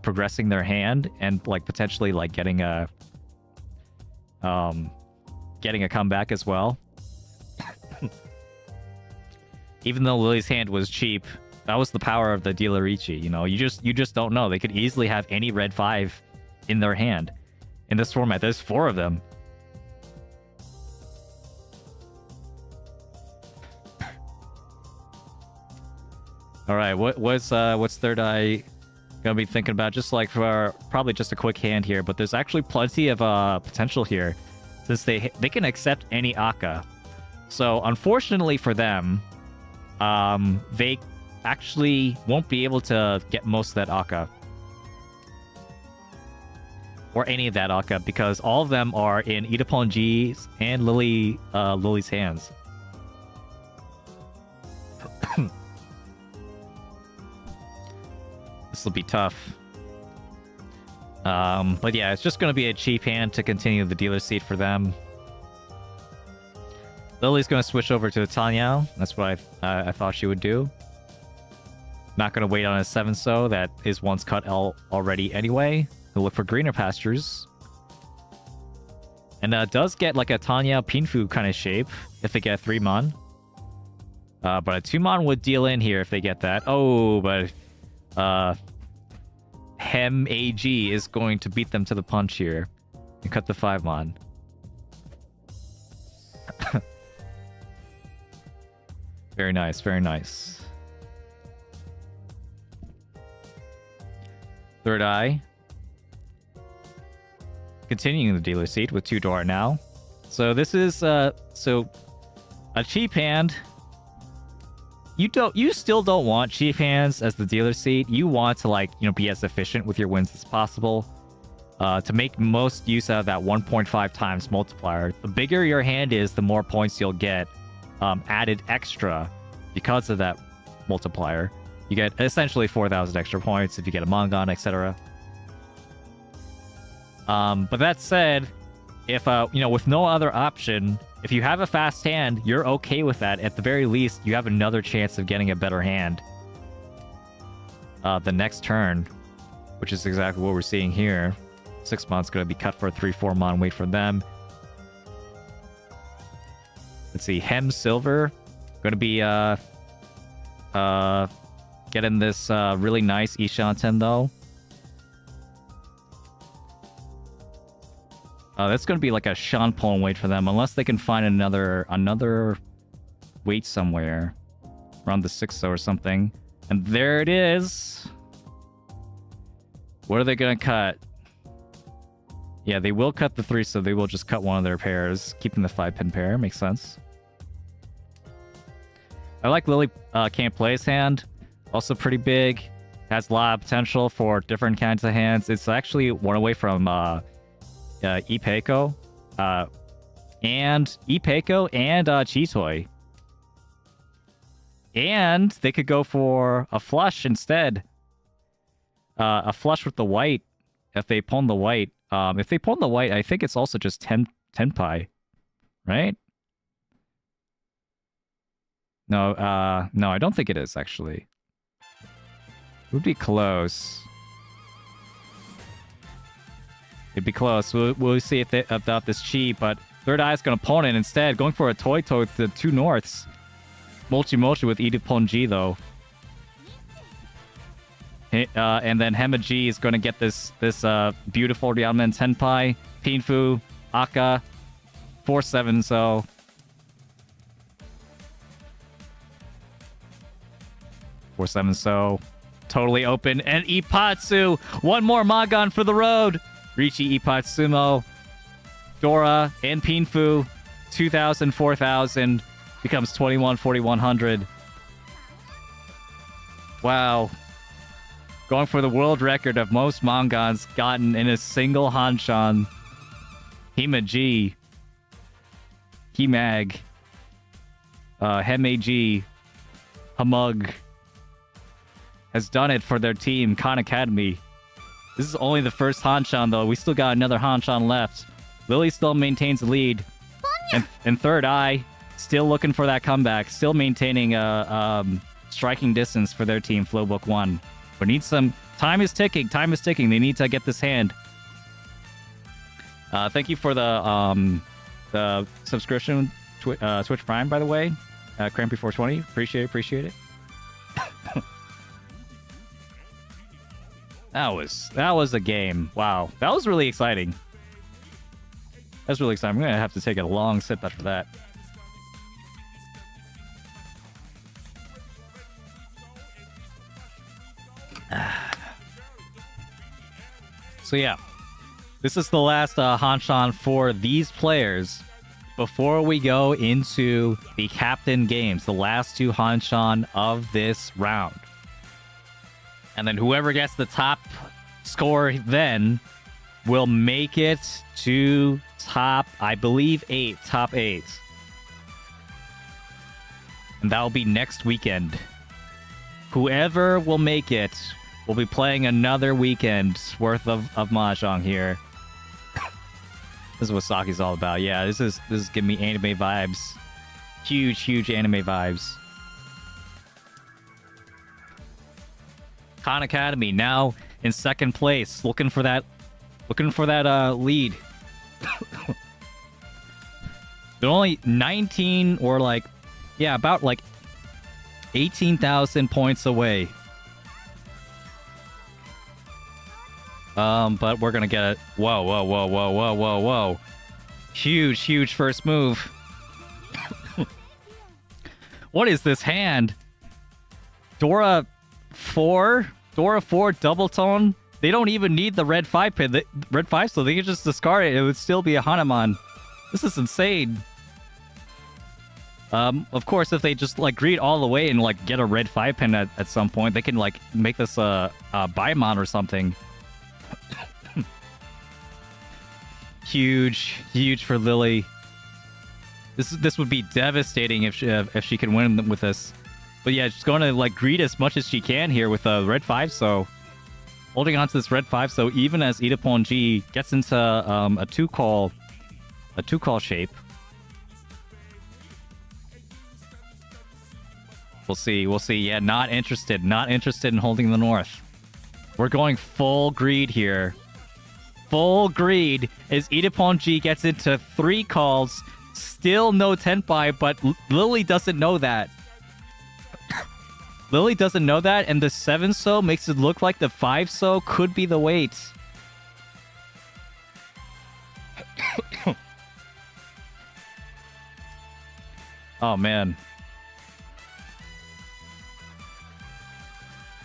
progressing their hand and potentially getting a comeback as well. Even though Lilly's hand was cheap, that was the power of the dealer Riichi. You just don't know. They could easily have any red 5 in their hand. In this format, there's 4 of them. All right, what's Third Eye gonna be thinking about? Just for probably just a quick hand here, but there's actually plenty of potential here, since they can accept any Aka. So unfortunately for them, they actually won't be able to get most of that Aka, or any of that Aka, because all of them are in Idaponji's and Lily's hands. This will be tough. But yeah, it's just going to be a cheap hand to continue the dealer seat for them. Lily's going to switch over to Tanya. That's what I thought she would do. Not going to wait on a 7-so that is once cut already anyway. He'll look for greener pastures. And does get a Tanya Pinfu kind of shape if they get 3-mon. But a 2-mon would deal in here if they get that. Oh, but Hem AG is going to beat them to the punch here and cut the 5-mon. Very nice, very nice. Third Eye continuing the dealer seat with 2 Dora now. So this is a cheap hand. You still don't want cheap hands as the dealer seat. You want to be as efficient with your wins as possible, to make most use out of that 1.5 times multiplier. The bigger your hand is, the more points you'll get added extra because of that multiplier. You get essentially 4,000 extra points if you get a Mangan, etc. But that said, if with no other option, if you have a fast hand, you're okay with that. At the very least, you have another chance of getting a better hand the next turn, which is exactly what we're seeing here. 6-mon's going to be cut for a 3-4-mon. Wait for them. Let's see. Hem Silver going to be getting this really nice Ishanten though. That's going to be a Shanpon weight for them, unless they can find another weight somewhere around the 6-so or something. And there it is. What are they going to cut? Yeah, they will cut the 3, so they will just cut one of their pairs, keeping the 5-pin pair. Makes sense. I like Lilly Can't Play's hand. Also pretty big. Has a lot of potential for different kinds of hands. It's actually one away from Ipeiko. and Ipeco and Chitoi. And they could go for a flush instead. A flush with the white if they pawn the white. If they pawn the white, I think it's also just 10 pi, right? No, no, I don't think it is actually. It would be close. It'd be close. We'll see if they about this cheap, but Third Eye is gonna pawn it instead, going for a toy with the 2 norths. Mochi Mochi with Iduponji though. And then Hemaji is gonna get this beautiful Ryalmen Tenpai, Pinfu, Aka, 4-7 so. So totally open, and Ipatsu, one more Magon for the road. Riichi Ipatsumo, Dora and Pinfu, 2,000, 4,000 becomes 21, 4,100. Wow, going for the world record of most Mangans gotten in a single Hanchan. Himaji, Himag, Hemaji, Hamug has done it for their team, Khan Academy. This is only the first Hanchan, though. We still got another Hanchan left. Lilly still maintains the lead. And Third Eye, still looking for that comeback. Still maintaining striking distance for their team, Flowbook 1. But needs some... Time is ticking. Time is ticking. They need to get this hand. Thank you for the subscription, Twitch Prime, by the way. Crampy420. Appreciate it. That was a game. Wow. That was really exciting. That's really exciting. I'm going to have to take a long sip after that. So yeah. This is the last Hanchan for these players before we go into the captain games. The last 2 Hanchan of this round. And then whoever gets the top score then will make it to top, I believe, 8. Top 8. And that'll be next weekend. Whoever will make it will be playing another weekend's worth of Mahjong here. This is what Saki's all about. Yeah, this is giving me anime vibes. Huge anime vibes. Khan Academy now in second place, looking for that lead. They're only 19 or about 18,000 points away. But we're gonna get it. Whoa. Huge first move. What is this hand? Dora 4 double tone. They don't even need the red 5 pin. Red 5, so they can just discard it. It would still be a Hanuman. This is insane. Of course, if they just greed all the way and get a red 5 pin at some point, they can make this a Baimon or something. Huge for Lilly. This would be devastating if she can win with this. But yeah, she's going to greed as much as she can here with a red 5. So holding on to this red 5. So even as Idaponji gets into a two call shape, we'll see. Yeah, not interested in holding the north. We're going full greed here. Full greed as Idaponji gets into 3 calls. Still no Tenpai, but Lilly doesn't know that. Lilly doesn't know that, and the 7-so makes it look like the 5-so could be the weight. Oh, man.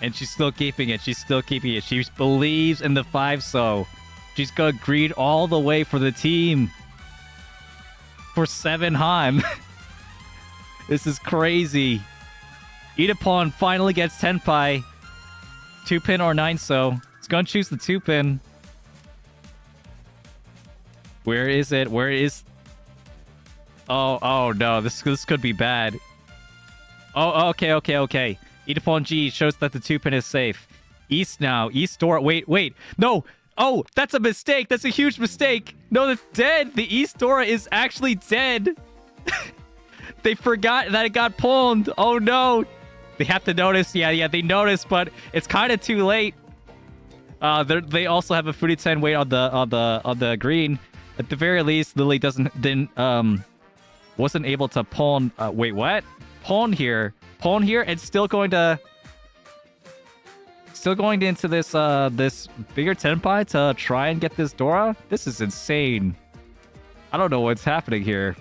And she's still keeping it. She believes in the 5-so. She's gonna greed all the way for the team. For 7 Han. This is crazy. Idapon finally gets Tenpai. 2-pin or 9-so. It's gonna choose the 2-pin. Where is it? Oh no, this could be bad. Oh, okay. Idapon G shows that the 2-pin is safe. East now. East door. Wait. No. Oh, that's a mistake. That's a huge mistake. No, that's dead. The East Dora is actually dead. They forgot that it got pawned. Oh no. They have to notice. Yeah, they noticed, but it's kind of too late. They also have a Furiten weight on the green. At the very least, Lilly wasn't able to pawn. Wait, what? Pawn here, and still going into this this bigger tenpai to try and get this Dora. This is insane. I don't know what's happening here.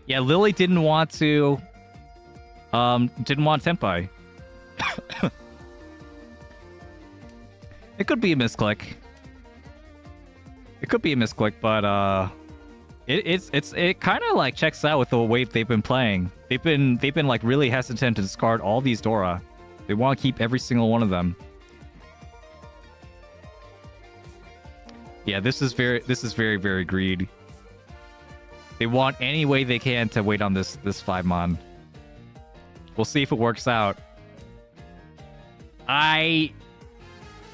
Yeah, Lilly didn't want tenpai. It could be a misclick. But it kind of like checks out with the way they've been playing. They've been like really hesitant to discard all these Dora. They want to keep every single one of them. Yeah, this is very greedy. They want any way they can to wait on this 5-mon. We'll see if it works out.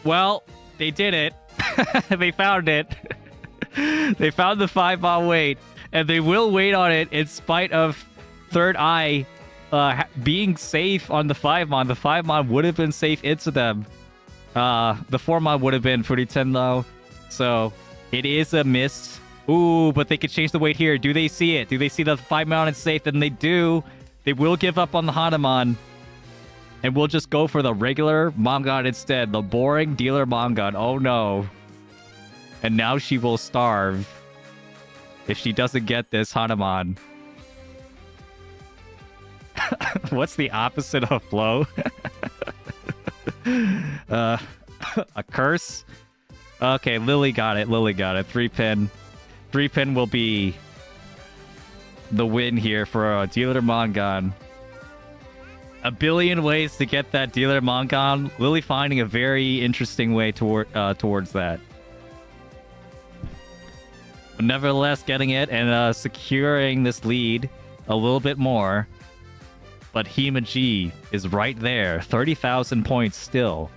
Well, they did it. They found it. They found the 5-mon wait, and they will wait on it in spite of Third Eye being safe on the 5-mon. The 5-mon would have been safe into them. The 4-mon would have been Furiten though. So it is a miss. Ooh, but they could change the weight here. Do they see it? Do they see the 5-mon is safe? Then they do. They will give up on the Hanuman. And we'll just go for the regular Mongon instead. The boring dealer Mongon. Oh no. And now she will starve if she doesn't get this Hanuman. What's the opposite of flow? A curse? Okay, Lilly got it. 3-pin. 3-pin will be the win here for dealer Mongon. A billion ways to get that dealer Mongon. Lilly finding a very interesting way towards that. But nevertheless, getting it and securing this lead a little bit more. But Hima G is right there. 30,000 points still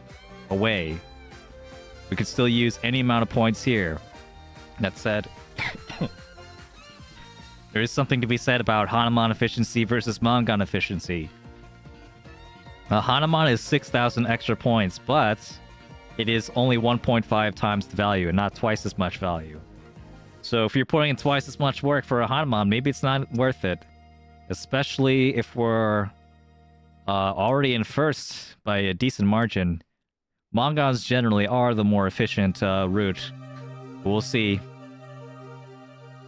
away. We could still use any amount of points here. That said, there is something to be said about Hanuman efficiency versus Mongon efficiency. Hanuman is 6,000 extra points, but it is only 1.5 times the value and not twice as much value. So if you're putting in twice as much work for a Hanuman, maybe it's not worth it. Especially if we're already in first by a decent margin. Mongons generally are the more efficient route. We'll see.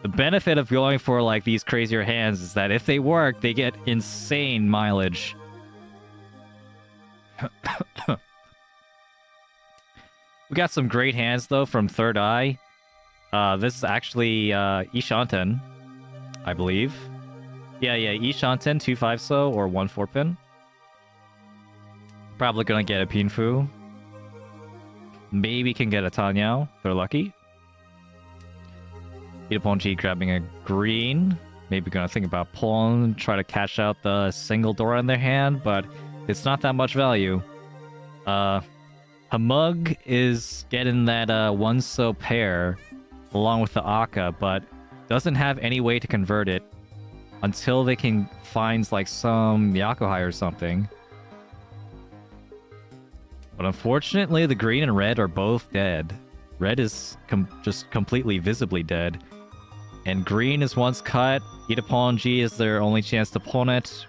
The benefit of going for like these crazier hands is that if they work, they get insane mileage. We got some great hands though from Third Eye. This is actually Ishanten, I believe. Yeah, Ishanten 2-5 so or 1-4-pin. Probably gonna get a Pinfu. Maybe can get a Tanyao. They're lucky. Itaponji grabbing a green. Maybe gonna think about pulling, try to cash out the single Dora in their hand, but it's not that much value. Hamug is getting that one-so pair along with the Akka, but doesn't have any way to convert it until they can find like some Yakuhai or something. But unfortunately, the green and red are both dead. Red is just completely visibly dead. And green is once cut. Itapawn G is their only chance to pawn it.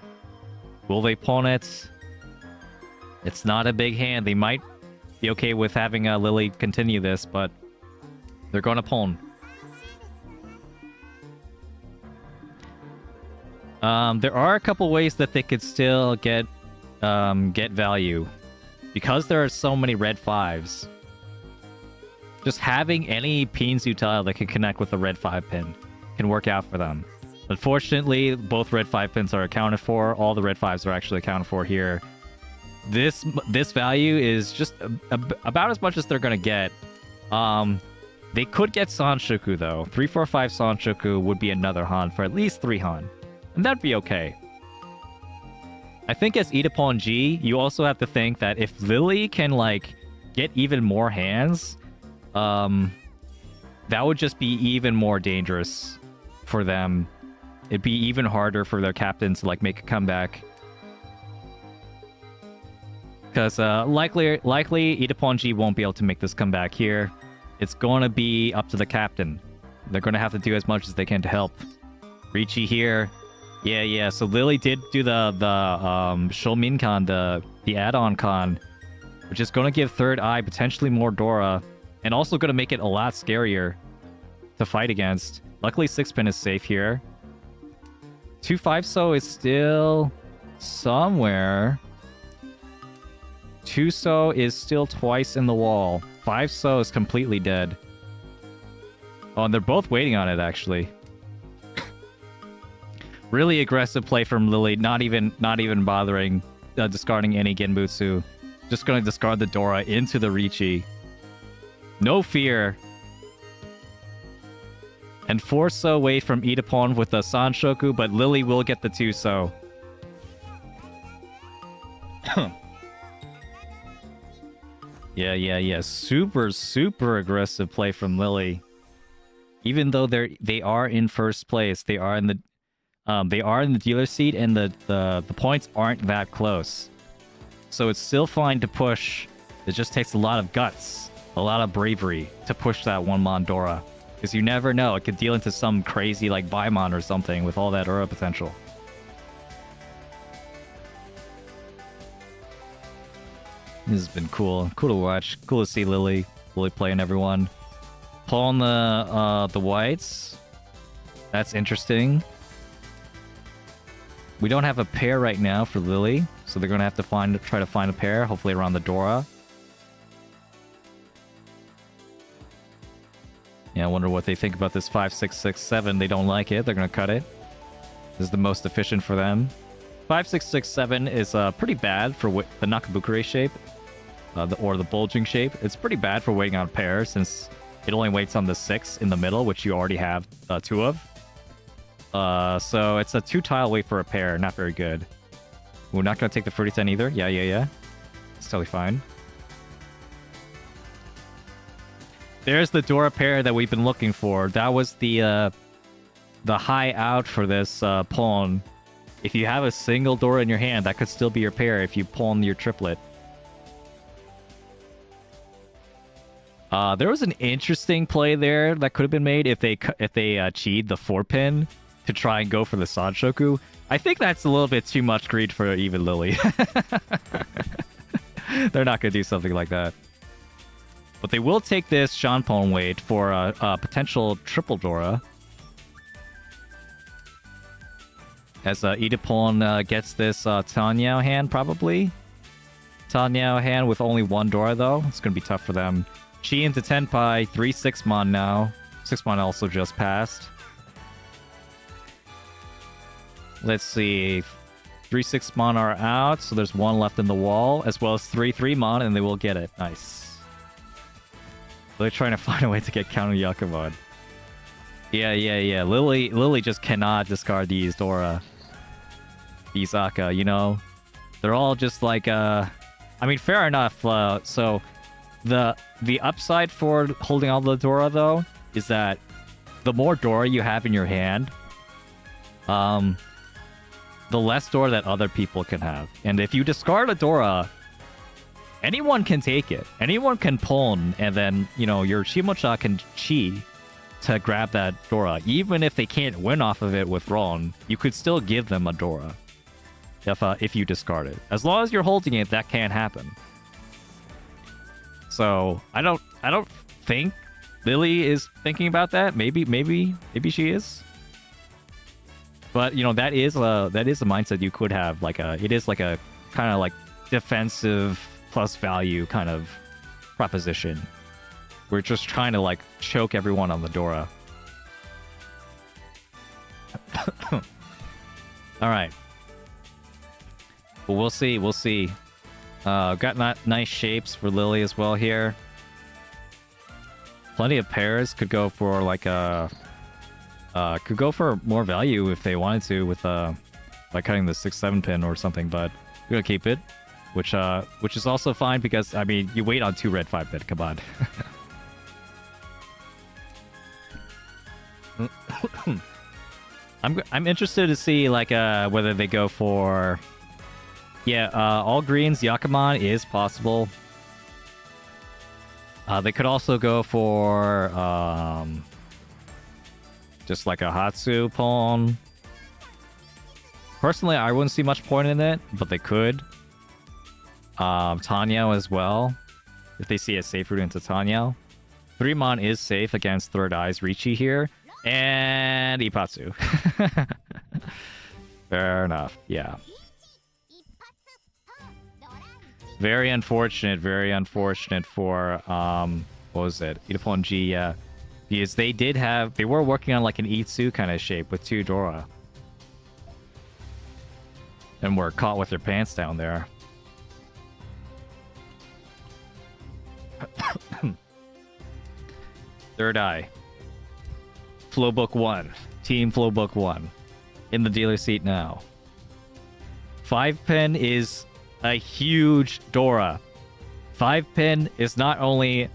Will they pawn it? It's not a big hand. They might be okay with having Lilly continue this, but they're going to pawn. There are a couple ways that they could still get value. Because there are so many red 5s. Just having any Pinzu tile that can connect with a red 5 pin can work out for them. Unfortunately, both red 5 pins are accounted for. All the red 5s are actually accounted for here. This value is just about as much as they're going to get. They could get Sanshoku though. 345 Sanshoku would be another Han for at least 3 Han. And that'd be okay. I think as Ida Pawn G, you also have to think that if Lilly can like get even more hands, that would just be even more dangerous for them. It'd be even harder for their captain to like make a comeback. Because likely Ida Pawn G won't be able to make this comeback here. It's going to be up to the captain. They're going to have to do as much as they can to help. Riichi here. Yeah. So Lilly did do the Shoumin Con, the add-on con, which is going to give Third Eye potentially more Dora, and also going to make it a lot scarier to fight against. Luckily, 6-pin is safe here. 2-5 So is still somewhere. 2 So is still twice in the wall. 5 So is completely dead. Oh, and they're both waiting on it, actually. Really aggressive play from Lilly, not even bothering discarding any Genbutsu. Just gonna discard the Dora into the Riichi. No fear. And 4 So away from Ida Pawn with the Sanshoku, but Lilly will get the 2 So. Yeah. Super aggressive play from Lilly. Even though they are in first place, they are in the dealer seat, and the points aren't that close. So it's still fine to push. It just takes a lot of guts, a lot of bravery to push that 1-mon Dora. Because you never know, it could deal into some crazy like Baimon or something with all that Ura potential. This has been cool. Cool to watch. Cool to see Lilly playing everyone. Pulling the whites. That's interesting. We don't have a pair right now for Lilly, so they're gonna have to try to find a pair, hopefully around the Dora. Yeah, I wonder what they think about this 5, 6, 6, 7. They don't like it. They're gonna cut it. This is the most efficient for them. 5, 6, 6, 7 is pretty bad for the Nakabukure shape, or the bulging shape. It's pretty bad for waiting on a pair since it only waits on the 6 in the middle, which you already have 2 of. So it's a 2-tile wait for a pair. Not very good. We're not going to take the 30-10 either. Yeah. It's totally fine. There's the Dora pair that we've been looking for. That was the high out for this pawn. If you have a single Dora in your hand, that could still be your pair if you pawn your triplet. There was an interesting play there that could have been made if they cheat the 4-pin to try and go for the Sanshoku. I think that's a little bit too much greed for even Lilly. They're not going to do something like that. But they will take this Shanpon wait for a potential triple Dora. As Ida Pawn gets this Tanyao hand, probably. Tanyao hand with only 1 Dora, though. It's going to be tough for them. Chi into Tenpai, 3 6-mon now. 6-mon also just passed. Let's see. 3 6-mon are out, so there's 1 left in the wall, as well as 3 3-mon, and they will get it. Nice. They're trying to find a way to get counter Yakumon. Yeah. Lilly just cannot discard these Dora. These Aka, you know? They're all just like, I mean, fair enough. So, the upside for holding all the Dora, though, is that the more Dora you have in your hand, the less Dora that other people can have. And if you discard a Dora, anyone can take it. Anyone can pawn, and then, you know, your Shimocha can chi to grab that Dora. Even if they can't win off of it with Ron, you could still give them a Dora if you discard it. As long as you're holding it, that can't happen. So I don't think Lilly is thinking about that. Maybe she is. But, you know, that is a mindset you could have. It is like a kind of like defensive plus value kind of proposition. We're just trying to like choke everyone on the Dora. All right. But we'll see. Got nice shapes for Lilly as well here. plenty of pairs. Could go for like a could go for more value if they wanted to with by cutting the 6-7 pin or something, but we're gonna keep it, which is also fine because I mean you wait on 2 red 5 pin. Come on. I'm interested to see like whether they go for all greens. Yakuman is possible. They could also go for just like a Hatsu pawn. Personally, I wouldn't see much point in it, but they could. Tanyao as well, if they see a safe route into Tanyao. 3-mon is safe against Third Eye's Riichi here. And Ipatsu. Fair enough, yeah. Very unfortunate for, what was it? Itapon G, yeah. Because they were working on like an Itsu kind of shape with 2 Dora. And were caught with their pants down there. Third Eye. Flowbook 1. Team Flowbook 1. In the dealer seat now. 5-pin is a huge Dora. 5-pin is not only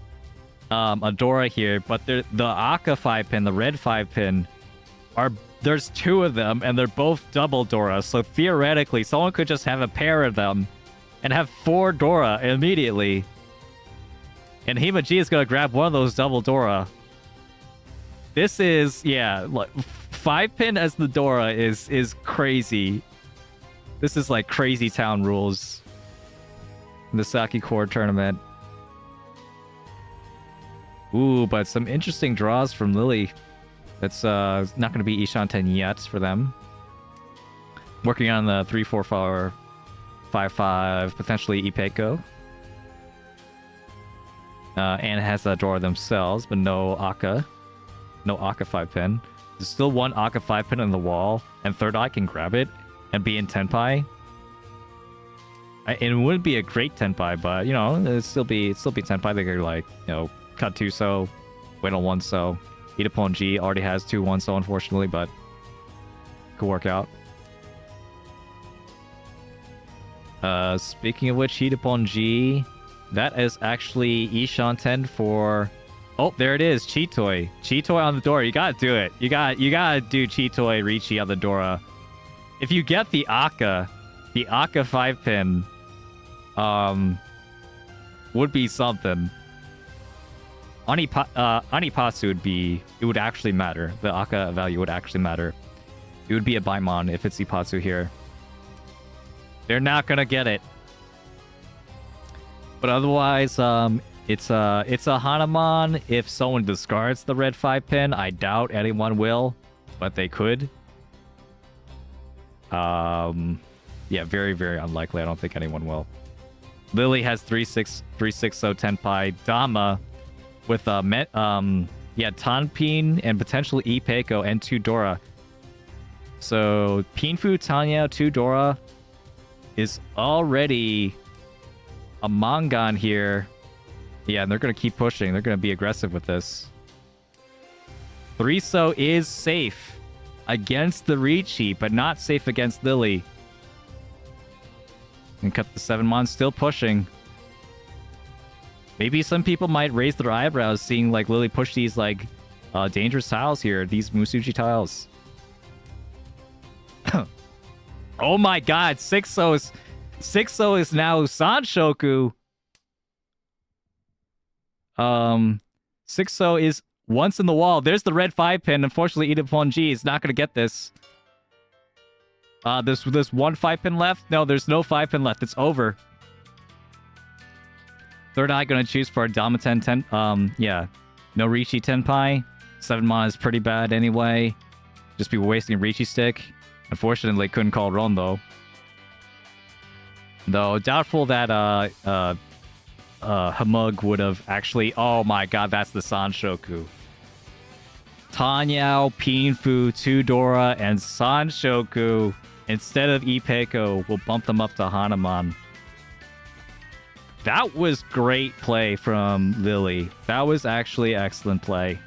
a Dora here, but the Aka 5-pin, the red 5-pin, there's 2 of them, and they're both double Dora. So theoretically, someone could just have a pair of them and have 4 Dora immediately. And Hima-G is going to grab one of those double Dora. This is, yeah, like 5-pin as the Dora is crazy. This is like crazy town rules in the Sakicord Tournament. Ooh, but some interesting draws from Lilly. That's not going to be Ishanten yet for them. Working on the 3-4-4, 5-5, potentially Ipeko. And has a Dora themselves, but no Aka. No Aka 5-pin. There's still 1 Aka 5-pin on the wall, and Third Eye can grab it and be in Tenpai. It wouldn't be a great Tenpai, but, you know, it'd still be Tenpai. They could, like, you know, cut 2 so, wait on 1 so. Itapon G already has 2 1 so, unfortunately, but could work out. Speaking of which, Itapon G, that is actually Ishanten for... Oh, there it is. Chitoi. Chitoi on the Dora. You gotta do it. You gotta do Chitoi Riichi on the Dora. If you get the Aka 5-pin, would be something. Anipasu would actually matter. The Aka value would actually matter. It would be a Baimon if it's Ipatsu here. They're not gonna get it. But otherwise, it's a Hanuman if someone discards the red 5-pin. I doubt anyone will, but they could. Yeah, very, very unlikely. I don't think anyone will. Lilly has 3-6, 3-6-0 Tenpai. Dama with Tanpin and potentially Ipeko and 2 Dora. So Pinfu, Tanya, 2 Dora is already a Mangan here. Yeah, and they're going to keep pushing. They're going to be aggressive with this. 3-so is safe against the Riichi, but not safe against Lilly. And cut the 7-mon, still pushing. Maybe some people might raise their eyebrows seeing like Lilly push these like dangerous tiles here, these Musuji tiles. Oh my god, 6-so is now Sanshoku. 6-so is once in the wall. There's the red 5-pin. Unfortunately, Itapon G is not going to get this. There's 1 5-pin left. No, there's no 5-pin left. It's over. Third Eye going to choose for a Damaten 10. Yeah. No Riichi Tenpai. 7-mon is pretty bad anyway. Just be wasting Riichi stick. Unfortunately, couldn't call Ron though. Though doubtful that Hamug would have actually... Oh my god, that's the Sanshoku. Tanyao, Pinfu, 2 Dora, and Sanshoku instead of Ipeko will bump them up to Hanuman. That was great play from Lilly. That was actually excellent play.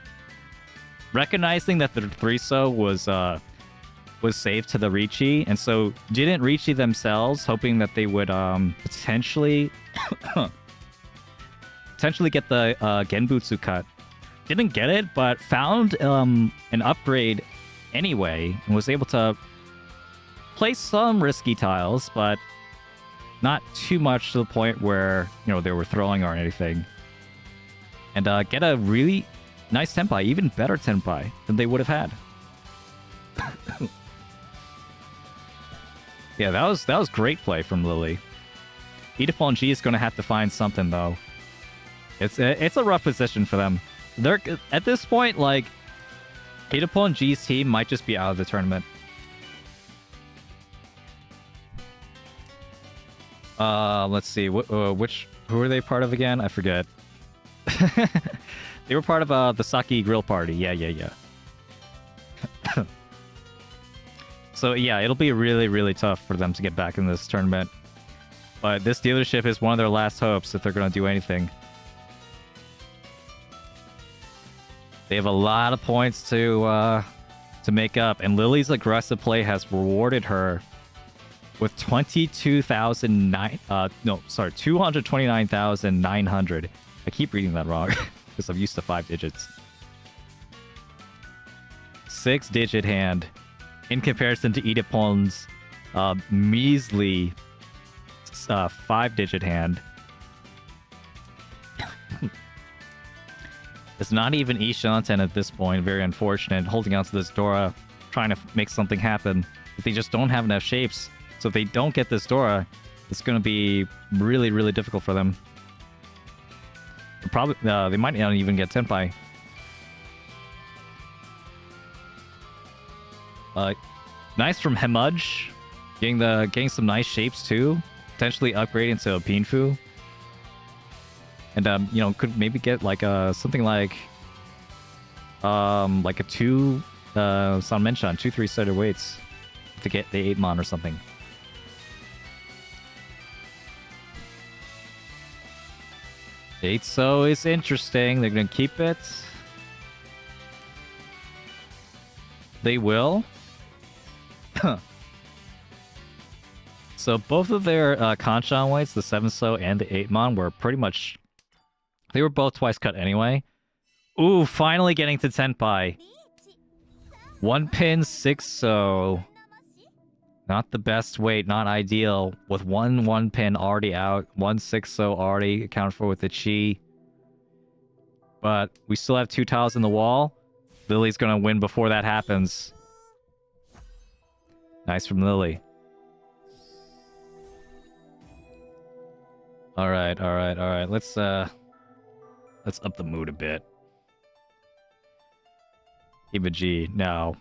Recognizing that the 3-so was saved to the Riichi, and so didn't Riichi themselves, hoping that they would potentially get the Genbutsu cut. Didn't get it, but found an upgrade anyway, and was able to play some risky tiles, but not too much to the point where, they were throwing or anything. And get a really nice tenpai, even better tenpai than they would have had. Yeah, that was great play from Lilly. Idapon G is going to have to find something, though. It's a rough position for them. They're at this point, like, Idapon G's team might just be out of the tournament. Let's see. Who are they part of again? I forget. They were part of the Saki Grill Party. Yeah. So yeah, it'll be really, really tough for them to get back in this tournament. But this dealership is one of their last hopes if they're going to do anything. They have a lot of points to make up, and Lilly's aggressive play has rewarded her with 229,900. I keep reading that wrong because I'm used to 5 digits. 6-digit hand in comparison to Idapon's measly 5-digit hand. It's not even Ishanten at this point. Very unfortunate. Holding on to this Dora, trying to make something happen. If they just don't have enough shapes. So if they don't get this Dora, it's going to be really, really difficult for them. Probably they might not even get Tenpai. Nice from Hemudge, getting some nice shapes too. Potentially upgrading to a Pinfu. And could maybe get like something like a 2 Sanmenchan, 2-3 sided weights to get the 8-mon or something. So is interesting. They're gonna keep it. They will. So both of their Hanchan weights, the 7-so and the 8-mon, were pretty much... They were both twice cut anyway. Ooh, finally getting to Tenpai. 1 pin, 6-so. Not the best weight, not ideal. With one pin already out, 1 6-so already accounted for with the chi. But we still have 2 tiles in the wall. Lilly's gonna win before that happens. Nice from Lilly. Alright. Let's up the mood a bit. Ibaji, now.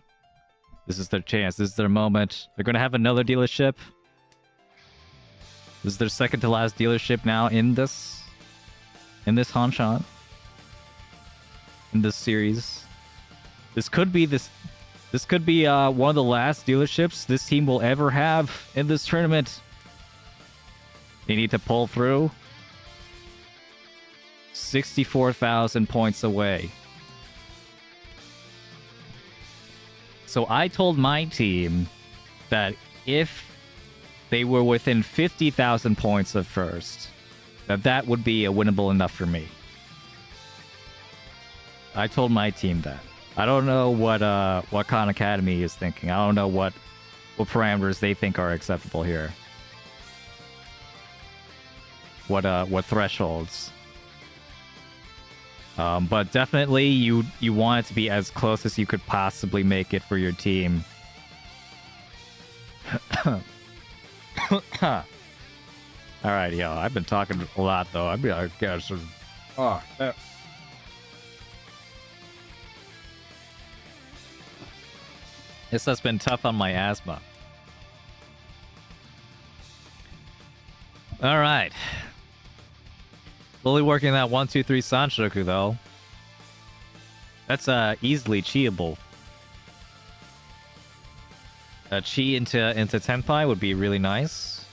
This is their chance. This is their moment. They're going to have another dealership. This is their second to last dealership now in this Hanchan. In this series. This could be one of the last dealerships this team will ever have in this tournament. They need to pull through. 64,000 points away. So I told my team that if they were within 50,000 points of first, that would be a winnable enough for me. I told my team that. I don't know what Khan Academy is thinking. I don't know what parameters they think are acceptable here. What thresholds. But definitely you want it to be as close as you could possibly make it for your team. Alright, yo, I've been talking a lot though. I guess. This has been tough on my asthma. Alright. Slowly working that 1-2-3 Sanshoku though. That's easily chiable. Chi into Tenpai would be really nice.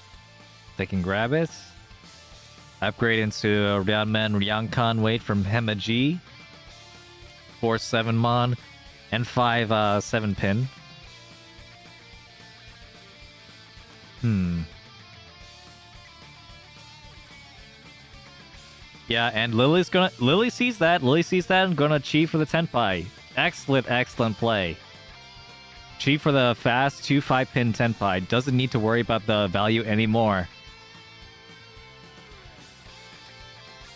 They can grab it. Upgrade into Ryanman Ryankan weight from Hemaji. 4 7-mon. And 5 7-pin. Yeah, and Lily sees that. Lily sees that and gonna chi for the Tenpai. Excellent play. Chi for the fast 2 5-pin Tenpai. Doesn't need to worry about the value anymore.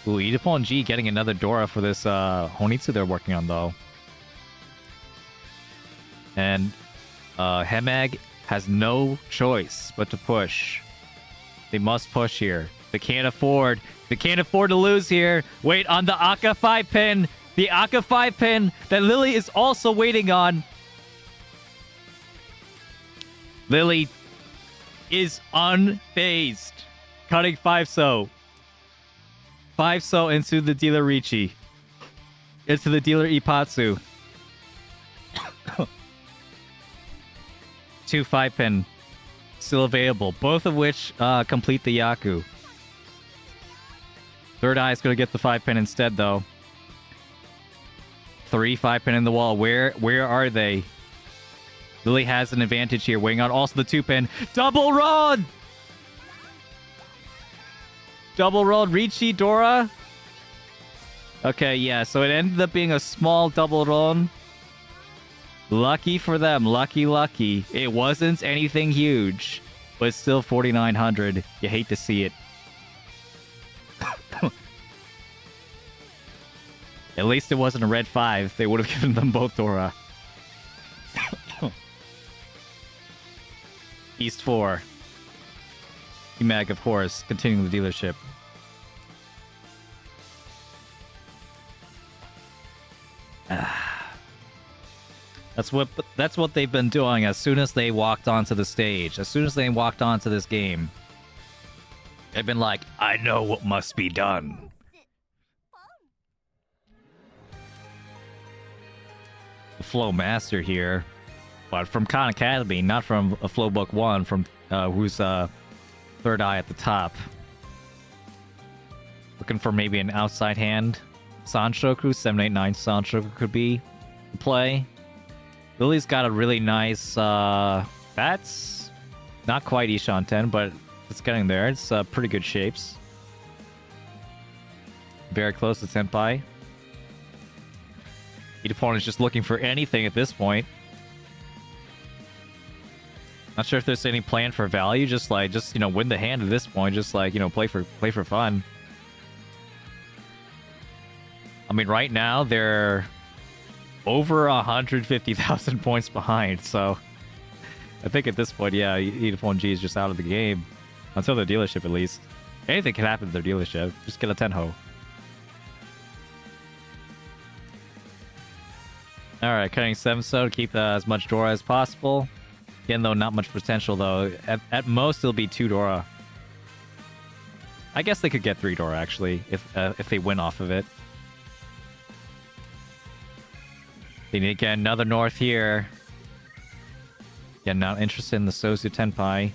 Ooh, Idapo and G getting another Dora for this Honitsu they're working on, though. And Hemag has no choice but to push. They must push here. They can't afford to lose here. Wait on the Aka 5-pin. The Aka 5-pin that Lily is also waiting on. Lily is unfazed. Cutting 5-so. 5-so into the dealer Riichi. Into the dealer Ipatsu. 2 5-pin. Still available. Both of which complete the Yaku. Third Eye is going to get the 5-pin instead, though. 3 5-pin in the wall. Where are they? Lily has an advantage here. Weighing out also the 2-pin. Double run! Double rolled Riichi Dora. Okay, yeah, so it ended up being a small double run. Lucky for them. Lucky. It wasn't anything huge, but it's still 4,900. You hate to see it. At least it wasn't a red 5. They would have given them both Dora. East 4. Mag, of course, continuing the dealership. That's what they've been doing as soon as they walked onto the stage. As soon as they walked onto this game. They've been like, I know what must be done. The Flow Master here. But from Khan Academy, not from a Flow Book 1, from who's Third Eye at the top. Looking for maybe an outside hand. Sanshoku, 789 Sanshoku could be the play. Lily's got a really nice bats. Not quite Ishan 10, but it's getting there. It's pretty good shapes. Very close to Senpai. Each opponent is just looking for anything at this point. Not sure if there's any plan for value. Just win the hand at this point. Just play for fun. I mean, right now they're over 150,000 points behind. So I think at this point, yeah, Edapone G is just out of the game until their dealership at least. Anything can happen to their dealership. Just get a Tenho. All right, cutting 7-so to keep as much Dora as possible. Again, though, not much potential, though. At most, it'll be 2 Dora. I guess they could get 3 Dora, actually, if they win off of it. They need to get another North here. Yeah, not interested in the Sosu Tenpai.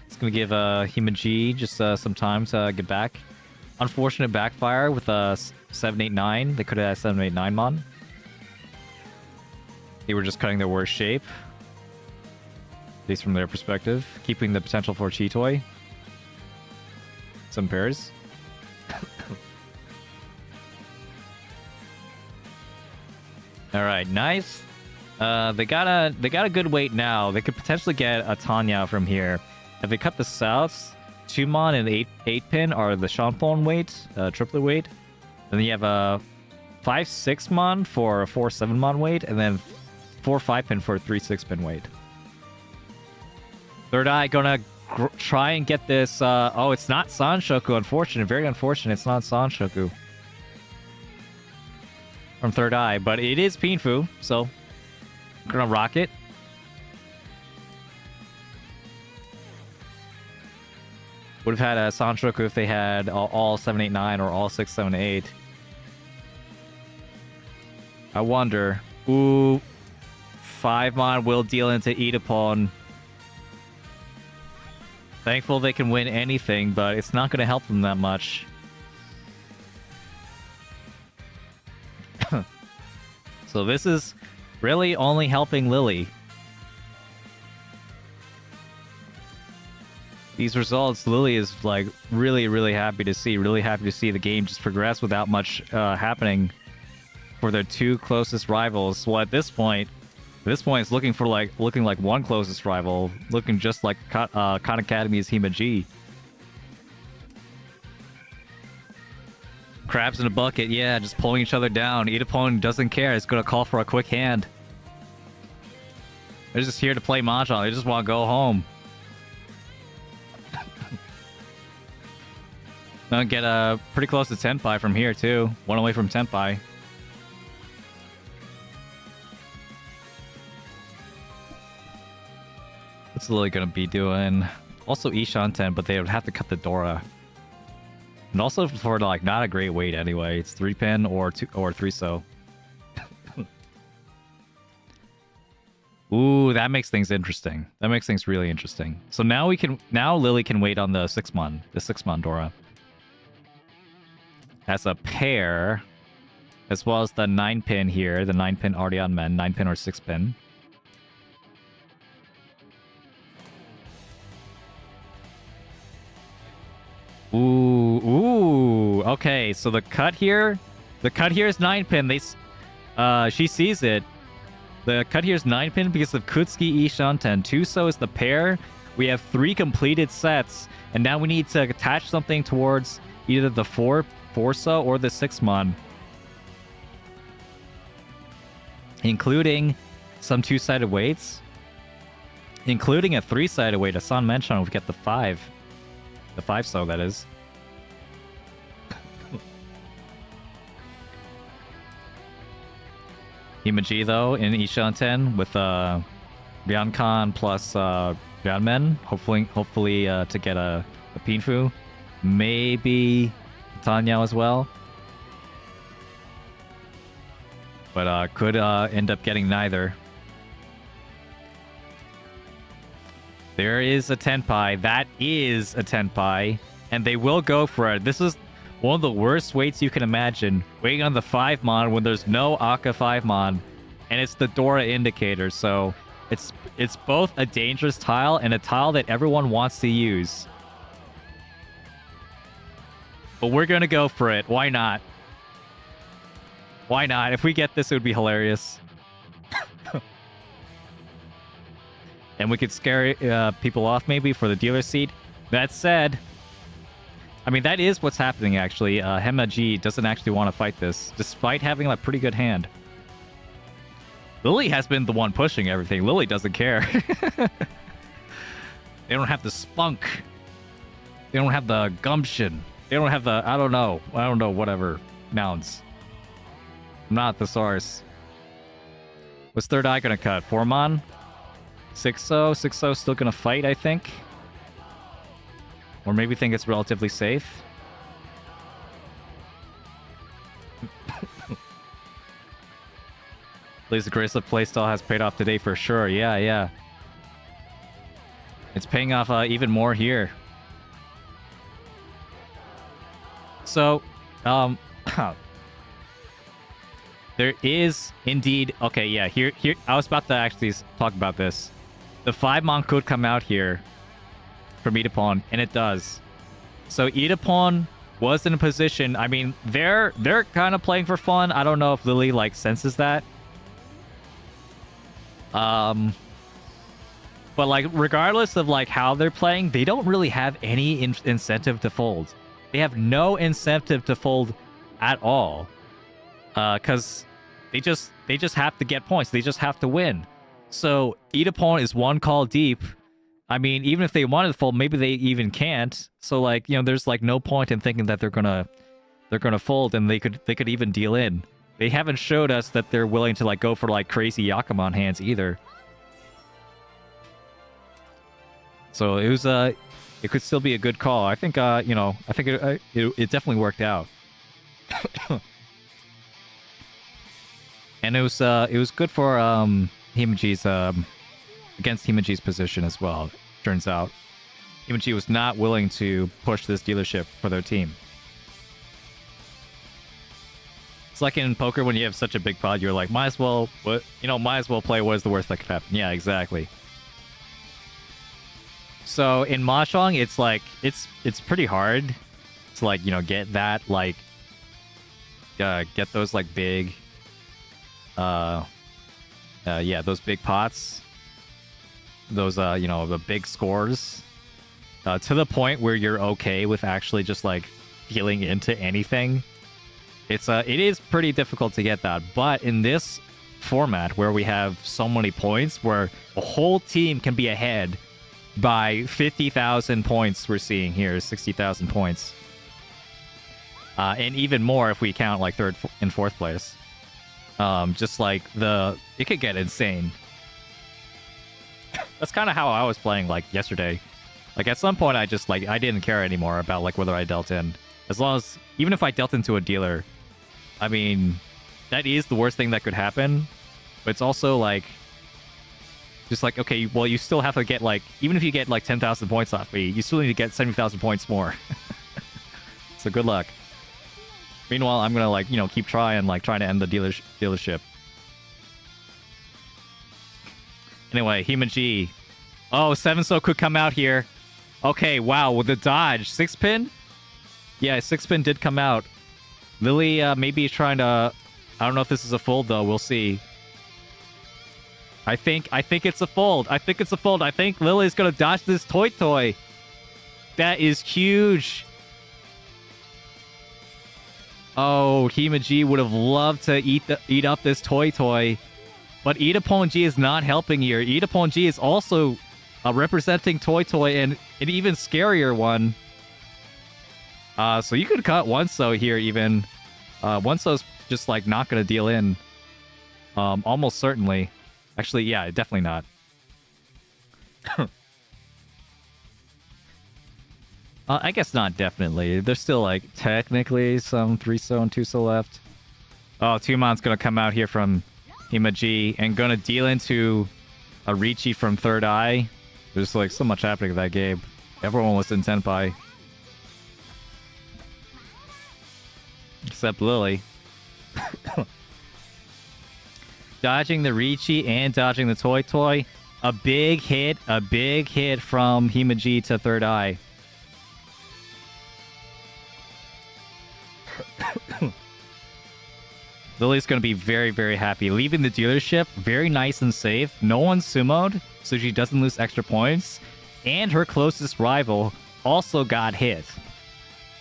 It's going to give Himaji just some time to get back. Unfortunate backfire with 789. They could have had 789 Mon. They were just cutting their worst shape. At least from their perspective. Keeping the potential for Chitoy. Some pairs. Alright, nice. They got a good weight now. They could potentially get a Tanya from here. If they cut the Souths, 2-mon and 8-pin are the Shanpon weight, triplet weight. Then you have a 5-6-mon for a 4-7-mon weight, and then 4-5-pin for a 3-6-pin weight. Third Eye gonna try and get this. Oh, it's not Sanshoku. Unfortunate, very unfortunate. It's not Sanshoku from Third Eye, but it is Pinfu, so I'm gonna rock it. Would have had a Sanshoku if they had all 789 or all 678. I wonder. Ooh, 5-mon will deal into Idapon. Thankful they can win anything, but it's not going to help them that much. So this is really only helping Lilly. These results, Lilly is like really, really happy to see. Really happy to see the game just progress without much happening for their two closest rivals. Well, at this point, it's looking like one closest rival, looking just like Khan Academy's Hima G. Crabs in a bucket, yeah, just pulling each other down. Idapon doesn't care. It's gonna call for a quick hand. They're just here to play Mahjong. They just want to go home. Gonna get pretty close to Tenpai from here too. One away from Tenpai. What's Lilly gonna be doing? Also Ishanten, but they would have to cut the Dora. And also for like not a great weight anyway. It's 3-pin or 3-so. Ooh, that makes things interesting. That makes things really interesting. So now Lilly can wait on the 6-mon Dora. As a pair, as well as the 9-pin here, the 9-pin Ardeon Men, 9-pin or 6-pin. Ooh, okay, so the cut here is 9-pin. She sees it. The cut here is 9-pin because of Kutsuki Ishanten. 2-so is the pair. We have 3 completed sets, and now we need to attach something towards either the 4-so or the 6-mon. Including some 2-sided weights. Including a 3-sided weight. As San mentioned, we get the 5. The 5-so, that is. Himaji, though, in Ishanten with Ryankan plus Ryanmen. Hopefully to get a Pinfu. Maybe Tanya as well. But could end up getting neither. There is a Tenpai. That is a Tenpai. And they will go for it. This is one of the worst waits you can imagine. Waiting on the 5-mon when there's no Akka 5-mon. And it's the Dora indicator. So it's both a dangerous tile and a tile that everyone wants to use. But we're going to go for it. Why not? Why not? If we get this, it would be hilarious. And we could scare people off maybe for the dealer seat. That said, I mean, that is what's happening actually. Hema G doesn't actually want to fight this, despite having a pretty good hand. Lilly has been the one pushing everything. Lilly doesn't care. They don't have the spunk. They don't have the gumption. They don't have the, I don't know, whatever nouns. I'm not the source. What's third eye gonna cut? 4-mon? 6-so? 6-so still gonna fight, I think. Or maybe think it's relatively safe. At least the Graceless playstyle has paid off today for sure. Yeah. It's paying off even more here. So, there is indeed... Okay, yeah, here. I was about to actually talk about this. The 5-mon could come out here from Idapon, and it does. So Idapon was in a position... I mean, they're kind of playing for fun. I don't know if Lilly, senses that. But, regardless of, how they're playing, they don't really have any incentive to fold. They have no incentive to fold at all. Because they just have to get points. They just have to win. So Idapon is one call deep. I mean, even if they wanted to fold, maybe they even can't. So there's no point in thinking that they're gonna fold, and they could even deal in. They haven't showed us that they're willing to go for crazy Yakamon hands either. So it was it could still be a good call. I think I think it definitely worked out. And it was good for Himaji's against Himaji's position as well, turns out. Himichi was not willing to push this dealership for their team. It's like in poker when you have such a big pot, you're like, might as well play what is the worst that could happen. Yeah, exactly. So in Mahjong, it's like it's pretty hard to like, get that like get those like big those big pots. Those the big scores. To the point where you're okay with actually just like dealing into anything. It is pretty difficult to get that, but in this format where we have so many points, where a whole team can be ahead by 50,000 points, we're seeing here 60,000 points, and even more if we count like third and fourth place. Just like it could get insane. That's kind of how I was playing like yesterday. Like at some point, I didn't care anymore about like whether I dealt in, as long as even if I dealt into a dealer. I mean, that is the worst thing that could happen, but it's also like, just like, okay, well, you still have to get like, even if you get like 10,000 points off me, you still need to get 70,000 points more. So good luck. Meanwhile, I'm gonna like, keep trying to end the dealership. Anyway, Himichi. Oh, 7-so could come out here. Okay, wow, with the dodge. 6-pin? Yeah, 6-pin did come out. Lilly maybe trying to... I don't know if this is a fold, though. We'll see. I think it's a fold. I think Lily's going to dodge this toy. That is huge. Oh, Himichi would have loved to eat up this toy. But Idapon G is not helping here. Idapon G is also representing toy and an even scarier one. So you could cut 1-so here even. 1-so's just like not going to deal in. Almost certainly. Actually, yeah, definitely not. I guess not definitely. There's still like technically some 3-so and 2-so left. Oh, Tumon's going to come out here from Himichi and going to deal into a Riichi from Third Eye. There's like so much happening in that game. Everyone was in Tenpai. Except Lilly. Dodging the Riichi and dodging the toy. A big hit from Himichi to Third Eye. Lily's going to be very, very happy. Leaving the dealership, very nice and safe. No one's sumoed, so she doesn't lose extra points. And her closest rival also got hit.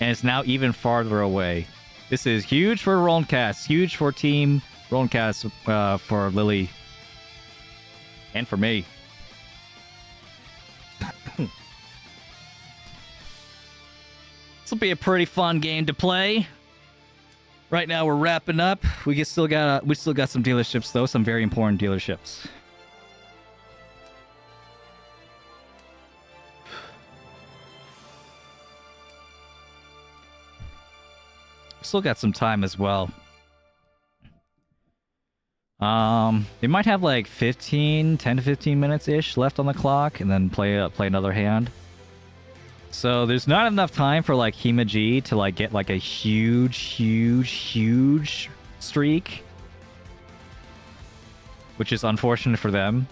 And is now even farther away. This is huge for Rollcast. Huge for Team Rollcast for Lilly. And for me. This will be a pretty fun game to play. Right now we're wrapping up. We still got some dealerships though, some very important dealerships. Still got some time as well. They might have like 10 to 15 minutes ish left on the clock, and then play another hand. So there's not enough time for like Himichi to like get like a huge streak, which is unfortunate for them.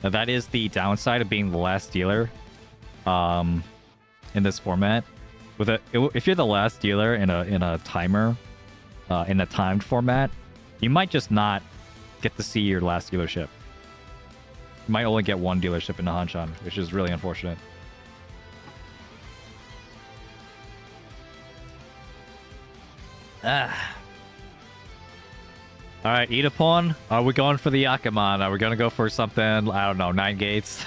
Now, that is the downside of being the last dealer in this format. If you're the last dealer in a timer, in a timed format, you might just not get to see your last dealership. You might only get one dealership in the Hanchan, which is really unfortunate. Alright, Idapon. Are we going for the Yakiman? Are we going to go for something, I don't know, 9 gates?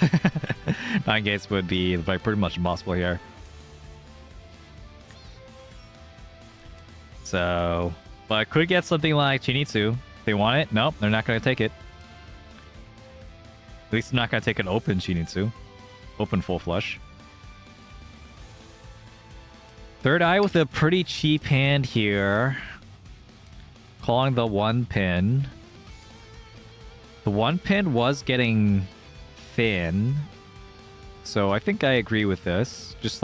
9 gates would be like pretty much impossible here. So, but could get something like Chinitsu. If they want it, nope, they're not going to take it. At least they're not going to take an open Chinitsu. Open full flush. Third Eye with a pretty cheap hand here. Calling the 1-pin. The 1-pin was getting thin. So I think I agree with this. Just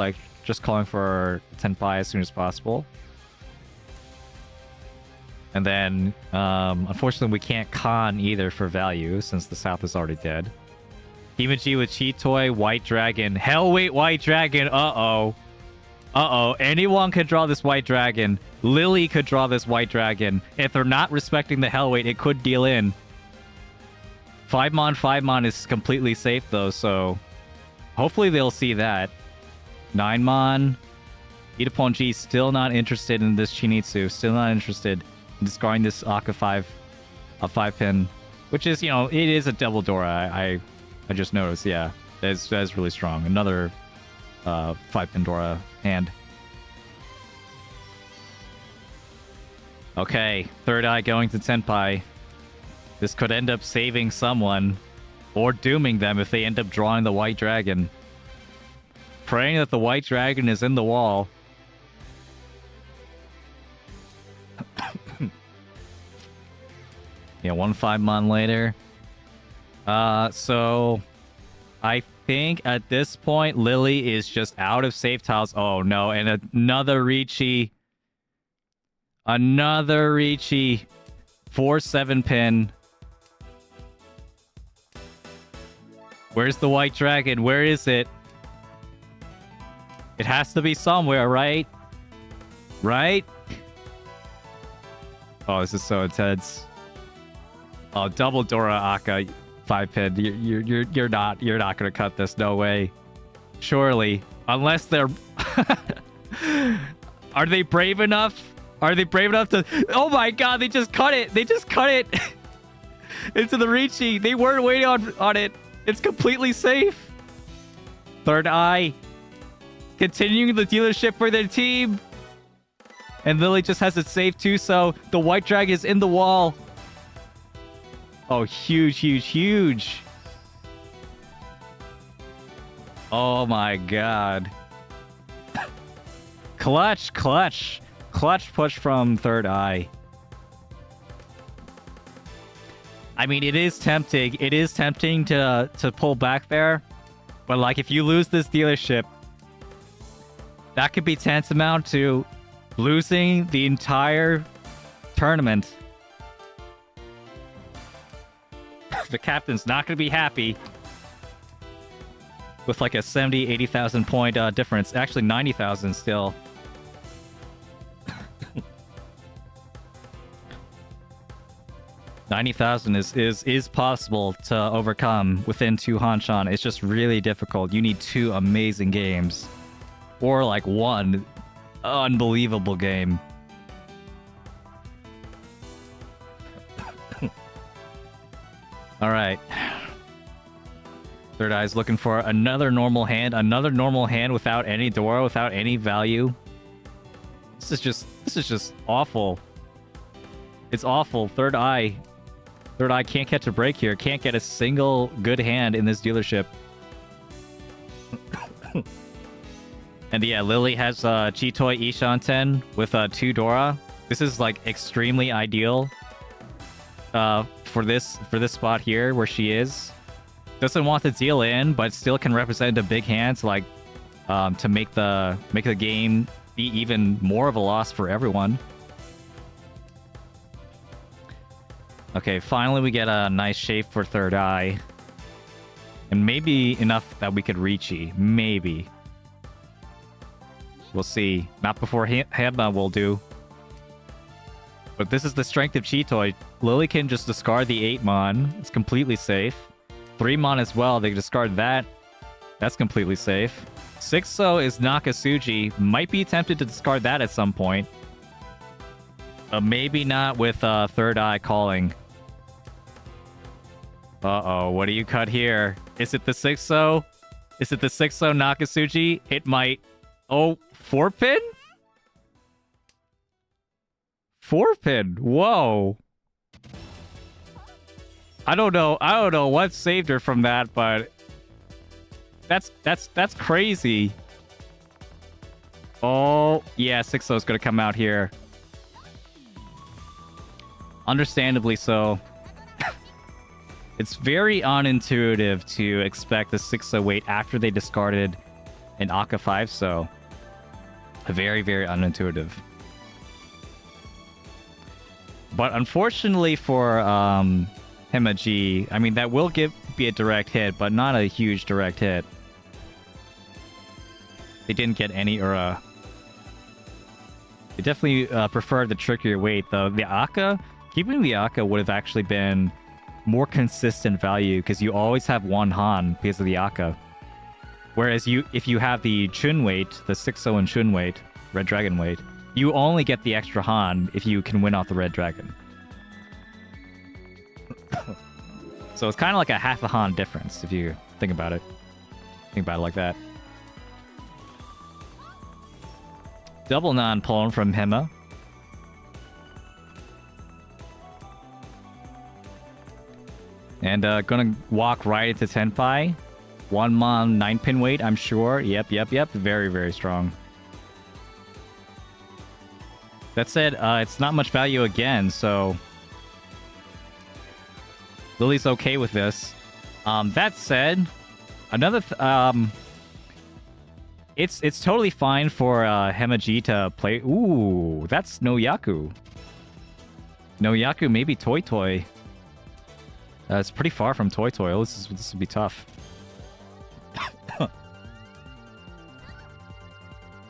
calling for Tenpai as soon as possible. And then, unfortunately, we can't con either for value since the South is already dead. Himaji with Cheat Toy, White Dragon. Hellweight White Dragon. Uh-oh. Uh-oh. Anyone could draw this White Dragon. Lilly could draw this White Dragon. If they're not respecting the Hellweight, it could deal in. 5-mon is completely safe, though, so... Hopefully they'll see that. 9-mon. Itaponji still not interested in this Chinitsu. Still not interested in discarding this Aka 5-pin. Which is, you know, it is a double Dora. I just noticed, yeah. That's really strong. Another 5-pin Dora hand. Okay, third eye going to Tenpai. This could end up saving someone. Or dooming them if they end up drawing the White Dragon. Praying that the White Dragon is in the wall. Yeah, 1 5-mon later. So... I think at this point, Lilly is just out of safe tiles. Oh no, and another Riichi. Another Riichi. 4-7 pin. Where's the White Dragon? Where is it? It has to be somewhere, right? Right? Oh, this is so intense. Oh, double Dora Aka 5-pin. You're not gonna cut this. No way. Surely, unless they're. Are they brave enough? Are they brave enough to? Oh my God! They just cut it. They just cut it into the Riichi. They weren't waiting on it. It's completely safe. Third eye. Continuing the dealership for their team. And Lilly just has it safe too, so the White Dragon is in the wall. Oh, huge, huge, huge. Oh my God. Clutch, clutch. Clutch push from third eye. I mean, it is tempting. It is tempting to pull back there. But, like, if you lose this dealership, that could be tantamount to losing the entire tournament. The captain's not going to be happy with, like, a 70, 80,000 point difference. Actually, 90,000 still. 90,000 is possible to overcome within 2 Hanchan. It's just really difficult. You need 2 amazing games. Or like 1 unbelievable game. Alright. Third Eye's looking for another normal hand. Another normal hand without any Dora, without any value. This is just awful. It's awful. Third Eye can't catch a break here. Can't get a single good hand in this dealership. And yeah, Lilly has Chitoy Ishanten with 2 Dora. This is like extremely ideal for this spot here where she is. Doesn't want to deal in, but still can represent a big hand to, like, to make the game be even more of a loss for everyone. Okay, finally we get a nice shape for third eye. And maybe enough that we could Riichi. Maybe. We'll see. Not before Heba will do. But this is the strength of Chitoy. Lilly can just discard the 8-mon. It's completely safe. 3-mon as well. They discard that. That's completely safe. 6-so is Nakasuji. Might be tempted to discard that at some point. But maybe not with third eye calling. Uh-oh, what do you cut here? Is it the 6-so? Is it the 6-so Nakasuji? It might... Oh, 4-pin? 4-pin? Whoa. I don't know what saved her from that, but... That's crazy. Oh, yeah, 6-so is gonna come out here. It's very unintuitive to expect the 608 after they discarded an Aka 5, so very, very unintuitive. But unfortunately for Hema-G, I mean, that will be a direct hit, but not a huge direct hit. They didn't get any Ura. They definitely prefer the trickier weight, though. The Aka, keeping the Aka would have actually been more consistent value because you always have one Han because of the Aka. Whereas if you have the Chun weight, the 6-0 and Chun weight, Red Dragon weight, you only get the extra Han if you can win off the Red Dragon. So it's kind of like a half a Han difference if you think about it. Think about it like that. Double non-pawn from Hema. And gonna walk right into Tenpai. 1-mon 9-pin weight, I'm sure. Yep. Very, very strong. That said, it's not much value again, so Lilly's okay with this. That said, another it's totally fine for Hema-G to play. Ooh, that's no Yaku. No Yaku, maybe Toy Toy. It's pretty far from Toy Toy. This would be tough.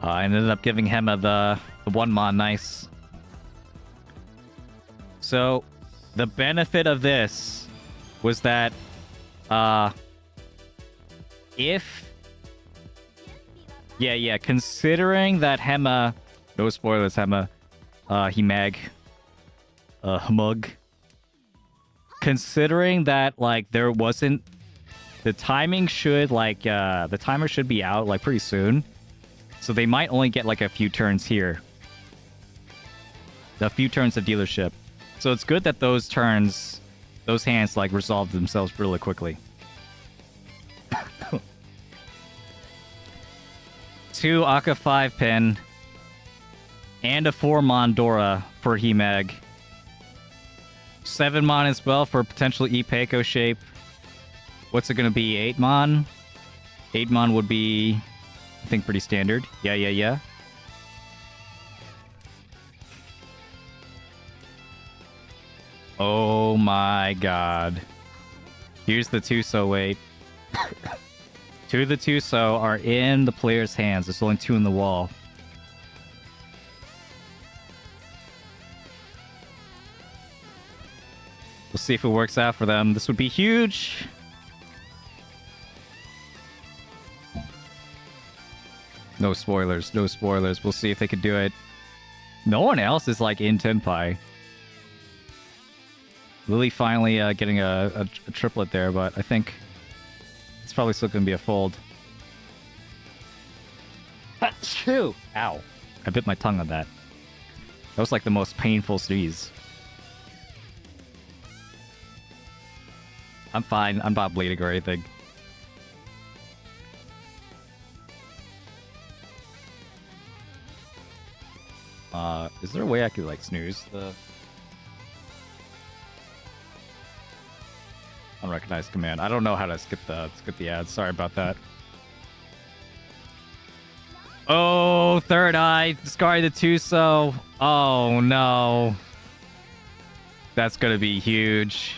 I ended up giving Hema the 1-mon nice. So, the benefit of this was that considering that Hema, no spoilers, Hema, Hemag, Hmug, considering that like there wasn't, the timing should the timer should be out like pretty soon, so they might only get like a few turns here, a few turns of dealership. So it's good that those turns, those hands like resolve themselves really quickly. 2 Aka 5-pin and a 4-mon Dora for Hemag. 7-mon as well for potential Ipeiko shape. What's it gonna be? 8-mon? 8-mon would be, I think, pretty standard. Yeah. Oh my god. Here's the Tuso weight. 2 of the Tuso are in the player's hands. There's only 2 in the wall. We'll see if it works out for them. This would be huge. No spoilers. No spoilers. We'll see if they can do it. No one else is like in Tenpai. Lilly finally getting a triplet there, but I think it's probably still going to be a fold. Achoo! Ow. I bit my tongue on that. That was like the most painful sneeze. I'm fine. I'm not bleeding or anything. Is there a way I could like snooze the unrecognized command? I don't know how to skip the ads. Sorry about that. Oh, third eye discarded the Tuso. Oh no, that's gonna be huge.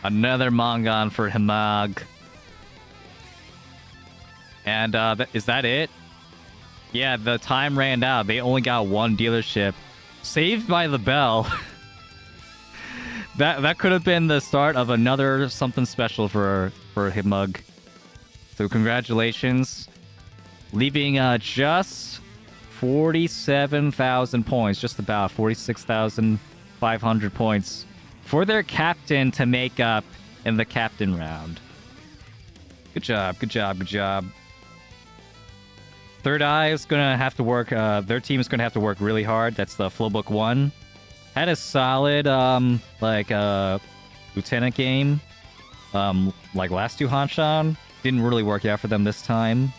Another Mongon for Hemag. And is that it? Yeah, the time ran out. They only got 1 dealership. Saved by the bell. That could have been the start of another something special for Hemag. So congratulations. Leaving just 47,000 points. Just about 46,500 points for their captain to make up in the captain round. Good job. Third Eye is gonna have to work. Their team is gonna have to work really hard. That's the Flowbook 1. Had a solid lieutenant game. Like last 2 Hanchan. Didn't really work out for them this time.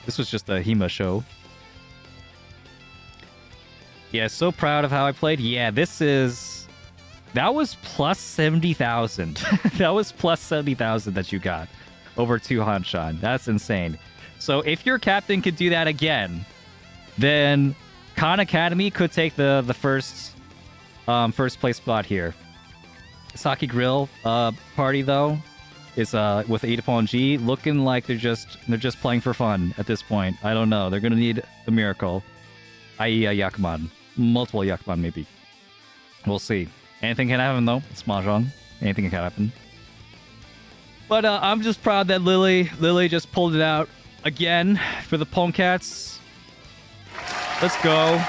This was just a Hema show. Yeah, so proud of how I played. Yeah, this is That was plus 70,000. That was plus 70,000 that you got over 2 Hanchan. That's insane. So if your captain could do that again, then Khan Academy could take the first place spot here. Saki Grill party though is with Adipon G looking like they're just playing for fun at this point. I don't know. They're gonna need a miracle, i.e. a Yakuman, multiple Yakuman maybe. We'll see. Anything can happen though. It's mahjong. Anything can happen. But I'm just proud that Lilly just pulled it out again for the Pongcats. Let's go.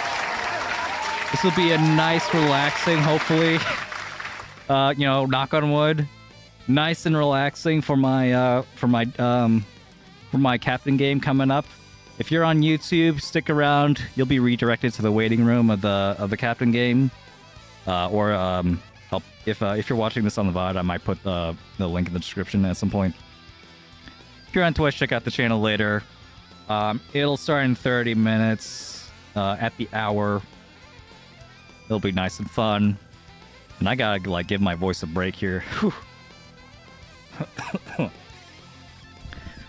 This will be a nice, relaxing, hopefully. Knock on wood. Nice and relaxing for my captain game coming up. If you're on YouTube, stick around. You'll be redirected to the waiting room of the captain game. If you're watching this on the VOD, I might put the link in the description at some point. If you're on Twitch, check out the channel later. It'll start in 30 minutes at the hour. It'll be nice and fun. And I gotta give my voice a break here. At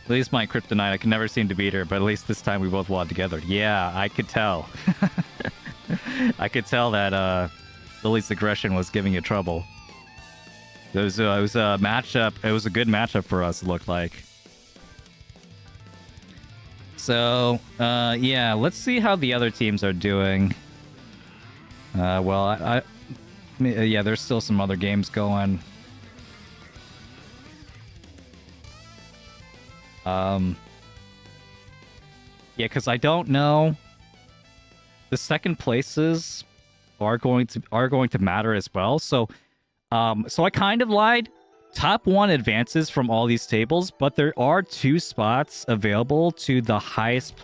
least my kryptonite, I can never seem to beat her, but at least this time we both won together. Yeah, I could tell. I could tell that Lily's aggression was giving you trouble. It was a matchup. It was a good matchup for us, it looked like. So, yeah, let's see how the other teams are doing. Well, yeah, there's still some other games going. Yeah, because I don't know. The second places are going to matter as well. So I kind of lied. Top 1 advances from all these tables, but there are 2 spots available to the highest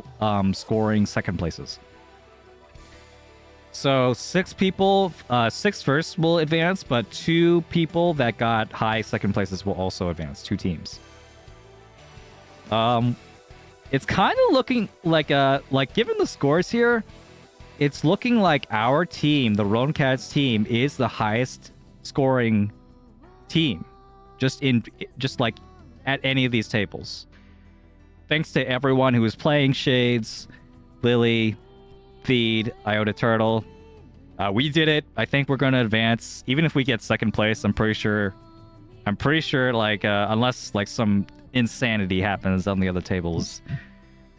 scoring second places. So 6 people, 6 first will advance, but 2 people that got high second places will also advance. 2 teams. It's kind of looking like given the scores here, it's looking like our team, the Roncats team, is the highest scoring team, just at any of these tables. Thanks to everyone who was playing Shades, Lilly, Feed, Iota Turtle. We did it. I think we're gonna advance, even if we get second place. I'm pretty sure. Unless some insanity happens on the other tables.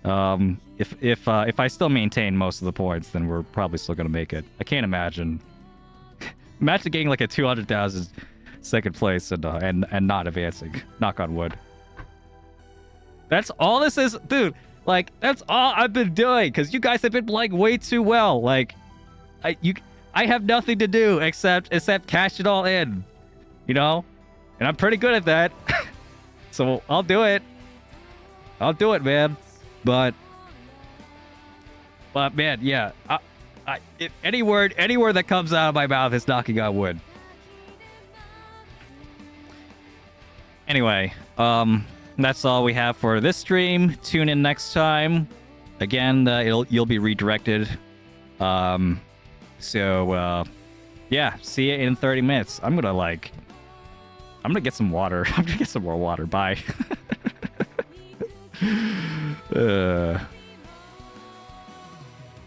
If I still maintain most of the points, then we're probably still gonna make it. I can't imagine. Imagine getting a 200,000 second place and not advancing. Knock on wood. That's all this is, dude. That's all I've been doing because you guys have been playing way too well. I have nothing to do except cash it all in, and I'm pretty good at that. So I'll do it. I'll do it, man. But man, yeah. Any word that comes out of my mouth is knocking on wood. Anyway, that's all we have for this stream. Tune in next time. Again, you'll be redirected. Yeah, see you in 30 minutes. I'm gonna get some water. I'm gonna get some more water. Bye.